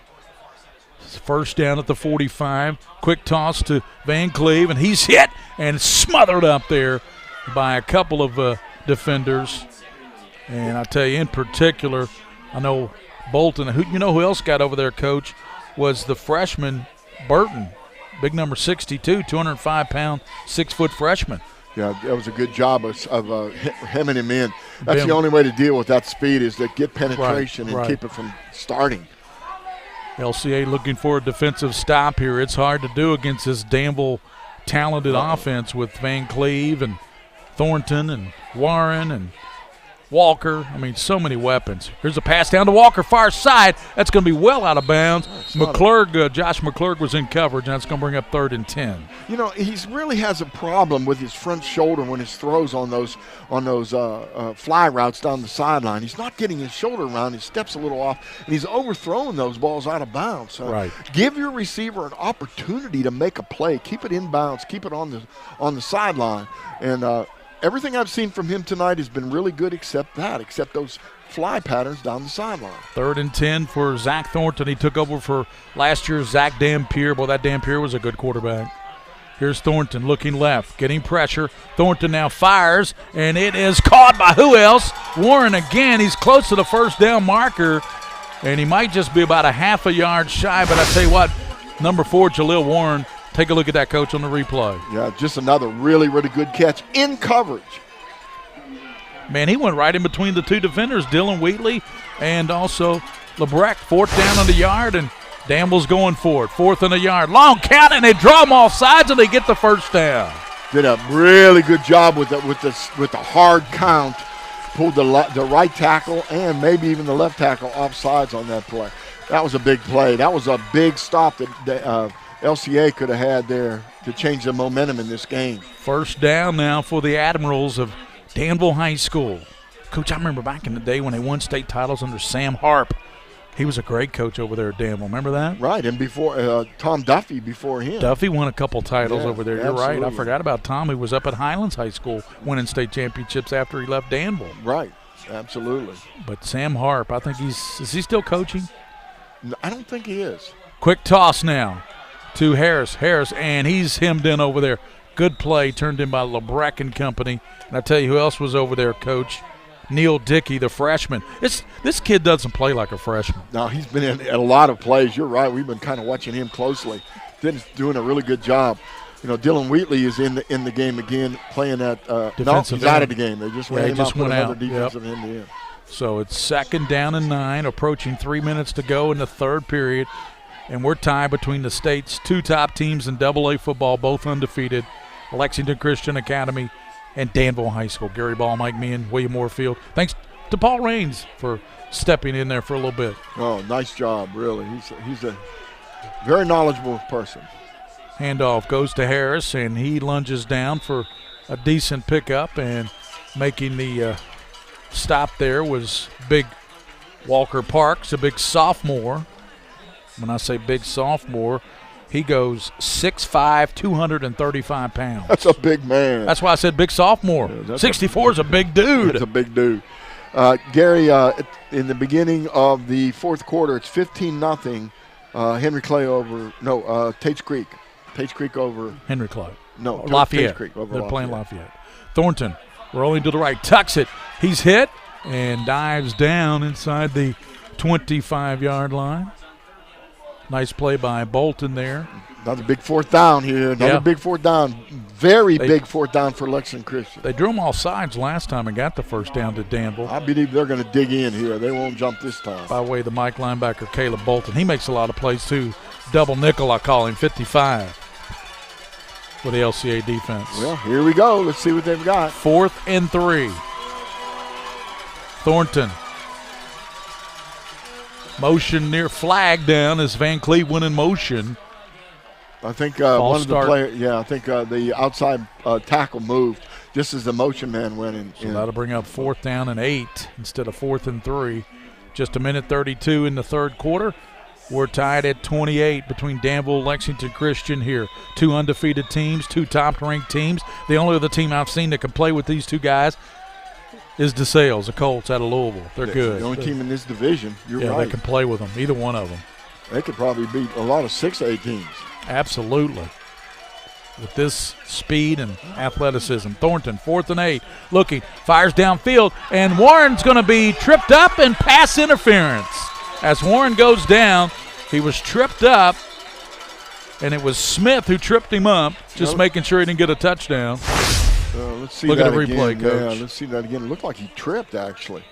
First down at the 45. Quick toss to Van Cleve, and he's hit and smothered up there by a couple of defenders. And I tell you, in particular, I know Bolton. Who else got over there, Coach, was the freshman Burton. Big number 62, 205-pound, 6-foot freshman. Yeah, that was a good job of hemming him in. That's the only way to deal with that speed is to get penetration and keep it from starting. LCA looking for a defensive stop here. It's hard to do against this Danville talented offense with Van Cleve and Thornton and Warren and Walker. I mean, so many weapons. Here's a pass down to Walker, far side. That's going to be well out of bounds. McClurg, Josh McClurg was in coverage, and that's going to bring up 3rd and 10. You know, he really has a problem with his front shoulder when his throws on those fly routes down the sideline. He's not getting his shoulder around. His steps a little off, and he's overthrowing those balls out of bounds. So right. Give your receiver an opportunity to make a play. Keep it in bounds. Keep it on the sideline. And everything I've seen from him tonight has been really good except those fly patterns down the sideline. 3rd and 10 for Zach Thornton. He took over for last year's Zach Dampier. Boy, that Dampier was a good quarterback. Here's Thornton looking left, getting pressure. Thornton now fires, and it is caught by who else? Warren again. He's close to the first down marker, and he might just be about a half a yard shy. But I tell you what, number 4, Jaleel Warren, take a look at that, Coach, on the replay. Yeah, just another really, really good catch in coverage. Man, he went right in between the two defenders, Dylan Wheatley and also LeBrecht. 4th down on the yard, and Danville's going for it. 4th and a yard. Long count, and they draw them off sides, and they get the first down. Did a really good job with the hard count. Pulled the right tackle and maybe even the left tackle off sides on that play. That was a big play. That was a big stop that LCA could have had there to change the momentum in this game. 1st down now for the Admirals of Danville High School. Coach, I remember back in the day when they won state titles under Sam Harp. He was a great coach over there at Danville. Remember that? Right, and before Tom Duffy before him. Duffy won a couple titles over there. You're absolutely. right. I forgot about Tom, who was up at Highlands High School winning state championships after he left Danville. Right, absolutely. But Sam Harp, I think is he still coaching? No, I don't think he is. Quick toss now to Harris, and he's hemmed in over there. Good play turned in by LeBrecht and company. And I tell you who else was over there, Coach? Neil Dickey, the freshman. This kid doesn't play like a freshman. No, he's been in a lot of plays. You're right. We've been kind of watching him closely. Doing a really good job. You know, Dylan Wheatley is in the game again, playing at he's out of the game. They just ran him out for another defensive end to end. So it's 2nd down and 9, approaching 3 minutes to go in the 3rd period. And we're tied between the state's 2 top teams in AA football, both undefeated, Lexington Christian Academy and Danville High School. Gary Ball, Mike Meehan, William Moorfield. Thanks to Paul Raines for stepping in there for a little bit. Oh, nice job, really. He's a very knowledgeable person. Handoff goes to Harris, and he lunges down for a decent pickup, and making the stop there was big Walker Parks, a big sophomore. When I say big sophomore, he goes 6'5", 235 pounds. That's a big man. That's why I said big sophomore. 64 is a big dude. That's a big dude. Gary, in the beginning of the 4th quarter, it's 15-0. Henry Clay over Tate's Creek. Tate's Creek over Henry Clay. No, Lafayette. Tate's Creek over They're Lafayette. playing Lafayette. Thornton rolling to the right, tucks it. He's hit and dives down inside the 25-yard line. Nice play by Bolton there. Another big 4th down here. Another big 4th down. Big 4th down for Lexington Christian. They drew them all sides last time and got the first down to Danville. I believe they're going to dig in here. They won't jump this time. By way of the Mike linebacker, Caleb Bolton. He makes a lot of plays too. Double nickel, I call him, 55 for the LCA defense. Well, here we go. Let's see what they've got. 4th and 3. Thornton. Motion near flag down as Van Cleve went in motion. I think one of the players, I think the outside tackle moved just as the motion man went in. So that'll bring up 4th down and 8 instead of 4th and 3. Just a minute 32 in the 3rd quarter. We're tied at 28 between Danville and Lexington Christian here. 2 undefeated teams, 2 top-ranked teams. The only other team I've seen that can play with these 2 guys is DeSales, the Colts out of Louisville. They're good. The only team in this division. You're right. They can play with them, either one of them. They could probably beat a lot of 6A teams. Absolutely. With this speed and athleticism. Thornton, 4th and 8, looking, fires downfield, and Warren's going to be tripped up and pass interference. As Warren goes down, he was tripped up, and it was Smith who tripped him up, just making sure he didn't get a touchdown. Let's see Look that at the replay, again. Coach. Yeah, let's see that again. It looked like he tripped, actually.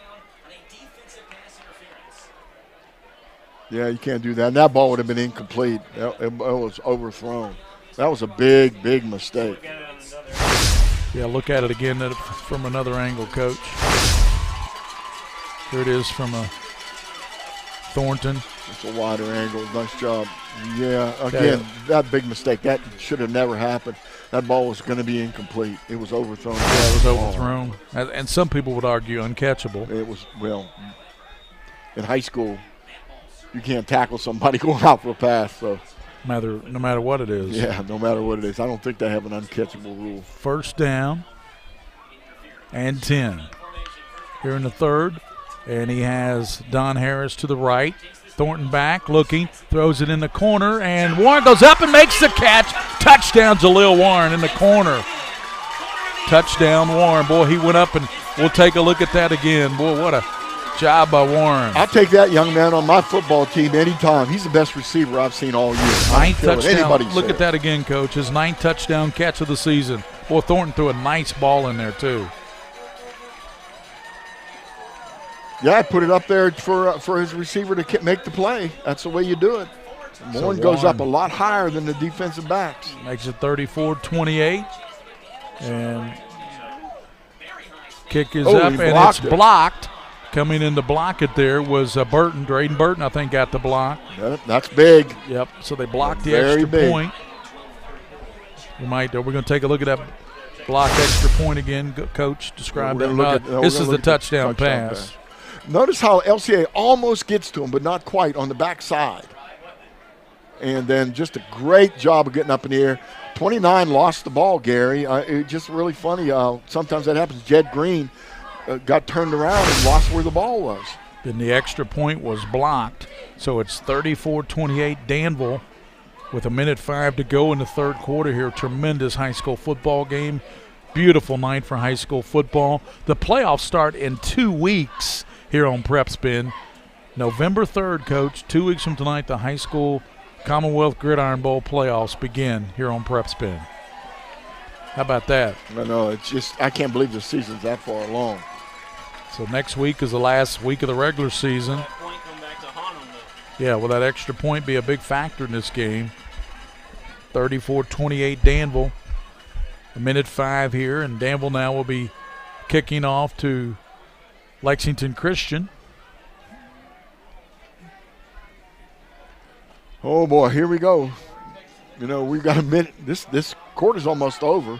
Yeah, you can't do that. And that ball would have been incomplete. It was overthrown. That was a big, big mistake. Yeah, look at it again from another angle, Coach. Here it is from Thornton. It's a wider angle. Nice job. Yeah, again, that big mistake. That should have never happened. That ball was going to be incomplete. It was overthrown. Yeah, it was overthrown. And some people would argue uncatchable. It was, well, in high school, you can't tackle somebody going out for a pass. So no matter what it is. Yeah, no matter what it is. I don't think they have an uncatchable rule. First down and 10. Here in the third. And he has Don Harris to the right. Thornton back, looking, throws it in the corner, and Warren goes up and makes the catch. Touchdown, Jaleel Warren in the corner. Touchdown, Warren. Boy, he went up, and we'll take a look at that again. Boy, what a job by Warren. I'll take that young man on my football team anytime. He's the best receiver I've seen all year. Ninth touchdown. Look at that again, Coach. His 9th touchdown catch of the season. Boy, Thornton threw a nice ball in there, too. Yeah, I put it up there for his receiver to make the play. That's the way you do it. Warren goes up a lot higher than the defensive backs. Makes it 34-28. And kick is up, and it's blocked. Coming in to block it there was Burton. Drayden Burton, I think, got the block. That's big. Yep, so they blocked the extra point. We're going to take a look at that block extra point again. Coach, describe that. This is the touchdown pass. Notice how LCA almost gets to him, but not quite on the backside. And then just a great job of getting up in the air. 29 lost the ball, Gary. It's just really funny. Sometimes that happens. Jed Green got turned around and lost where the ball was. Then the extra point was blocked. So it's 34-28 Danville with 1:05 to go in the third quarter here. Tremendous high school football game. Beautiful night for high school football. The playoffs start in 2 weeks here on PrepSpin. November 3rd, Coach, 2 weeks from tonight, the high school Commonwealth Gridiron Bowl playoffs begin here on PrepSpin. How about that? I know, it's just, I can't believe the season's that far along. So next week is the last week of the regular season. Yeah, will that extra point be a big factor in this game? 34-28 Danville. 1:05 here, and Danville now will be kicking off to Lexington Christian. Oh boy, here we go. You know, we've got a minute. This quarter's almost over.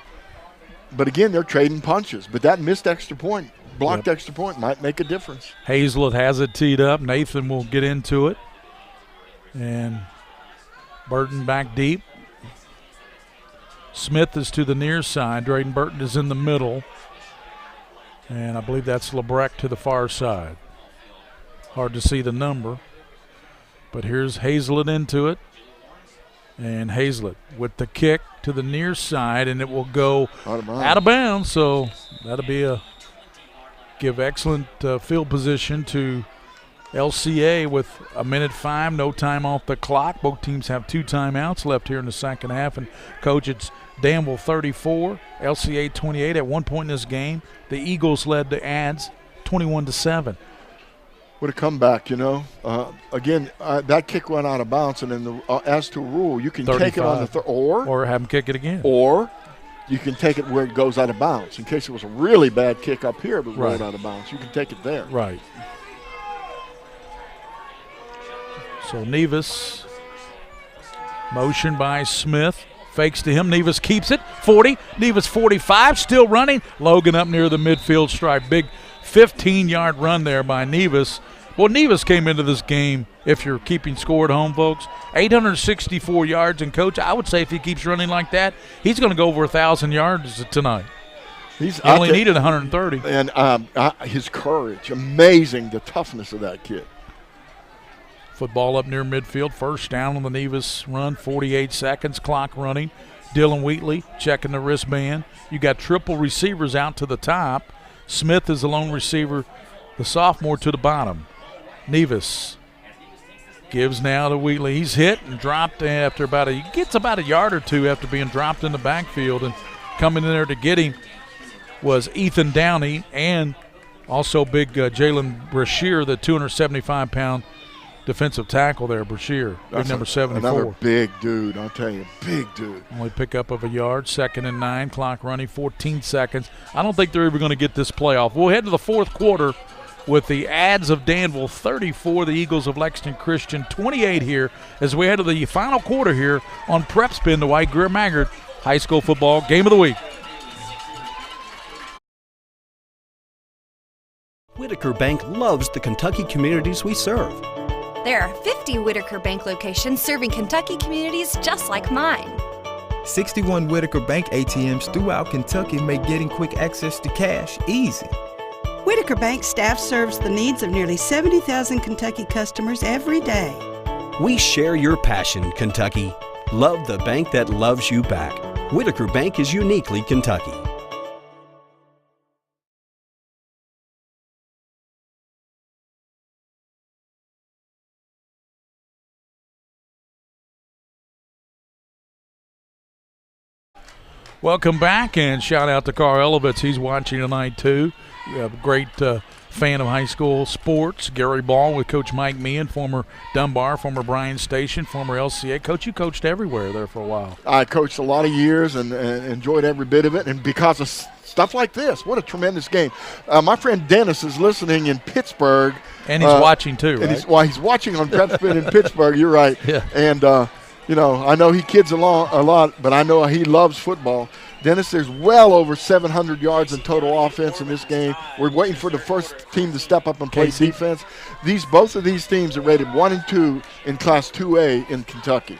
But again, they're trading punches. But that missed extra point, blocked extra point might make a difference. Hazlett has it teed up. Nathan will get into it. And Burton back deep. Smith is to the near side. Drayden Burton is in the middle. And I believe that's LeBrecq to the far side. Hard to see the number. But here's Hazlett into it. And Hazlett with the kick to the near side, and it will go out of bounds. So that'll be give excellent field position to LCA with 1:05, no time off the clock. Both teams have 2 timeouts left here in the second half. And, Coach, it's Danville 34, LCA 28. At one point in this game, the Eagles led the Ads 21-7. What a comeback, you know. Again, that kick went out of bounds, and then as to a rule, you can 35. take it on the or have them kick it again. Or you can take it where it goes out of bounds. In case it was a really bad kick up here, but rolled out of bounds, you can take it there. Right. So Nevis, motion by Smith, fakes to him. Nevis keeps it, 40. Nevis 45, still running. Logan up near the midfield stripe. Big 15-yard run there by Nevis. Well, Nevis came into this game, if you're keeping score at home, folks, 864 yards. And, Coach, I would say if he keeps running like that, he's going to go over 1,000 yards tonight. He only needed 130. And his courage, amazing, the toughness of that kid. Football up near midfield, first down on the Nevis run, 48 seconds, clock running. Dylan Wheatley checking the wristband. You got triple receivers out to the top. Smith is the lone receiver, the sophomore, to the bottom. Nevis gives now to Wheatley. He's hit and dropped after he gets about a yard or two after being dropped in the backfield. And coming in there to get him was Ethan Downey and also big Jalen Brashear, the 275-pound defensive tackle there, Brashear, big number 74. Another big dude, I'll tell you, big dude. Only pickup of a yard, 2nd and 9, clock running 14 seconds. I don't think they're even going to get this play off. We'll head to the fourth quarter with the Ads of Danville 34, the Eagles of Lexington Christian 28 here as we head to the final quarter here on PrepSpin, the White Greer Maggard High School Football Game of the Week. Whitaker Bank loves the Kentucky communities we serve. There are 50 Whitaker Bank locations serving Kentucky communities just like mine. 61 Whitaker Bank ATMs throughout Kentucky make getting quick access to cash easy. Whitaker Bank staff serves the needs of nearly 70,000 Kentucky customers every day. We share your passion, Kentucky. Love the bank that loves you back. Whitaker Bank is uniquely Kentucky. Welcome back, and shout out to Carl Elovitz. He's watching tonight, too. A great fan of high school sports. Gary Ball with Coach Mike Meehan, former Dunbar, former Bryan Station, former LCA. Coach, you coached everywhere there for a while. I coached a lot of years and enjoyed every bit of it, and because of stuff like this, what a tremendous game. My friend Dennis is listening in Pittsburgh. And he's watching, too, right? And he's watching on PrepSpin in Pittsburgh. You're right. Yeah. And, I know he kids a lot, but I know he loves football. Dennis, there's well over 700 yards in total offense in this game. We're waiting for the first team to step up and play defense. Both of these teams are rated 1 and 2 in Class 2A in Kentucky.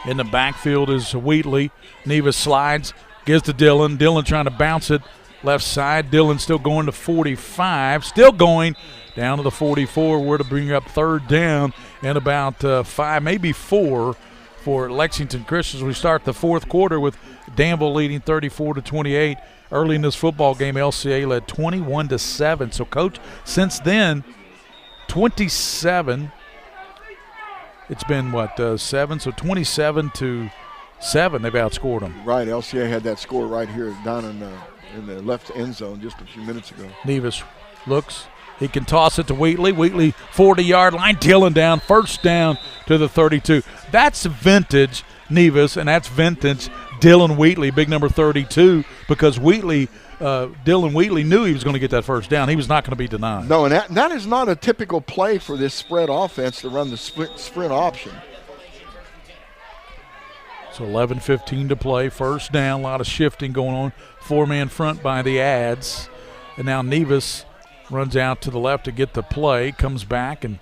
In the backfield is Wheatley. Neva slides, gives to Dillon. Dillon trying to bounce it left side. Dillon still going to 45, still going down to the 44. We're to bring up 3rd down and about 5, maybe 4 for Lexington Christians. We start the fourth quarter with Danville leading 34-28. Early in this football game, LCA led 21-7. So, Coach, since then, 27. It's been, 7? So 27-7, they've outscored them. Right, LCA had that score right here down in the left end zone just a few minutes ago. Nevis looks. He can toss it to Wheatley. Wheatley, 40-yard line, Dillon down, 1st down to the 32. That's vintage Nevis, and that's vintage Dillon Wheatley, big number 32, because Dillon Wheatley knew he was going to get that 1st down. He was not going to be denied. No, and that is not a typical play for this spread offense to run the sprint option. So 11:15 to play, 1st down, a lot of shifting going on. 4-man front by the Ads. And now Nevis runs out to the left to get the play, comes back and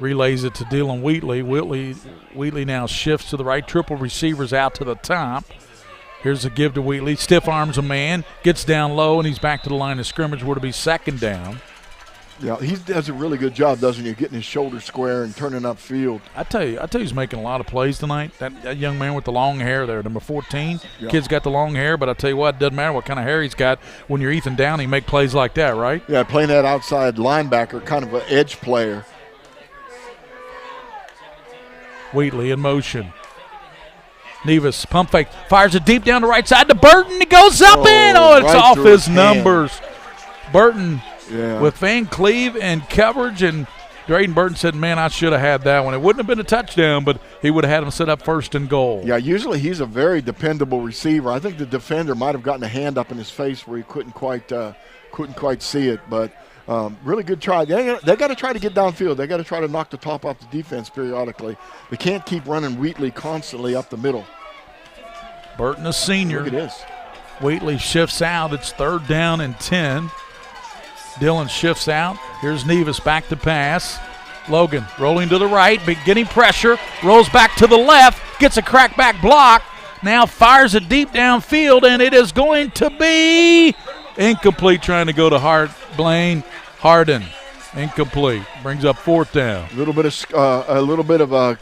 relays it to Dillon Wheatley. Wheatley now shifts to the right, triple receivers out to the top. Here's a give to Wheatley, stiff arms a man, gets down low, and he's back to the line of scrimmage where to be 2nd down. Yeah, he does a really good job, doesn't he, getting his shoulder square and turning upfield. I tell you, he's making a lot of plays tonight. That young man with the long hair there, number 14. Yeah. Kid's got the long hair, but I tell you what, it doesn't matter what kind of hair he's got. When you're Ethan Downey, you make plays like that, right? Yeah, playing that outside linebacker, kind of an edge player. Wheatley in motion. Nevis, pump fake, fires it deep down the right side to Burton. It goes up in. Oh, it's right off his hand. Numbers. Burton with Van Cleve and coverage, and Drayden Burton said, man, I should have had that one. It wouldn't have been a touchdown, but he would have had him set up 1st and goal. Yeah, usually he's a very dependable receiver. I think the defender might have gotten a hand up in his face where he couldn't quite see it, but really good try. They got to try to get downfield. They got to try to knock the top off the defense periodically. They can't keep running Wheatley constantly up the middle. Burton, a senior. Look at this. Wheatley shifts out. It's 3rd down and 10. Dillon shifts out. Here's Nevis back to pass. Logan rolling to the right, getting pressure, rolls back to the left, gets a crackback block, now fires it deep downfield, and it is going to be incomplete, trying to go to Blaine Harden. Incomplete. Brings up 4th down. A little bit of a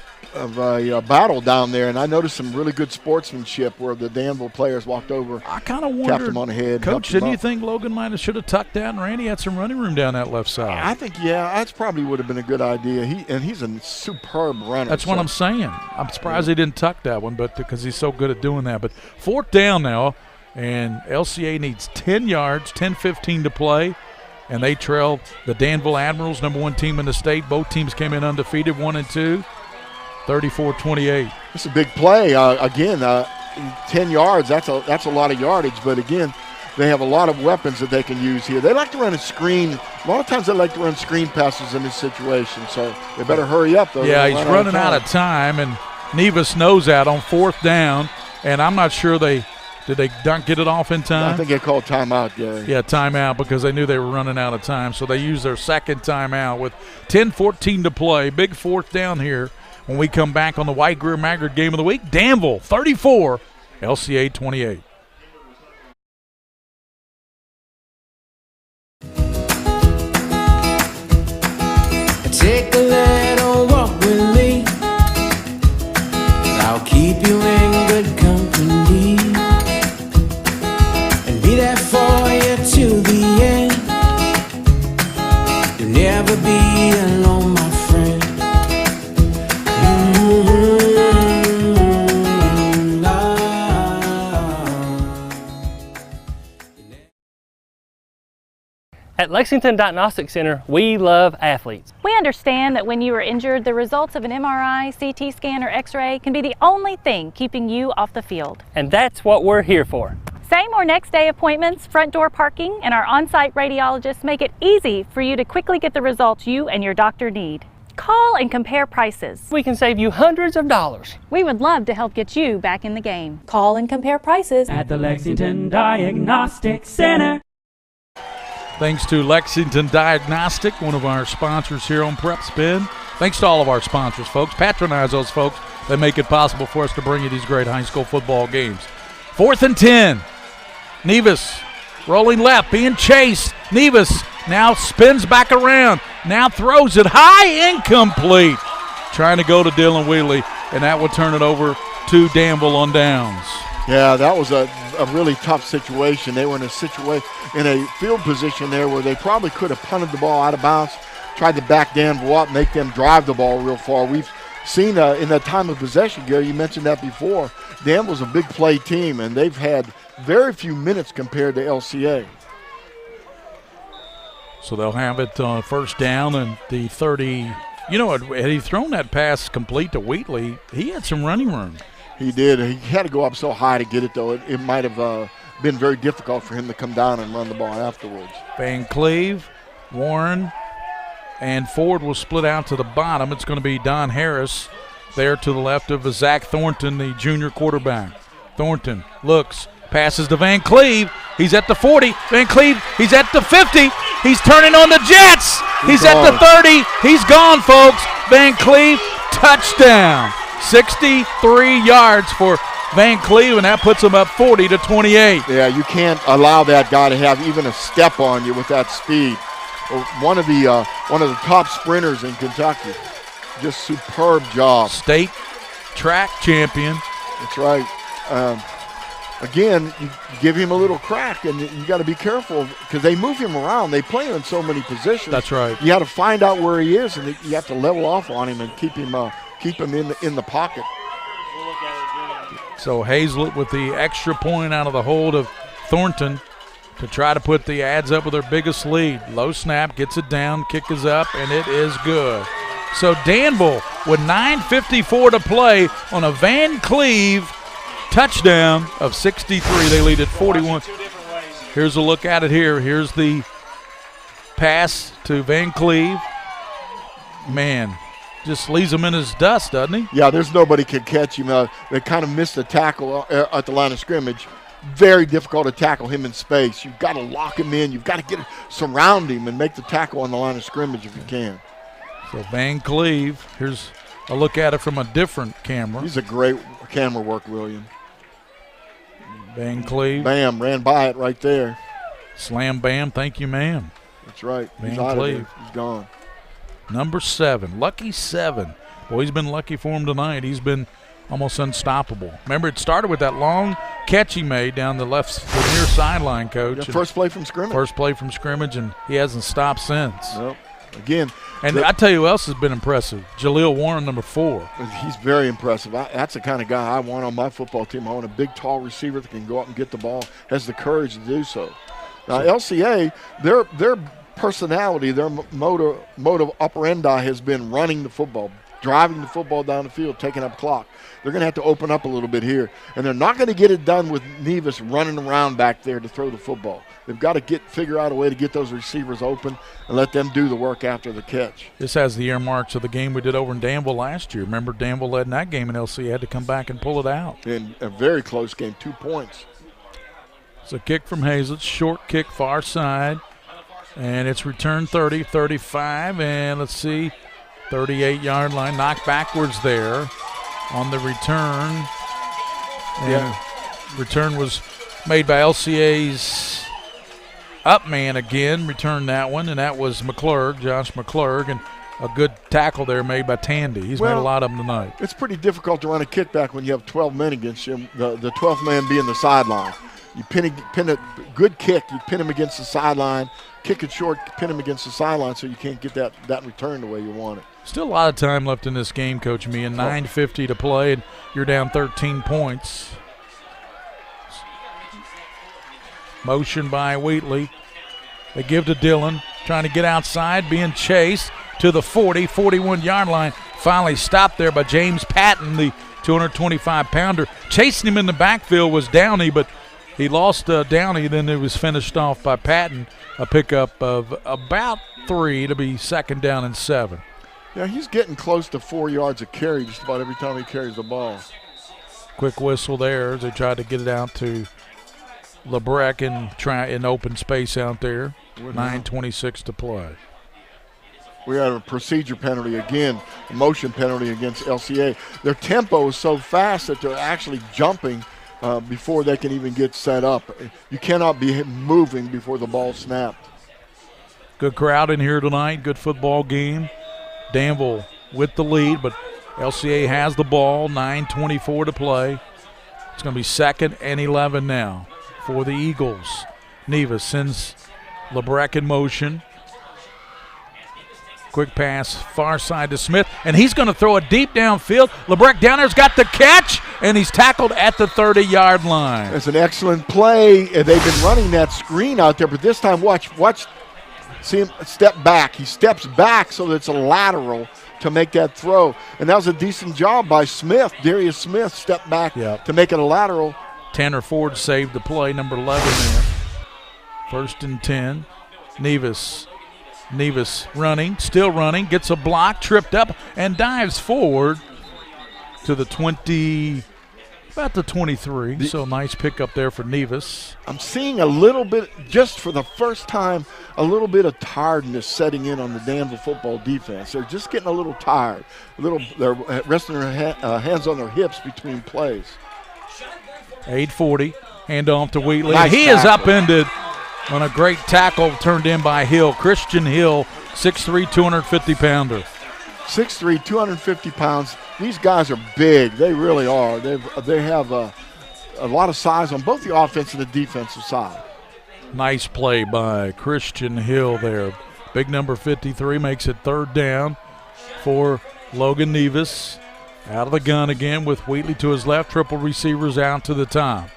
battle down there, and I noticed some really good sportsmanship where the Danville players walked over. I kind of wondered, tapped him on the head. Coach, didn't you think Logan should have tucked out and Randy had some running room down that left side? I think, that's probably would have been a good idea. He's a superb runner. That's what I'm saying. I'm surprised he didn't tuck that one, but because he's so good at doing that. But 4th down now, and LCA needs 10 yards, 10:15 to play. and they trail the Danville Admirals, #1 team in the state. Both teams came in undefeated, 1-2, 34-28. It's a big play. Again, 10 yards, that's a lot of yardage, but again, they have a lot of weapons that they can use here. They like to run a screen. A lot of times they like to run screen passes in this situation, so they better hurry up, though. Yeah, he's running out of time, and Nevis knows that on 4th down, and I'm not sure did they not get it off in time? I think they called timeout, Gary. Yeah, timeout, because they knew they were running out of time, so they used their second timeout with 10:14 to play. Big 4th down here when we come back on the White Greer Maggard Game of the Week. Danville 34, LCA 28. Take a little walk with me. I'll keep you in good company and be there for you to the end. You'll never be alone, my friend. At Lexington Diagnostic Center, we love athletes. We understand that when you are injured, the results of an MRI, CT scan, or X-ray can be the only thing keeping you off the field. And that's what we're here for. Same or next day appointments, front door parking, and our on-site radiologists make it easy for you to quickly get the results you and your doctor need. Call and compare prices. We can save you hundreds of dollars. We would love to help get you back in the game. Call and compare prices at the Lexington Diagnostic Center. Thanks to Lexington Diagnostic, one of our sponsors here on PrepSpin. Thanks to all of our sponsors, folks. Patronize those folks. They make it possible for us to bring you these great high school football games. 4th and 10. Nevis rolling left, being chased. Nevis now spins back around. Now throws it high, incomplete. Trying to go to Dylan Wheatley, and that will turn it over to Danville on downs. Yeah, that was a really tough situation. They were in a field position there where they probably could have punted the ball out of bounds, tried to back Danville up, make them drive the ball real far. We've seen in that time of possession, Gary, you mentioned that before, Danville's a big play team, and they've had very few minutes compared to LCA. So they'll have it first down and the 30. You know, had he thrown that pass complete to Wheatley, he had some running room. He did. He had to go up so high to get it, though. It might have been very difficult for him to come down and run the ball afterwards. Van Cleve, Warren, and Ford will split out to the bottom. It's going to be Don Harris there to the left of Zach Thornton, the junior quarterback. Thornton looks, passes to Van Cleve. He's at the 40. Van Cleve, he's at the 50. He's turning on the Jets. He's at the 30. He's gone, folks. Van Cleve, touchdown. 63 yards for Van Cleve, and that puts him up 40-28. Yeah, you can't allow that guy to have even a step on you with that speed. One of the top sprinters in Kentucky. Just superb job. State track champion. That's right. Again, you give him a little crack, and you got to be careful because they move him around. They play him in so many positions. That's right. You got to find out where he is, and you have to level off on him and keep him in the pocket. So Hazlett with the extra point out of the hold of Thornton to try to put the Ads up with their biggest lead. Low snap, gets it down, kick is up, and it is good. So Danville with 9:54 to play on a Van Cleve touchdown of 63. They lead at 41. Here's a look at it here. Here's the pass to Van Cleve. Man, just leaves him in his dust, doesn't he? Yeah, there's nobody can catch him. They kind of missed the tackle at the line of scrimmage. Very difficult to tackle him in space. You've got to lock him in. You've got to surround him and make the tackle on the line of scrimmage if you can. So Van Cleve, here's a look at it from a different camera. He's a great camera work, William. Van Cleve. Bam, ran by it right there. Slam, bam, thank you, ma'am. That's right. Van Cleve. Cleve. He's gone. Number 7, lucky 7. Boy, he's been lucky for him tonight. He's been almost unstoppable. Remember, it started with that long catch he made down the near sideline, Coach. Yeah, first play from scrimmage. First play from scrimmage, and he hasn't stopped since. Nope. Again. And I tell you who else has been impressive. Jaleel Warren, number 4. He's very impressive. That's the kind of guy I want on my football team. I want a big, tall receiver that can go up and get the ball, has the courage to do so. Now, LCA, their personality, their mode of operandi has been running the football, driving the football down the field, taking up clock. They're going to have to open up a little bit here. And they're not going to get it done with Nevis running around back there to throw the football. They've got to figure out a way to get those receivers open and let them do the work after the catch. This has the earmarks of the game we did over in Danville last year. Remember, Danville led in that game, and LCA had to come back and pull it out. In a very close game, 2 points. It's a kick from Hazlett, short kick far side, and it's returned 30, 35, and let's see, 38-yard line, knocked backwards there on the return. And return was made by LCA's up man again, returned that one, and that was McClurg, Josh McClurg, and a good tackle there made by Tandy. He's made a lot of them tonight. It's pretty difficult to run a kickback when you have 12 men against you, the 12th man being the sideline. You pin a good kick, you pin him against the sideline, kick it short, pin him against the sideline so you can't get that return the way you want it. Still a lot of time left in this game, Coach Meehan. 9:50 to play, and you're down 13 points. Motion by Wheatley. They give to Dillon, trying to get outside, being chased to the 40, 41-yard line. Finally stopped there by James Patton, the 225-pounder. Chasing him in the backfield was Downey, but he lost Downey, then it was finished off by Patton, a pickup of about 3 to be second down and 7. Yeah, he's getting close to 4 yards a carry just about every time he carries the ball. Quick whistle there as they tried to get it out to LeBrecq and try in open space out there. 9:26 to play. We had a procedure penalty again, a motion penalty against LCA. Their tempo is so fast that they're actually jumping before they can even get set up. You cannot be moving before the ball snapped. Good crowd in here tonight. Good football game. Danville with the lead, but LCA has the ball. 9:24 to play. It's going to be 2nd and 11 now for the Eagles. Nevis sends LeBrecq in motion. Quick pass far side to Smith, and he's going to throw it deep downfield. LeBrecq down there's got the catch, and he's tackled at the 30-yard line. It's an excellent play. They've been running that screen out there, but this time watch. See him step back. He steps back so that it's a lateral to make that throw. And that was a decent job by Smith. Darius Smith stepped back to make it a lateral. Tanner Ford saved the play, number 11 there. 1st and 10. Nevis running, still running, gets a block, tripped up, and dives forward to the 20, about the 23. So nice pickup there for Nevis. I'm seeing a little bit, just for the first time, a little bit of tiredness setting in on the Danville football defense. They're just getting a little tired. They're resting their hands on their hips between plays. 8:40, handoff to Wheatley. Nice he tackle. is upended on a great tackle turned in by Hill. Christian Hill, 6'3", 250-pounder. 6'3", 250 pounds. These guys are big. They really are. They have a lot of size on both the offensive and the defensive side. Nice play by Christian Hill there. Big number 53 makes it 3rd down for Logan Nevis. Out of the gun again with Wheatley to his left. Triple receivers out to the top.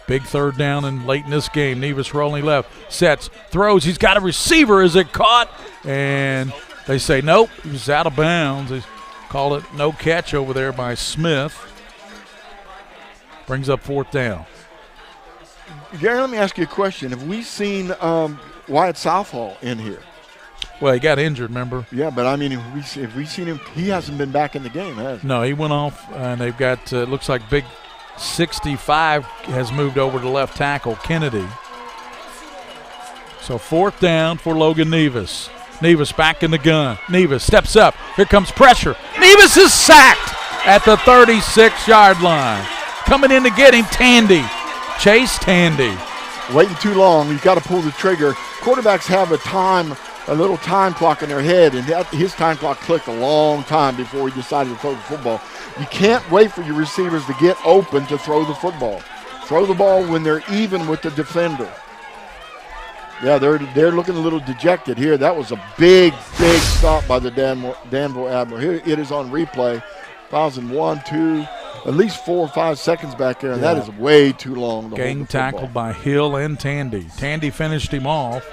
Big 3rd down and late in this game. Nevis rolling left. Sets, throws. He's got a receiver. Is it caught? And they say nope. He was out of bounds. They call it no catch over there by Smith. Brings up 4th down. Gary, let me ask you a question. Have we seen Wyatt Southall in here? Well, he got injured, remember? Yeah, but I mean, if we seen him, he hasn't been back in the game, has he? No, he went off, and they've got, looks like big 65 has moved over to left tackle, Kennedy. So 4th down for Logan Nevis. Nevis back in the gun. Nevis steps up. Here comes pressure. Nevis is sacked at the 36-yard line. Coming in to get him, Chase Tandy. Waiting too long. You've got to pull the trigger. Quarterbacks have a little time clock in their head, and his time clock clicked a long time before he decided to throw the football. You can't wait for your receivers to get open to throw the football. Throw the ball when they're even with the defender. Yeah, they're looking a little dejected here. That was a big stop by the Danville Admiral. Here it is on replay. Fouls in 1, 2, at least 4 or 5 seconds back there, and that is way too long. Gang tackled by Hill and Tandy. Tandy finished him off.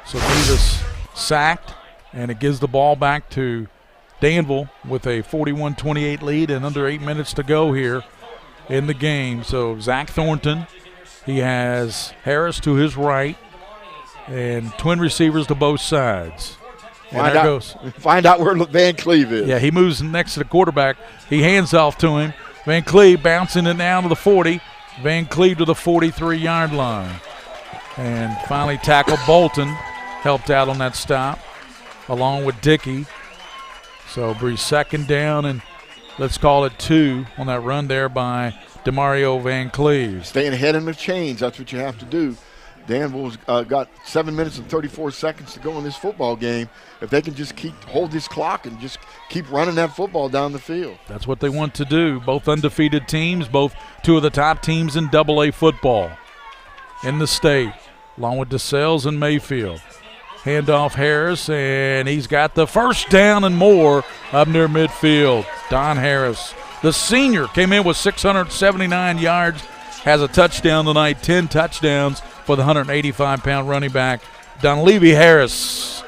So Davis sacked, and it gives the ball back to Danville with a 41-28 lead and under 8 minutes to go here in the game. So Zach Thornton, he has Harris to his right and twin receivers to both sides. Find out where Van Cleve is. Yeah, he moves next to the quarterback. He hands off to him. Van Cleve bouncing it down to the 40. Van Cleve to the 43-yard line. And finally tackled Bolton. Helped out on that stop along with Dickey. So Bree second down, and let's call it 2 on that run there by DeMario Van Cleve. Staying ahead in the chains, that's what you have to do. Danville's got 7 minutes and 34 seconds to go in this football game. If they can just hold this clock and just keep running that football down the field. That's what they want to do. Both undefeated teams, both two of the top teams in AA football in the state, along with DeSales and Mayfield. Handoff Harris, and he's got the first down and more up near midfield. Don Harris, the senior, came in with 679 yards, has a touchdown tonight, 10 touchdowns for the 185-pound running back, Donlevy Harris.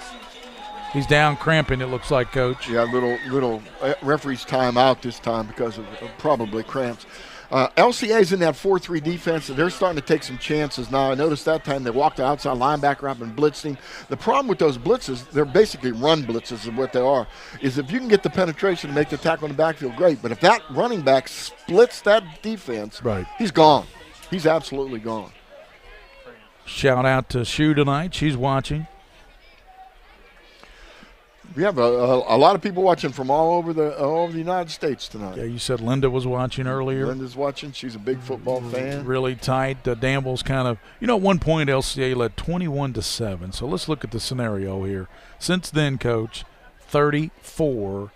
He's down cramping, it looks like, Coach. Yeah, little referee's time out this time because of probably cramps. LCA's in that 4-3 defense, and they're starting to take some chances now. I noticed that time they walked the outside linebacker up and blitzed him. The problem with those blitzes, they're basically run blitzes is what they are, is if you can get the penetration and make the tackle in the backfield, great. But if that running back splits that defense, he's gone. He's absolutely gone. Shout out to Shu tonight. She's watching. We have a lot of people watching from all over the United States tonight. Yeah, you said Linda was watching earlier. Linda's watching. She's a big football fan. Really tight. Danville's kind of, at one point LCA led 21-7. So let's look at the scenario here. Since then, Coach, 34-7,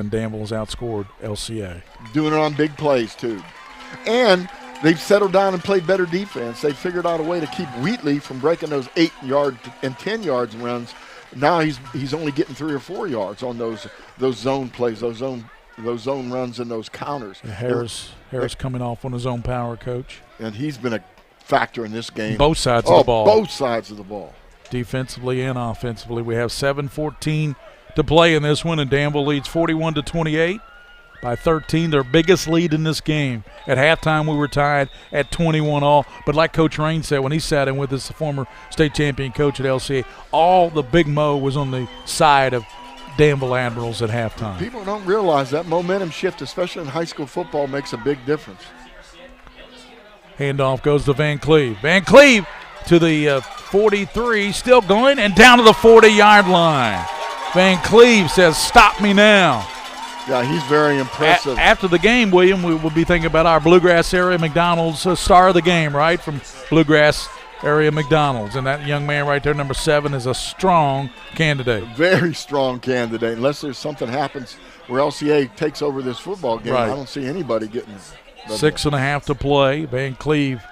Danville's outscored LCA. Doing it on big plays, too. And they've settled down and played better defense. They figured out a way to keep Wheatley from breaking those 8-yard and 10 yards runs. Now he's only getting 3 or 4 yards on those zone plays, those zone runs and those counters. Harris coming off on his own power, Coach. And he's been a factor in this game. Both sides of the ball. Both sides of the ball. Defensively and offensively. We have 7:14 to play in this one, and Danville leads 41-28. By 13, their biggest lead in this game. At halftime, we were tied at 21-all. But like Coach Rain said when he sat in with us, the former state champion coach at LCA, all the big mo was on the side of Danville Admirals at halftime. People don't realize that momentum shift, especially in high school football, makes a big difference. Handoff goes to Van Cleve. Van Cleve to the 43, still going, and down to the 40-yard line. Van Cleve says, "Stop me now." Yeah, he's very impressive. After the game, William, we will be thinking about our Bluegrass Area McDonald's star of the game, right, from Bluegrass Area McDonald's. And that young man right there, number 7, is a strong candidate. Very strong candidate. Unless there's something happens where LCA takes over this football game, I don't see anybody getting it. 6.5 to play. Van Cleve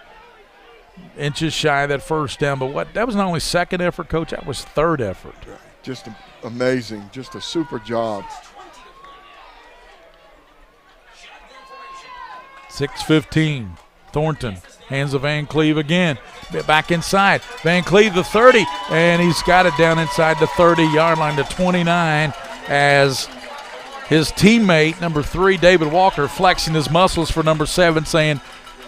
inches shy of that first down. But that was not only second effort, Coach, that was third effort. Just amazing. Just a super job. 6:15. Thornton hands to Van Cleve again. Back inside. Van Cleve the 30, and he's got it down inside the 30-yard line to 29 as his teammate, number 3, David Walker, flexing his muscles for number 7, saying,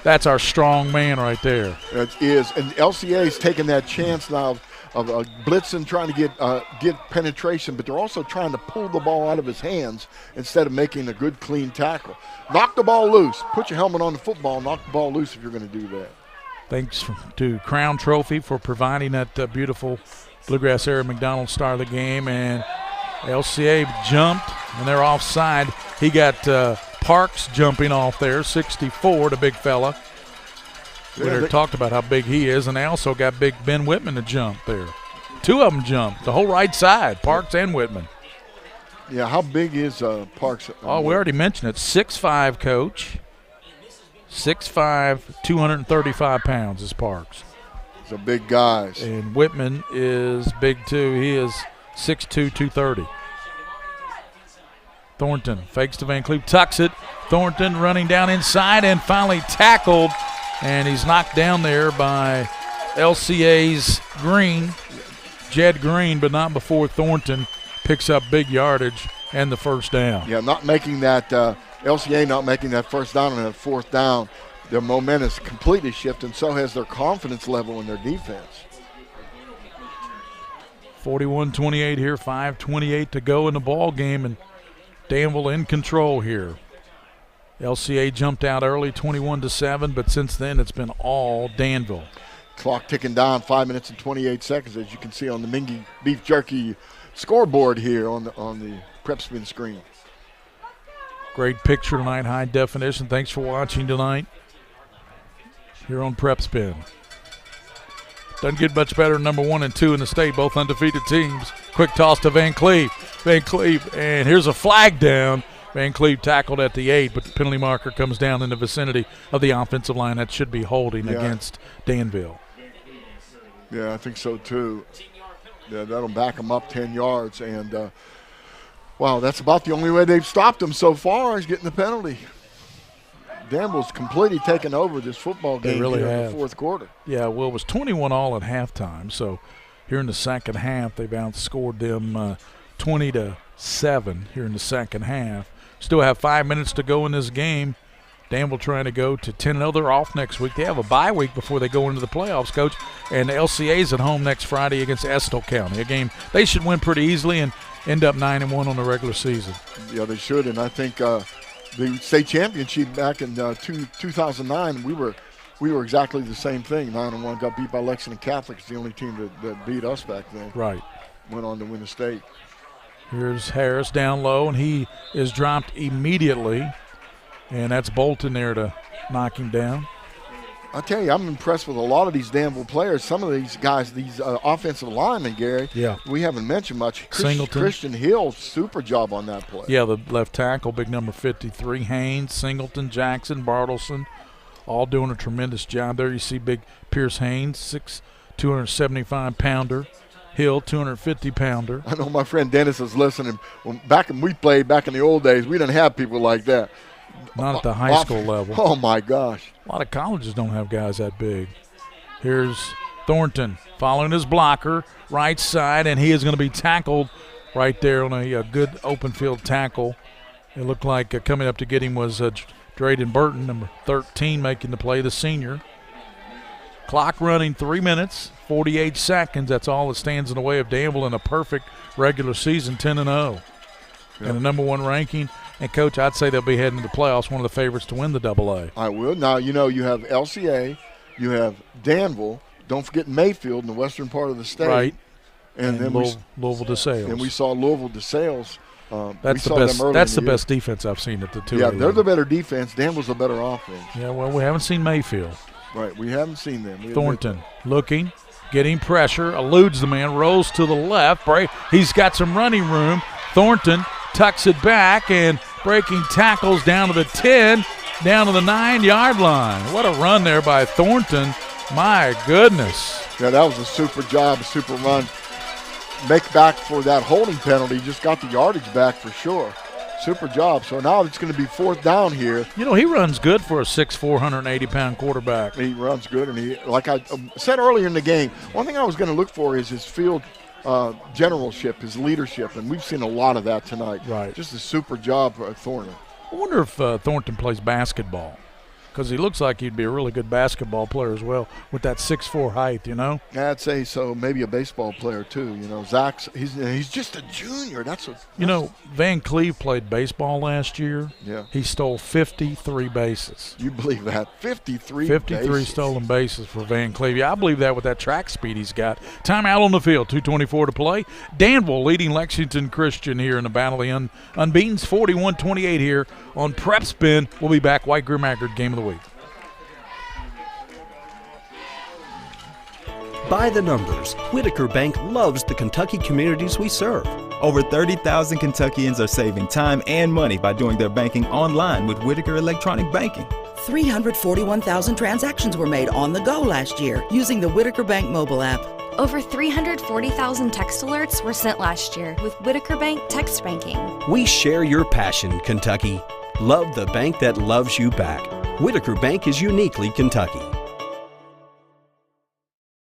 "That's our strong man right there." It is, and LCA's taking that chance now of blitzing, trying to get penetration, but they're also trying to pull the ball out of his hands instead of making a good, clean tackle. Knock the ball loose. Put your helmet on the football. Knock the ball loose if you're going to do that. Thanks to Crown Trophy for providing that beautiful Bluegrass Area McDonald's star of the game. And LCA jumped, and they're offside. He got Parks jumping off there, 64, the big fella. We talked about how big he is, and they also got big Ben Whitman to jump there. 2 of them jumped, the whole right side, Parks and Whitman. Yeah, how big is Parks? Oh, we already mentioned it. 6'5", Coach. 6'5", 235 pounds is Parks. He's a big guy. And Whitman is big, too. He is 6'2", 230. Thornton fakes to Van Cleve, tucks it. Thornton running down inside and finally tackled. And he's knocked down there by LCA's Green. Jed Green, but not before Thornton picks up big yardage and the first down. Yeah, not making that LCA not making that first down and that fourth down. Their momentum is completely shifted, and so has their confidence level in their defense. 41-28 here, 5:28 to go in the ball game, and Danville in control here. LCA jumped out early, 21-7, but since then it's been all Danville. Clock ticking down, 5 minutes and 28 seconds, as you can see on the Mingy Beef Jerky scoreboard here on the PrepSpin screen. Great picture tonight, high definition. Thanks for watching tonight here on PrepSpin. Doesn't get much better than number 1 and 2 in the state, both undefeated teams. Quick toss to Van Cleve. Van Cleve, and here's a flag down. Van Cleve tackled at the 8, but the penalty marker comes down in the vicinity of the offensive line. That should be holding against Danville. Yeah, I think so too. Yeah, that'll back them up 10 yards. And, wow, that's about the only way they've stopped them so far is getting the penalty. Danville's completely taken over this football game really here have. in the fourth quarter. Yeah, well, it was 21-all at halftime. So here in the second half, they've outscored them 20-7 here in the second half. Still have 5 minutes to go in this game. Danville trying to go to 10-0. They're off next week. They have a bye week before they go into the playoffs, Coach. And the LCA's at home next Friday against Estill County, a game they should win pretty easily and end up 9-1 on the regular season. Yeah, they should. And I think the state championship back in 2009, we were exactly the same thing. 9-1, got beat by Lexington Catholic. It's the only team that beat us back then. Right. Went on to win the state. Here's Harris down low, and he is dropped immediately. And that's Bolton there to knock him down. I tell you, I'm impressed with a lot of these Danville players. Some of these guys, these offensive linemen, Gary, we haven't mentioned much. Christian Hill, super job on that play. Yeah, the left tackle, big number 53, Haynes, Singleton, Jackson, Bartleson, all doing a tremendous job there. You see big Pierce Haynes, 275-pounder. Hill, 250-pounder. I know my friend Dennis is listening. Back when we played, back in the old days, we didn't have people like that. Not at the high school level. Oh, my gosh. A lot of colleges don't have guys that big. Here's Thornton following his blocker, right side, and he is going to be tackled right there on a good open field tackle. It looked like coming up to get him was Drayden Burton, number 13, making the play, the senior. Clock running 3 minutes, 48 seconds. That's all that stands in the way of Danville in a perfect regular season, 10-0. And the number 1 ranking. And, Coach, I'd say they'll be heading to the playoffs, one of the favorites to win the AA. I will. Now, you know, you have LCA, you have Danville. Don't forget Mayfield in the western part of the state. Right. And then Louisville DeSales. And we saw Louisville DeSales. That's the best. That's the best defense I've seen at the two. Yeah, they're the better defense. Danville's the better offense. Yeah, well, we haven't seen Mayfield. Right, we haven't seen them. Thornton looking, getting pressure, eludes the man, rolls to the left. He's got some running room. Thornton tucks it back and breaking tackles down to the 10, down to the 9-yard line. What a run there by Thornton. My goodness. Yeah, that was a super job, a super run. Make back for that holding penalty. Just got the yardage back for sure. Super job. So now it's going to be fourth down here. You know, he runs good for a 6'4", 180-pound quarterback. He runs good, and he, like I said earlier in the game, one thing I was going to look for is his field generalship, his leadership, and we've seen a lot of that tonight. Right. Just a super job for Thornton. I wonder if Thornton plays basketball, because he looks like he'd be a really good basketball player as well with that 6'4" height, you know? I'd say so. Maybe a baseball player too. You know, Zach's he's just a junior. You know, Van Cleve played baseball last year. Yeah. He stole 53 bases. You believe that? 53 bases. Stolen bases for Van Cleve. Yeah, I believe that with that track speed he's got. Timeout on the field, 2:24 to play. Danville leading Lexington Christian here in the battle of the unbeatens, 41-28 here on PrepSpin. We'll be back. White Greer Maggard game of the week. By the numbers, Whitaker Bank loves the Kentucky communities we serve. Over 30,000 Kentuckians are saving time and money by doing their banking online with Whitaker Electronic Banking. 341,000 transactions were made on the go last year using the Whitaker Bank mobile app. Over 340,000 text alerts were sent last year with Whitaker Bank text banking. We share your passion, Kentucky. Love the bank that loves you back. Whitaker Bank is uniquely Kentucky.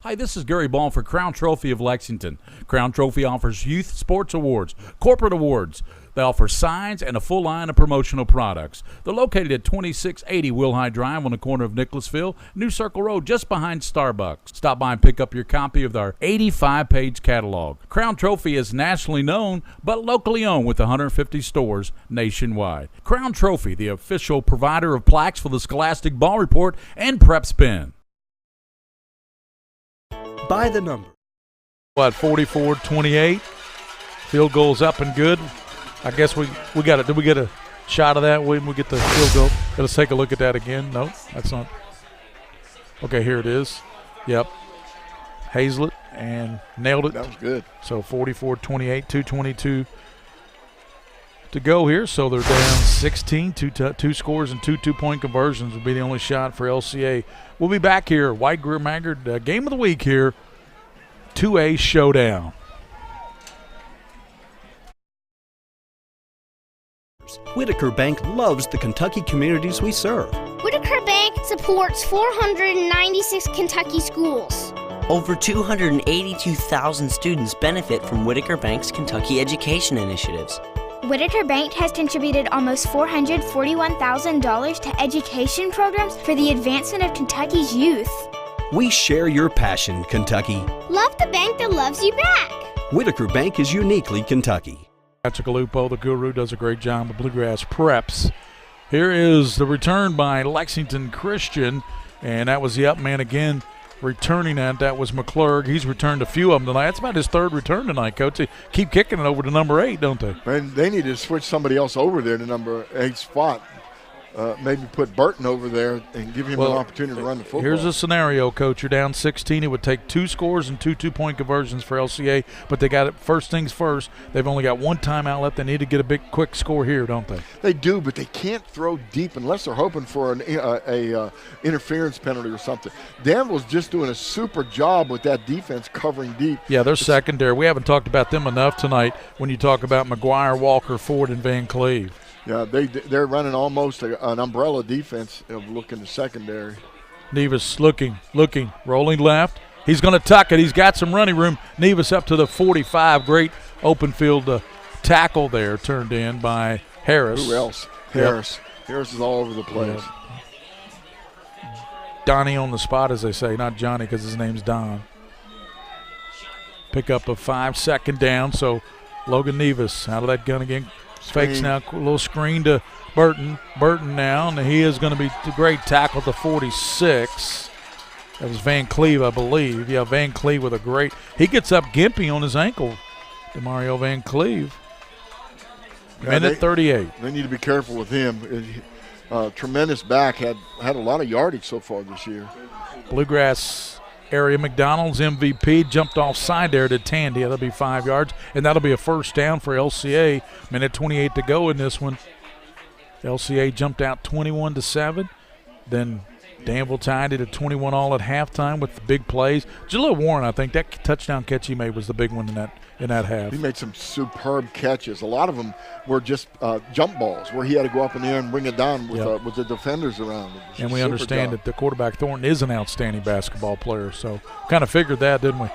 Hi, this is Gary Ball for Crown Trophy of Lexington. Crown Trophy offers youth sports awards, corporate awards. They offer signs and a full line of promotional products. They're located at 2680 Wilhite Drive on the corner of Nicholasville, New Circle Road, just behind Starbucks. Stop by and pick up your copy of our 85-page catalog. Crown Trophy is nationally known, but locally owned with 150 stores nationwide. Crown Trophy, the official provider of plaques for the Scholastic Ball Report and PrepSpin. By the number. 44-28. Field goal's up and good. I guess we got it. Did we get a shot of that when we get the field goal? Let's take a look at that again. No, that's not. Okay, here it is. Yep. Hazlett and nailed it. That was good. So 44-28, 2:22 to go here. So they're down 16. Two scores and two two-point conversions will be the only shot for LCA. We'll be back here. White Greer Maggard game of the week here. 2A showdown. Whitaker Bank loves the Kentucky communities we serve. Whitaker Bank supports 496 Kentucky schools. Over 282,000 students benefit from Whitaker Bank's Kentucky education initiatives. Whitaker Bank has contributed almost $441,000 to education programs for the advancement of Kentucky's youth. We share your passion, Kentucky. Love the bank that loves you back. Whitaker Bank is uniquely Kentucky. Lupo, the guru, does a great job with Bluegrass Preps. Here is the return by Lexington Christian, and that was the up man again returning that was McClurg. He's returned a few of them tonight. That's about his third return tonight, Coach. They keep kicking it over to number 8, don't they? And they need to switch somebody else over there to number 8 spot. Maybe put Burton over there and give him an opportunity to run the football. Here's a scenario, Coach. You're down 16. It would take 2 scores and 2 two-point conversions for LCA, but they got it first things first. They've only got 1 timeout left. They need to get a big, quick score here, don't they? They do, but they can't throw deep unless they're hoping for an interference penalty or something. Danville's just doing a super job with that defense covering deep. Yeah, they're secondary. We haven't talked about them enough tonight when you talk about McGuire, Walker, Ford, and Van Cleve. Yeah, they're running almost an umbrella defense of looking to secondary. Nevis looking, rolling left. He's going to tuck it. He's got some running room. Nevis up to the 45. Great open field tackle there turned in by Harris. Who else? Harris. Yep. Harris is all over the place. Yep. Donnie on the spot, as they say. Not Johnny because his name's Don. Pick up a 5-second down. So Logan Nevis out of that gun again. Fakes now, a little screen to Burton. Burton now, and he is going to be a great tackle to 46. That was Van Cleve, I believe. Yeah, Van Cleve with a great – he gets up gimpy on his ankle, DeMario Van Cleve. Minute 38. They need to be careful with him. Tremendous back, had a lot of yardage so far this year. Bluegrass area McDonald's MVP jumped offside there to Tandy. That'll be 5 yards, and that'll be a first down for LCA. Minute 28 to go in this one. LCA jumped out 21-7. Then Danville tied it at 21 all at halftime with the big plays. Jalil Warren, I think that touchdown catch he made was the big one in that half. He made some superb catches. A lot of them were just jump balls where he had to go up in the air and bring it down with the defenders around him. And we understand that the quarterback Thornton is an outstanding basketball player, so kind of figured that, didn't we?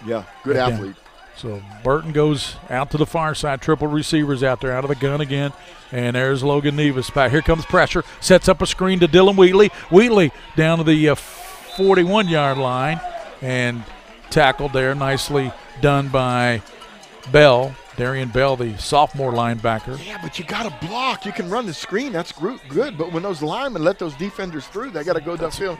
Yeah, good athlete. So Burton goes out to the far side, triple receivers out there, out of the gun again, and there's Logan Nevis back. Here comes pressure, sets up a screen to Dylan Wheatley. Wheatley down to the 41-yard line and tackled there, nicely done by Bell, Darian Bell, the sophomore linebacker. Yeah, but you got to block. You can run the screen. That's good. But when those linemen let those defenders through, they got to go downfield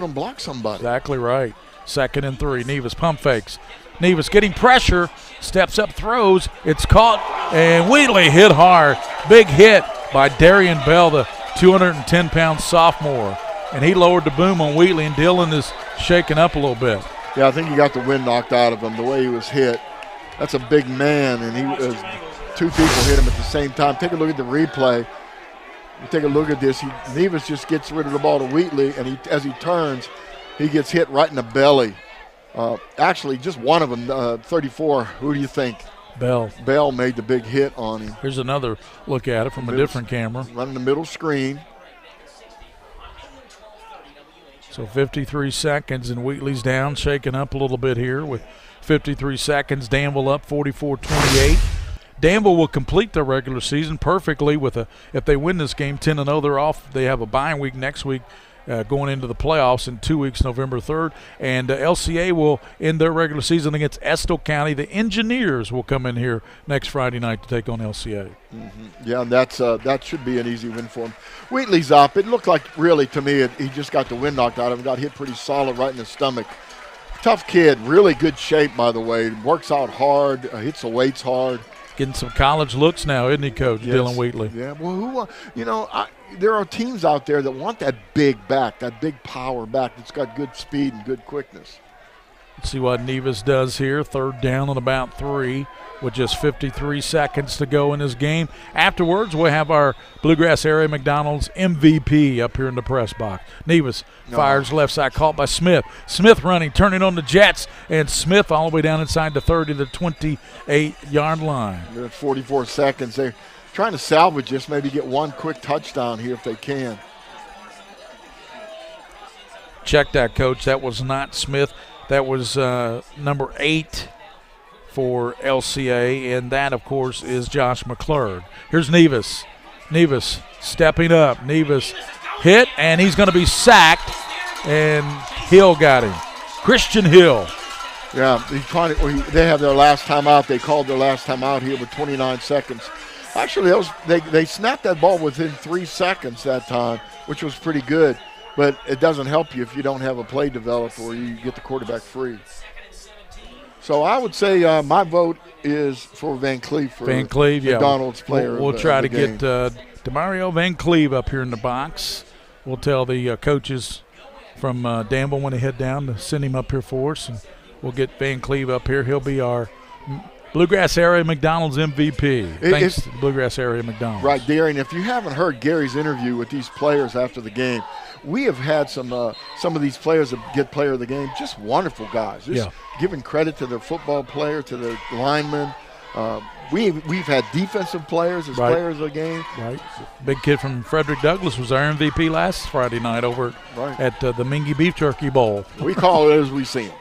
and block somebody. Exactly right. 2nd and 3. Nevis pump fakes. Nevis getting pressure, steps up, throws. It's caught, and Wheatley hit hard. Big hit by Darian Bell, the 210-pound sophomore. And he lowered the boom on Wheatley, and Dylan is shaking up a little bit. Yeah, I think he got the wind knocked out of him the way he was hit. That's a big man, and two people hit him at the same time. Take a look at the replay. You take a look at this. Nevis just gets rid of the ball to Wheatley, and as he turns, he gets hit right in the belly. Actually, just one of them, 34. Who do you think? Bell. Bell made the big hit on him. Here's another look at it from a different camera. Running the middle screen. So 53 seconds, and Wheatley's down, shaking up a little bit here with 53 seconds. Danville up 44-28. Danville will complete their regular season perfectly with if they win this game 10-0, they're off. They have a bye week next week going into the playoffs in 2 weeks, November 3rd. And LCA will end their regular season against Estill County. The Engineers will come in here next Friday night to take on LCA. Yeah, and that should be an easy win for him. Wheatley's up. It looked like, really, to me, he just got the wind knocked out of him, got hit pretty solid right in the stomach. Tough kid, really good shape, by the way. Works out hard, hits the weights hard. Getting some college looks now, isn't he, Coach? Yes. Dylan Wheatley. Yeah, well, there are teams out there that want that big back, that big power back that's got good speed and good quickness. Let's see what Nevis does here. 3rd down and about 3 with just 53 seconds to go in this game. Afterwards, we'll have our Bluegrass Area McDonald's MVP up here in the press box. Nevis fires left side, caught by Smith. Smith running, turning on the Jets, and Smith all the way down inside the 30 to 28-yard line. They're at 44 seconds. They're trying to salvage this, maybe get one quick touchdown here if they can. Check that, Coach. That was not Smith. That was number 8 for LCA, and that, of course, is Josh McClurg. Here's Nevis. Nevis stepping up. Nevis hit, and he's going to be sacked, and Hill got him. Christian Hill. Yeah, they have their last time out. They called their last time out here with 29 seconds. Actually, they snapped that ball within 3 seconds that time, which was pretty good. But it doesn't help you if you don't have a play developed or you get the quarterback free. So I would say my vote is for Van Cleve for Van Cleve, McDonald's player. We'll try to game. get Demario Van Cleve up here in the box. We'll tell the coaches from Danville when they head down to send him up here for us, and we'll get Van Cleve up here. He'll be our Bluegrass Area McDonald's MVP. Thanks to the Bluegrass Area McDonald's. Right, Darren. If you haven't heard Gary's interview with these players after the game, we have had some of these players that get player of the game, just wonderful guys. Just giving credit to their football player, to their linemen. We've had defensive players as players of the game. Right. Big kid from Frederick Douglass was our MVP last Friday night over at the Mingy Beef Jerky Bowl. We call it as we see them.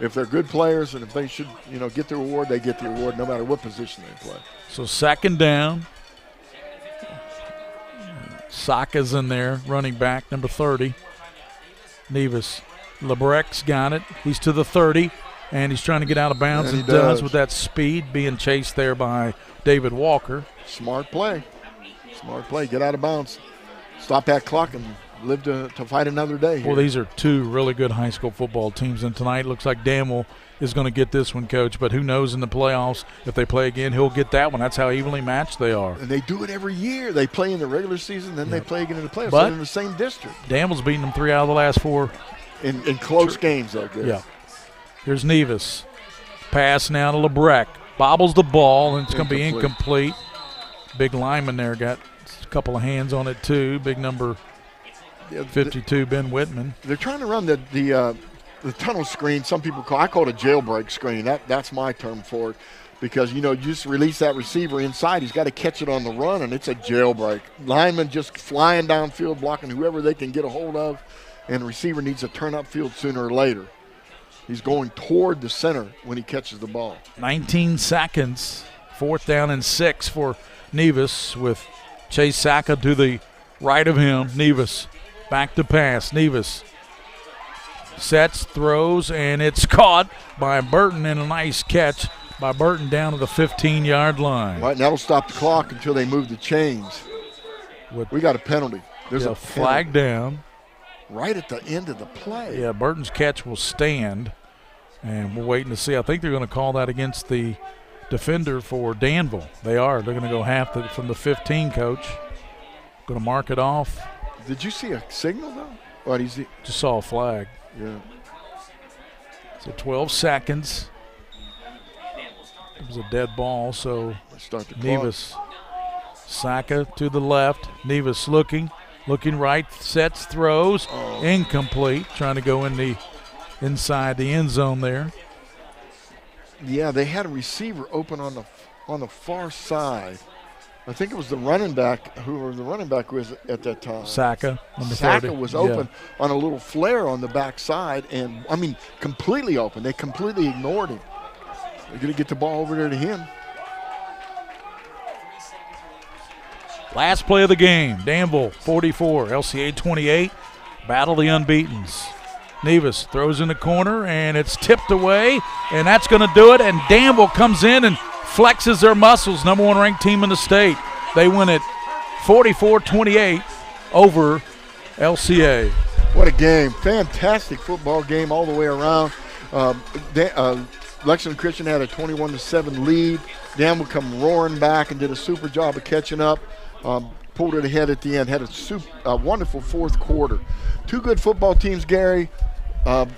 If they're good players and if they should, get the award, they get the award no matter what position they play. So 2nd down. Saka's in there, running back, number 30. Nevis. Lebrec's got it. He's to the 30, and he's trying to get out of bounds. And he does with that speed, being chased there by David Walker. Smart play. Smart play. Get out of bounds. Stop that clock and live to fight another day. Well, these are 2 really good high school football teams, and tonight looks like Danville is going to get this one, Coach. But who knows in the playoffs, if they play again, he'll get that one. That's how evenly matched they are. And they do it every year. They play in the regular season, then they play again in the playoffs. They're in the same district. Danville's beaten them 3 out of the last 4. In close games, though. Yeah. Here's Nevis. Pass now to Lebrec. Bobbles the ball, and it's going to be incomplete. Big lineman there got a couple of hands on it, too. Big number 52, Ben Whitman. They're trying to run the tunnel screen. Some people I call it a jailbreak screen. That's my term for it, because you just release that receiver inside. He's got to catch it on the run, and it's a jailbreak. Linemen just flying downfield, blocking whoever they can get a hold of, and the receiver needs to turn upfield sooner or later. He's going toward the center when he catches the ball. 19 seconds. 4th down and 6 for Nevis with Chase Saka to the right of him. Nevis back to pass. Nevis sets, throws, and it's caught by Burton, and a nice catch by Burton down to the 15-yard line. Right, and that'll stop the clock until they move the chains. We got a penalty. There's a flag down. Right at the end of the play. Yeah, Burton's catch will stand, and we're waiting to see. I think they're going to call that against the defender for Danville. They are. They're going to go half from the 15, Coach. Going to mark it off. Did you see a signal, though? Or just saw a flag. Yeah. So 12 seconds. It was a dead ball, so Nevis. Saka to the left. Nevis looking right, sets, throws, incomplete. Trying to go inside the end zone there. Yeah, they had a receiver open on the far side. I think it was the running back, whoever the running back was at that time. Saka. Saka was open on a little flare on the backside, and, I mean, completely open. They completely ignored him. They're going to get the ball over there to him. Last play of the game, Danville 44, LCA 28. Battle the unbeatens. Nevis throws in the corner, and it's tipped away, and that's going to do it, and Danville comes in and flexes their muscles, number 1 ranked team in the state. They win it 44-28 over LCA. What a game. Fantastic football game all the way around. Lexington Christian had a 21-7 lead. Danville come roaring back and did a super job of catching up. Pulled it ahead at the end. Had a wonderful fourth quarter. Two good football teams, Gary.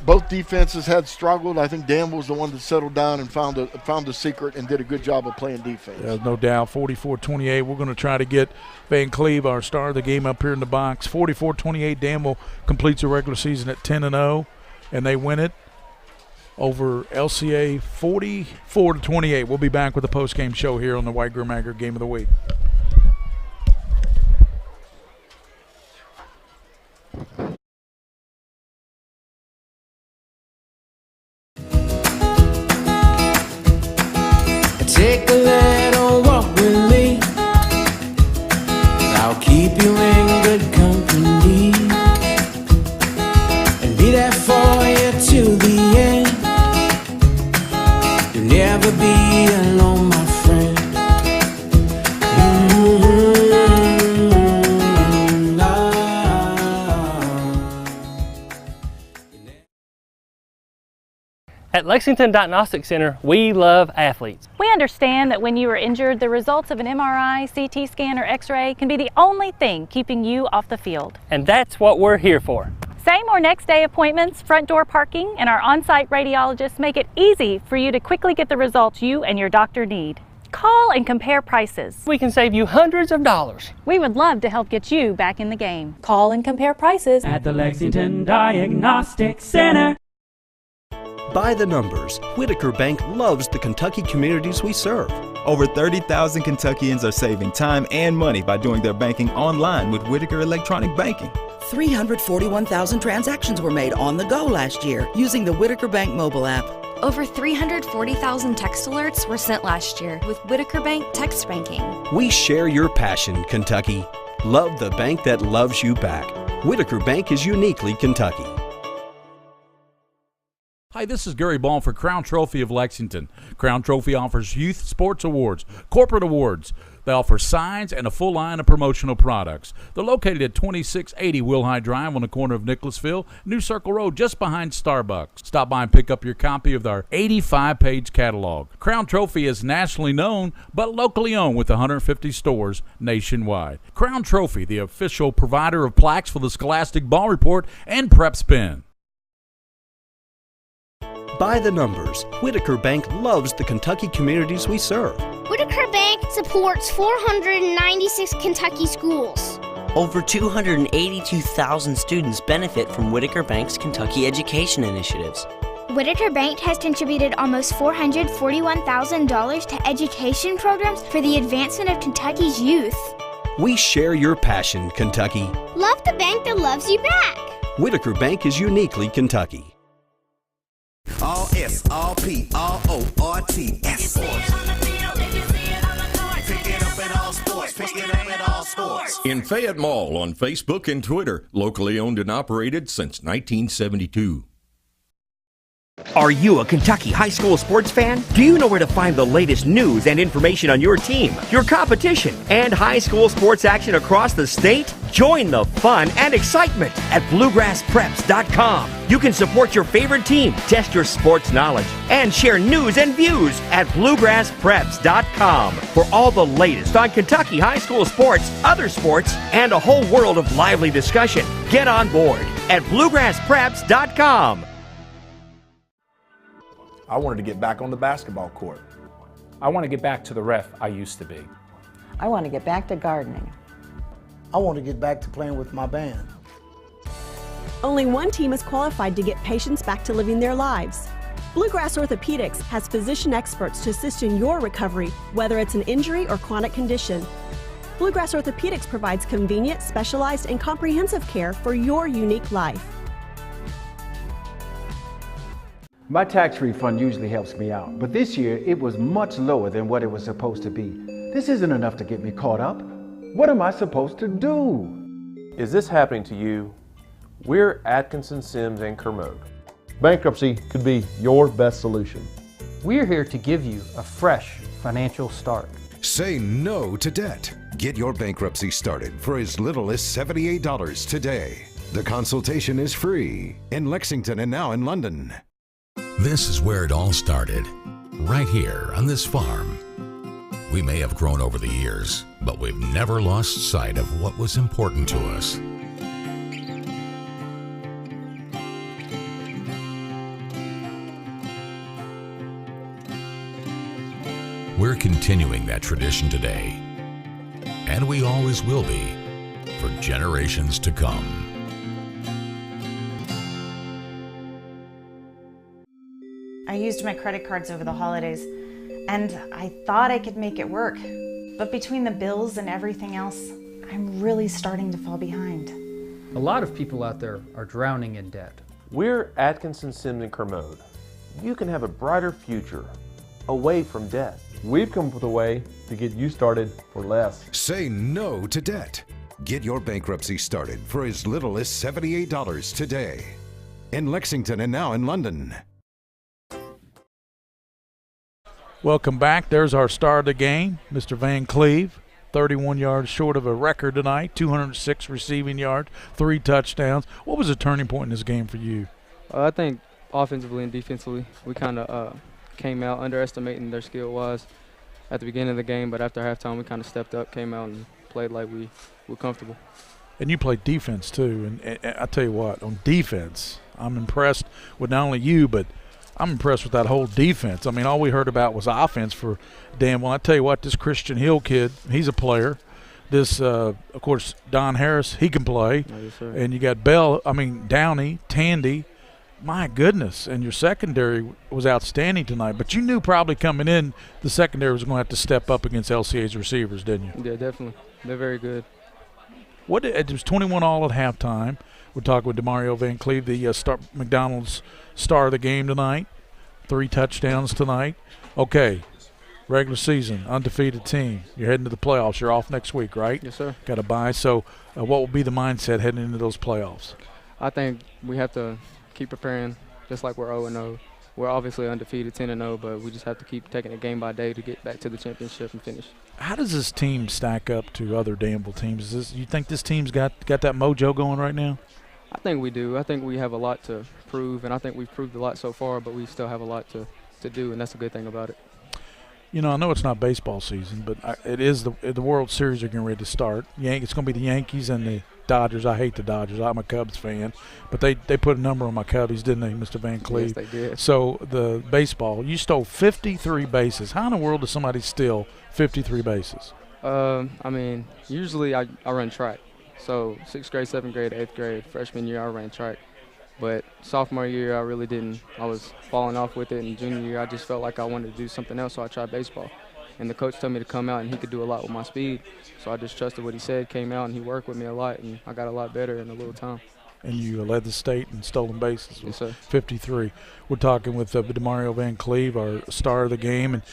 Both defenses had struggled. I think Danville was the one that settled down and found the secret and did a good job of playing defense. Yeah, no doubt. 44-28. We're going to try to get Van Cleve, our star of the game, up here in the box. 44-28. Danville completes the regular season at 10-0, and they win it over LCA 44-28. We'll be back with the post-game show here on the White Greer Maggard Game of the Week. Take a little walk with me. I'll keep you in good company and be there for you till the end. You'll never be alone, my friend. At Lexington Diagnostic Center, we love athletes. We understand that when you are injured, the results of an MRI, CT scan, or X-ray can be the only thing keeping you off the field. And that's what we're here for. Same or next day appointments, front door parking, and our on-site radiologists make it easy for you to quickly get the results you and your doctor need. Call and compare prices. We can save you hundreds of dollars. We would love to help get you back in the game. Call and compare prices at the Lexington Diagnostic Center. By the numbers, Whitaker Bank loves the Kentucky communities we serve. Over 30,000 Kentuckians are saving time and money by doing their banking online with Whitaker Electronic Banking. 341,000 transactions were made on the go last year using the Whitaker Bank mobile app. Over 340,000 text alerts were sent last year with Whitaker Bank text banking. We share your passion, Kentucky. Love the bank that loves you back. Whitaker Bank is uniquely Kentucky. Hi, this is Gary Ball for Crown Trophy of Lexington. Crown Trophy offers youth sports awards, corporate awards. They offer signs and a full line of promotional products. They're located at 2680 Wilhite Drive on the corner of Nicholasville, New Circle Road, just behind Starbucks. Stop by and pick up your copy of our 85-page catalog. Crown Trophy is nationally known, but locally owned with 150 stores nationwide. Crown Trophy, the official provider of plaques for the Scholastic Ball Report and PrepSpin. By the numbers, Whitaker Bank loves the Kentucky communities we serve. Whitaker Bank supports 496 Kentucky schools. Over 282,000 students benefit from Whitaker Bank's Kentucky education initiatives. Whitaker Bank has contributed almost $441,000 to education programs for the advancement of Kentucky's youth. We share your passion, Kentucky. Love the bank that loves you back. Whitaker Bank is uniquely Kentucky. All S, all P, all O, R, T, S. Pick it up at all sports. Pick it up at all sports. In Fayette Mall on Facebook and Twitter, locally owned and operated since 1972. Are you a Kentucky high school sports fan? Do you know where to find the latest news and information on your team, your competition, and high school sports action across the state? Join the fun and excitement at BluegrassPreps.com. You can support your favorite team, test your sports knowledge, and share news and views at BluegrassPreps.com for all the latest on Kentucky high school sports, other sports, and a whole world of lively discussion. Get on board at BluegrassPreps.com. I wanted to get back on the basketball court. I want to get back to the ref I used to be. I want to get back to gardening. I want to get back to playing with my band. Only one team is qualified to get patients back to living their lives. Bluegrass Orthopedics has physician experts to assist in your recovery, whether it's an injury or chronic condition. Bluegrass Orthopedics provides convenient, specialized, and comprehensive care for your unique life. My tax refund usually helps me out, but this year it was much lower than what it was supposed to be. This isn't enough to get me caught up. What am I supposed to do? Is this happening to you? We're Atkinson, Sims, and Kermode. Bankruptcy could be your best solution. We're here to give you a fresh financial start. Say no to debt. Get your bankruptcy started for as little as $78 today. The consultation is free in Lexington and now in London. This is where it all started, right here on this farm. We may have grown over the years, but we've never lost sight of what was important to us. We're continuing that tradition today, and we always will be for generations to come. I used my credit cards over the holidays, and I thought I could make it work. But between the bills and everything else, I'm really starting to fall behind. A lot of people out there are drowning in debt. We're Atkinson, Sims, and Kermode. You can have a brighter future away from debt. We've come up with a way to get you started for less. Say no to debt. Get your bankruptcy started for as little as $78 today. In Lexington and now in London. Welcome back. There's our star of the game, Mr. Van Cleve. 31 yards short of a record tonight, 206 receiving yards, 3 touchdowns. What was the turning point in this game for you? I think offensively and defensively, we kind of came out underestimating their skill-wise at the beginning of the game, but after halftime we kind of stepped up, came out and played like we were comfortable. And you played defense too, and I tell you what, on defense, I'm impressed with not only you, but I'm impressed with that whole defense. I mean, all we heard about was offense for Danville. I tell you what, this Christian Hill kid, he's a player. This, of course, Don Harris, he can play. Oh, yes, sir. And you got Downey, Tandy. My goodness, and your secondary was outstanding tonight. But you knew probably coming in the secondary was going to have to step up against LCA's receivers, didn't you? Yeah, definitely. They're very good. It was 21 all at halftime. We're talking with DeMario Van Cleve, the McDonald's star of the game tonight. 3 touchdowns tonight. Okay, regular season, undefeated team. You're heading to the playoffs. You're off next week, right? Yes, sir. Got a bye. So what will be the mindset heading into those playoffs? I think we have to keep preparing just like we're 0-0. We're obviously undefeated 10-0, but we just have to keep taking it game by day to get back to the championship and finish. How does this team stack up to other Danville teams? You think this team's got that mojo going right now? I think we do. I think we have a lot to prove, and I think we've proved a lot so far, but we still have a lot to do, and that's a good thing about it. You know, I know it's not baseball season, but it is the World Series are getting ready to start. It's going to be the Yankees and the Dodgers. I hate the Dodgers. I'm a Cubs fan, but they put a number on my Cubbies, didn't they, Mr. Van Cleve? Yes, they did. So the baseball, you stole 53 bases. How in the world does somebody steal 53 bases? I mean, usually I run track. So 6th grade, 7th grade, 8th grade, freshman year I ran track. But sophomore year I really didn't. I was falling off with it. And junior year I just felt like I wanted to do something else, so I tried baseball. And the coach told me to come out and he could do a lot with my speed. So I just trusted what he said, came out, and he worked with me a lot, and I got a lot better in a little time. And you led the state in stolen bases with yes, sir. 53. We're talking with DeMario Van Cleve, our star of the game. And,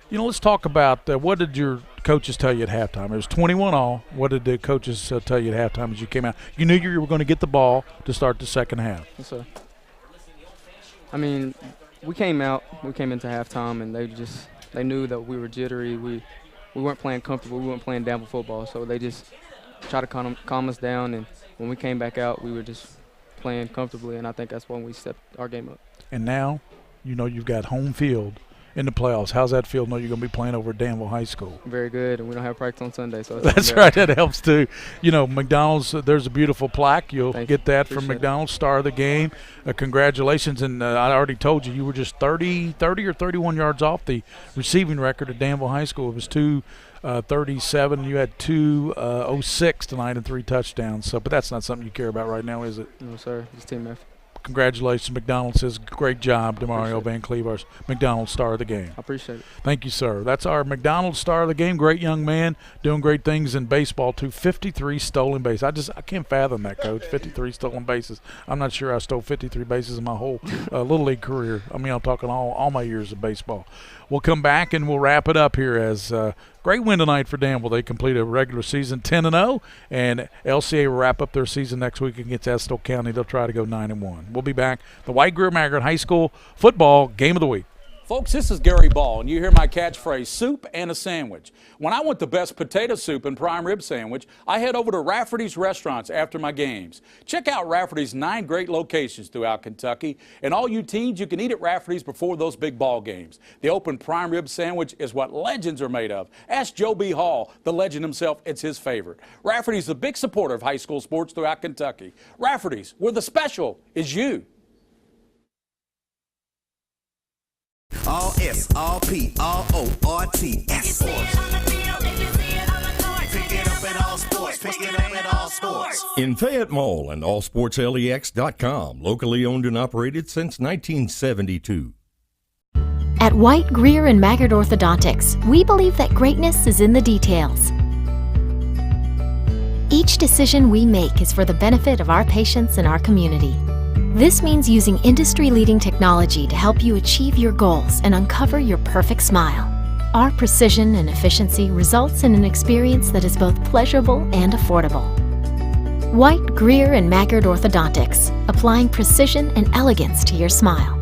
you know, let's talk about what did your coaches tell you at halftime? It was 21 all. What did the coaches tell you at halftime as you came out? You knew you were going to get the ball to start the second half. Yes, sir. I mean, we came into halftime, and they knew that we were jittery. We weren't playing comfortable. We weren't playing Danville football. So they just tried to calm us down. And when we came back out, we were just playing comfortably, and I think that's when we stepped our game up. And now, you know, you've got home field in the playoffs. How's that feel? Know you're going to be playing over at Danville High School. Very good, and we don't have practice on Sunday, so that's right. That helps too. You know, McDonald's. There's a beautiful plaque. You'll get that from McDonald's. Star of the game. Congratulations! And I already told you were just 30 or 31 yards off the receiving record at Danville High School. It was 237. You had 206 tonight and 3 touchdowns. So, but that's not something you care about right now, is it? No, sir. It's team effort. congratulations. McDonald says, great job, DeMario Van Cleve, our McDonald Star of the Game. I appreciate it. Thank you, sir. That's our McDonald Star of the Game. Great young man, doing great things in baseball, too. 53 stolen bases. I can't fathom that, Coach. 53 stolen bases. I'm not sure I stole 53 bases in my whole Little League career. I mean, I'm talking all my years of baseball. We'll come back and we'll wrap it up here as great win tonight for Danville. They complete a regular season 10-0, and LCA will wrap up their season next week against Estill County. They'll try to go 9-1. We'll be back. The White Greer Maggard High School football game of the week. Folks, this is Gary Ball, and you hear my catchphrase, soup and a sandwich. When I want the best potato soup and prime rib sandwich, I head over to Rafferty's Restaurants after my games. Check out Rafferty's 9 great locations throughout Kentucky, and all you teens, you can eat at Rafferty's before those big ball games. The open prime rib sandwich is what legends are made of. Ask Joe B. Hall, the legend himself, it's his favorite. Rafferty's a big supporter of high school sports throughout Kentucky. Rafferty's, where the special is you. All S, all P, all O, R, T, S Sports. Pick it up at all sports. Pick it up at all sports. In Fayette Mall and allsportslex.com, locally owned and operated since 1972. At White, Greer, and Maggard Orthodontics, we believe that greatness is in the details. Each decision we make is for the benefit of our patients and our community. This means using industry-leading technology to help you achieve your goals and uncover your perfect smile. Our precision and efficiency results in an experience that is both pleasurable and affordable. White, Greer, and Maggard Orthodontics, applying precision and elegance to your smile.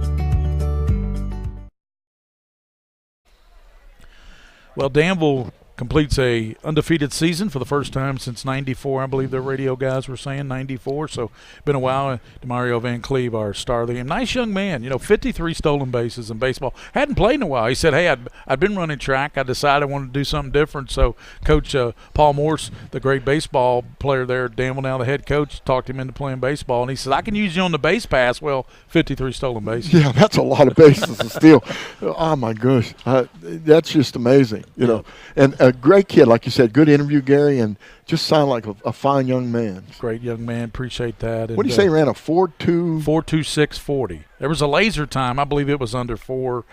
Well, Danville completes a undefeated season for the first time since 94. I believe the radio guys were saying 94, so been a while. DeMario Van Cleve, our star of the game. Nice young man, 53 stolen bases in baseball. Hadn't played in a while. He said, hey, I'd been running track. I decided I wanted to do something different. So Coach Paul Morse, the great baseball player there at Danville, now the head coach, talked him into playing baseball. And he said, I can use you on the base pass. Well, 53 stolen bases. Yeah, that's a lot of bases to steal. Oh, my gosh. That's just amazing, know. And a great kid, like you said, good interview, Gary, and just sound like a fine young man. Great young man. Appreciate that. What do you say he ran a 4.2? 4.2640. There was a laser time. I believe it was under 4.25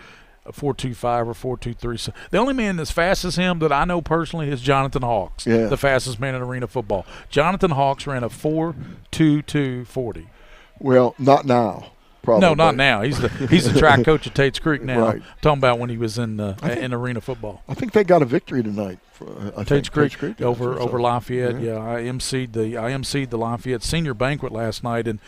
or 4.23. So the only man that's fast as him that I know personally is Jonathan Hawks, the fastest man in arena football. Jonathan Hawks ran a 4.2240. Well, not now. Probably. No, not now. He's the track coach at Tate's Creek now. Right. Talking about when he was in arena football. I think they got a victory tonight. Tate's Creek over Lafayette. Yeah, I emceed the Lafayette senior banquet last night, and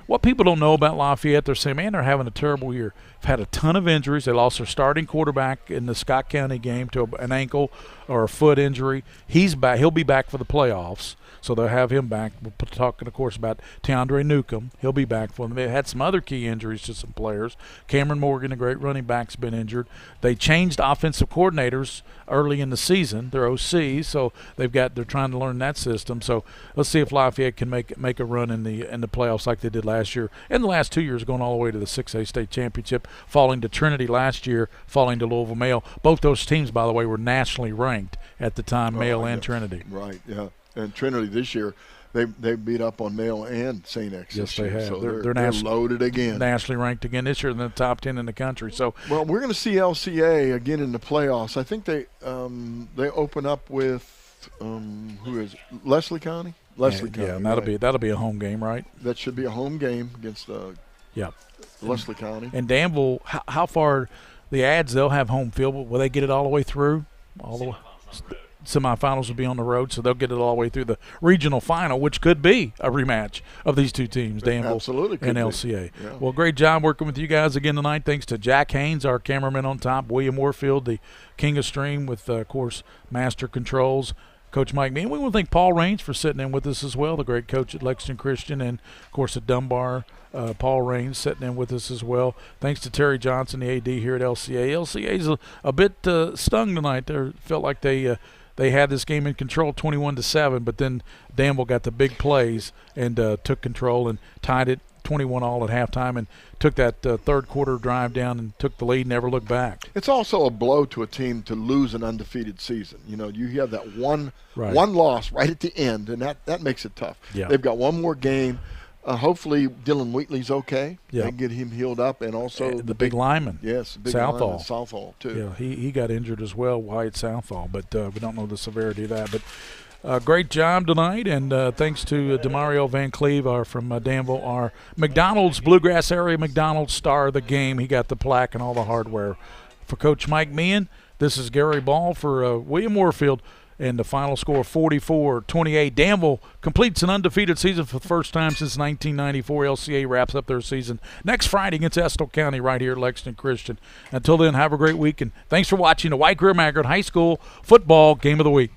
what people don't know about Lafayette, they're saying, man, they're having a terrible year. They've had a ton of injuries. They lost their starting quarterback in the Scott County game to an ankle or a foot injury. He's back. He'll be back for the playoffs. So they'll have him back. We're talking, of course, about Teandre Newcomb. He'll be back for them. They had some other key injuries to some players. Cameron Morgan, a great running back, has been injured. They changed offensive coordinators early in the season. They're OCs, so they're trying to learn that system. So let's see if Lafayette can make a run in the playoffs like they did last year. In the last 2 years, going all the way to the 6A state championship, falling to Trinity last year, falling to Louisville Male. Both those teams, by the way, were nationally ranked at the time, Male and Trinity. Right. Yeah. And Trinity this year, they beat up on Male and St. X. Yes, they have. So they're loaded again. Nationally ranked again this year in the top 10 in the country. So well, we're going to see LCA again in the playoffs. I think they open up with who is it? Leslie County. Leslie County. Yeah, and that'll be a home game, right? That should be a home game against Leslie County. And Danville, how far the ads? They'll have home field. Will they get it all the way through? All the way. Semifinals will be on the road, so they'll get it all the way through the regional final, which could be a rematch of these two teams, Danville and LCA. Yeah. Well, great job working with you guys again tonight. Thanks to Jack Haynes, our cameraman on top, William Warfield, the king of stream with, of course, master controls, Coach Mike Mean. We want to thank Paul Raines for sitting in with us as well, the great coach at Lexington Christian, and, of course, at Dunbar. Paul Raines sitting in with us as well. Thanks to Terry Johnson, the AD here at LCA. LCA's a bit stung tonight. They felt like they had this game in control 21-7, but then Danville got the big plays and took control and tied it 21-all at halftime and took that third quarter drive down and took the lead, never looked back. It's also a blow to a team to lose an undefeated season. You have that one loss right at the end, and that makes it tough. Yeah. They've got one more game. hopefully Dylan Wheatley's okay. Yeah. They can get him healed up, and also the big lineman. Yes, big Southall. Southall too. Yeah, he got injured as well, Wyatt Southall, but we don't know the severity of that. But great job tonight, and thanks to Demario Van Cleve from Danville, our McDonald's Bluegrass area McDonald's star of the game. He got the plaque and all the hardware. For Coach Mike Meehan, this is Gary Ball for William Warfield, and the final score 44-28. Danville completes an undefeated season for the first time since 1994. LCA wraps up their season next Friday against Estill County right here at Lexington Christian. Until then, have a great week, and thanks for watching the White Greer Maggard High School Football Game of the Week.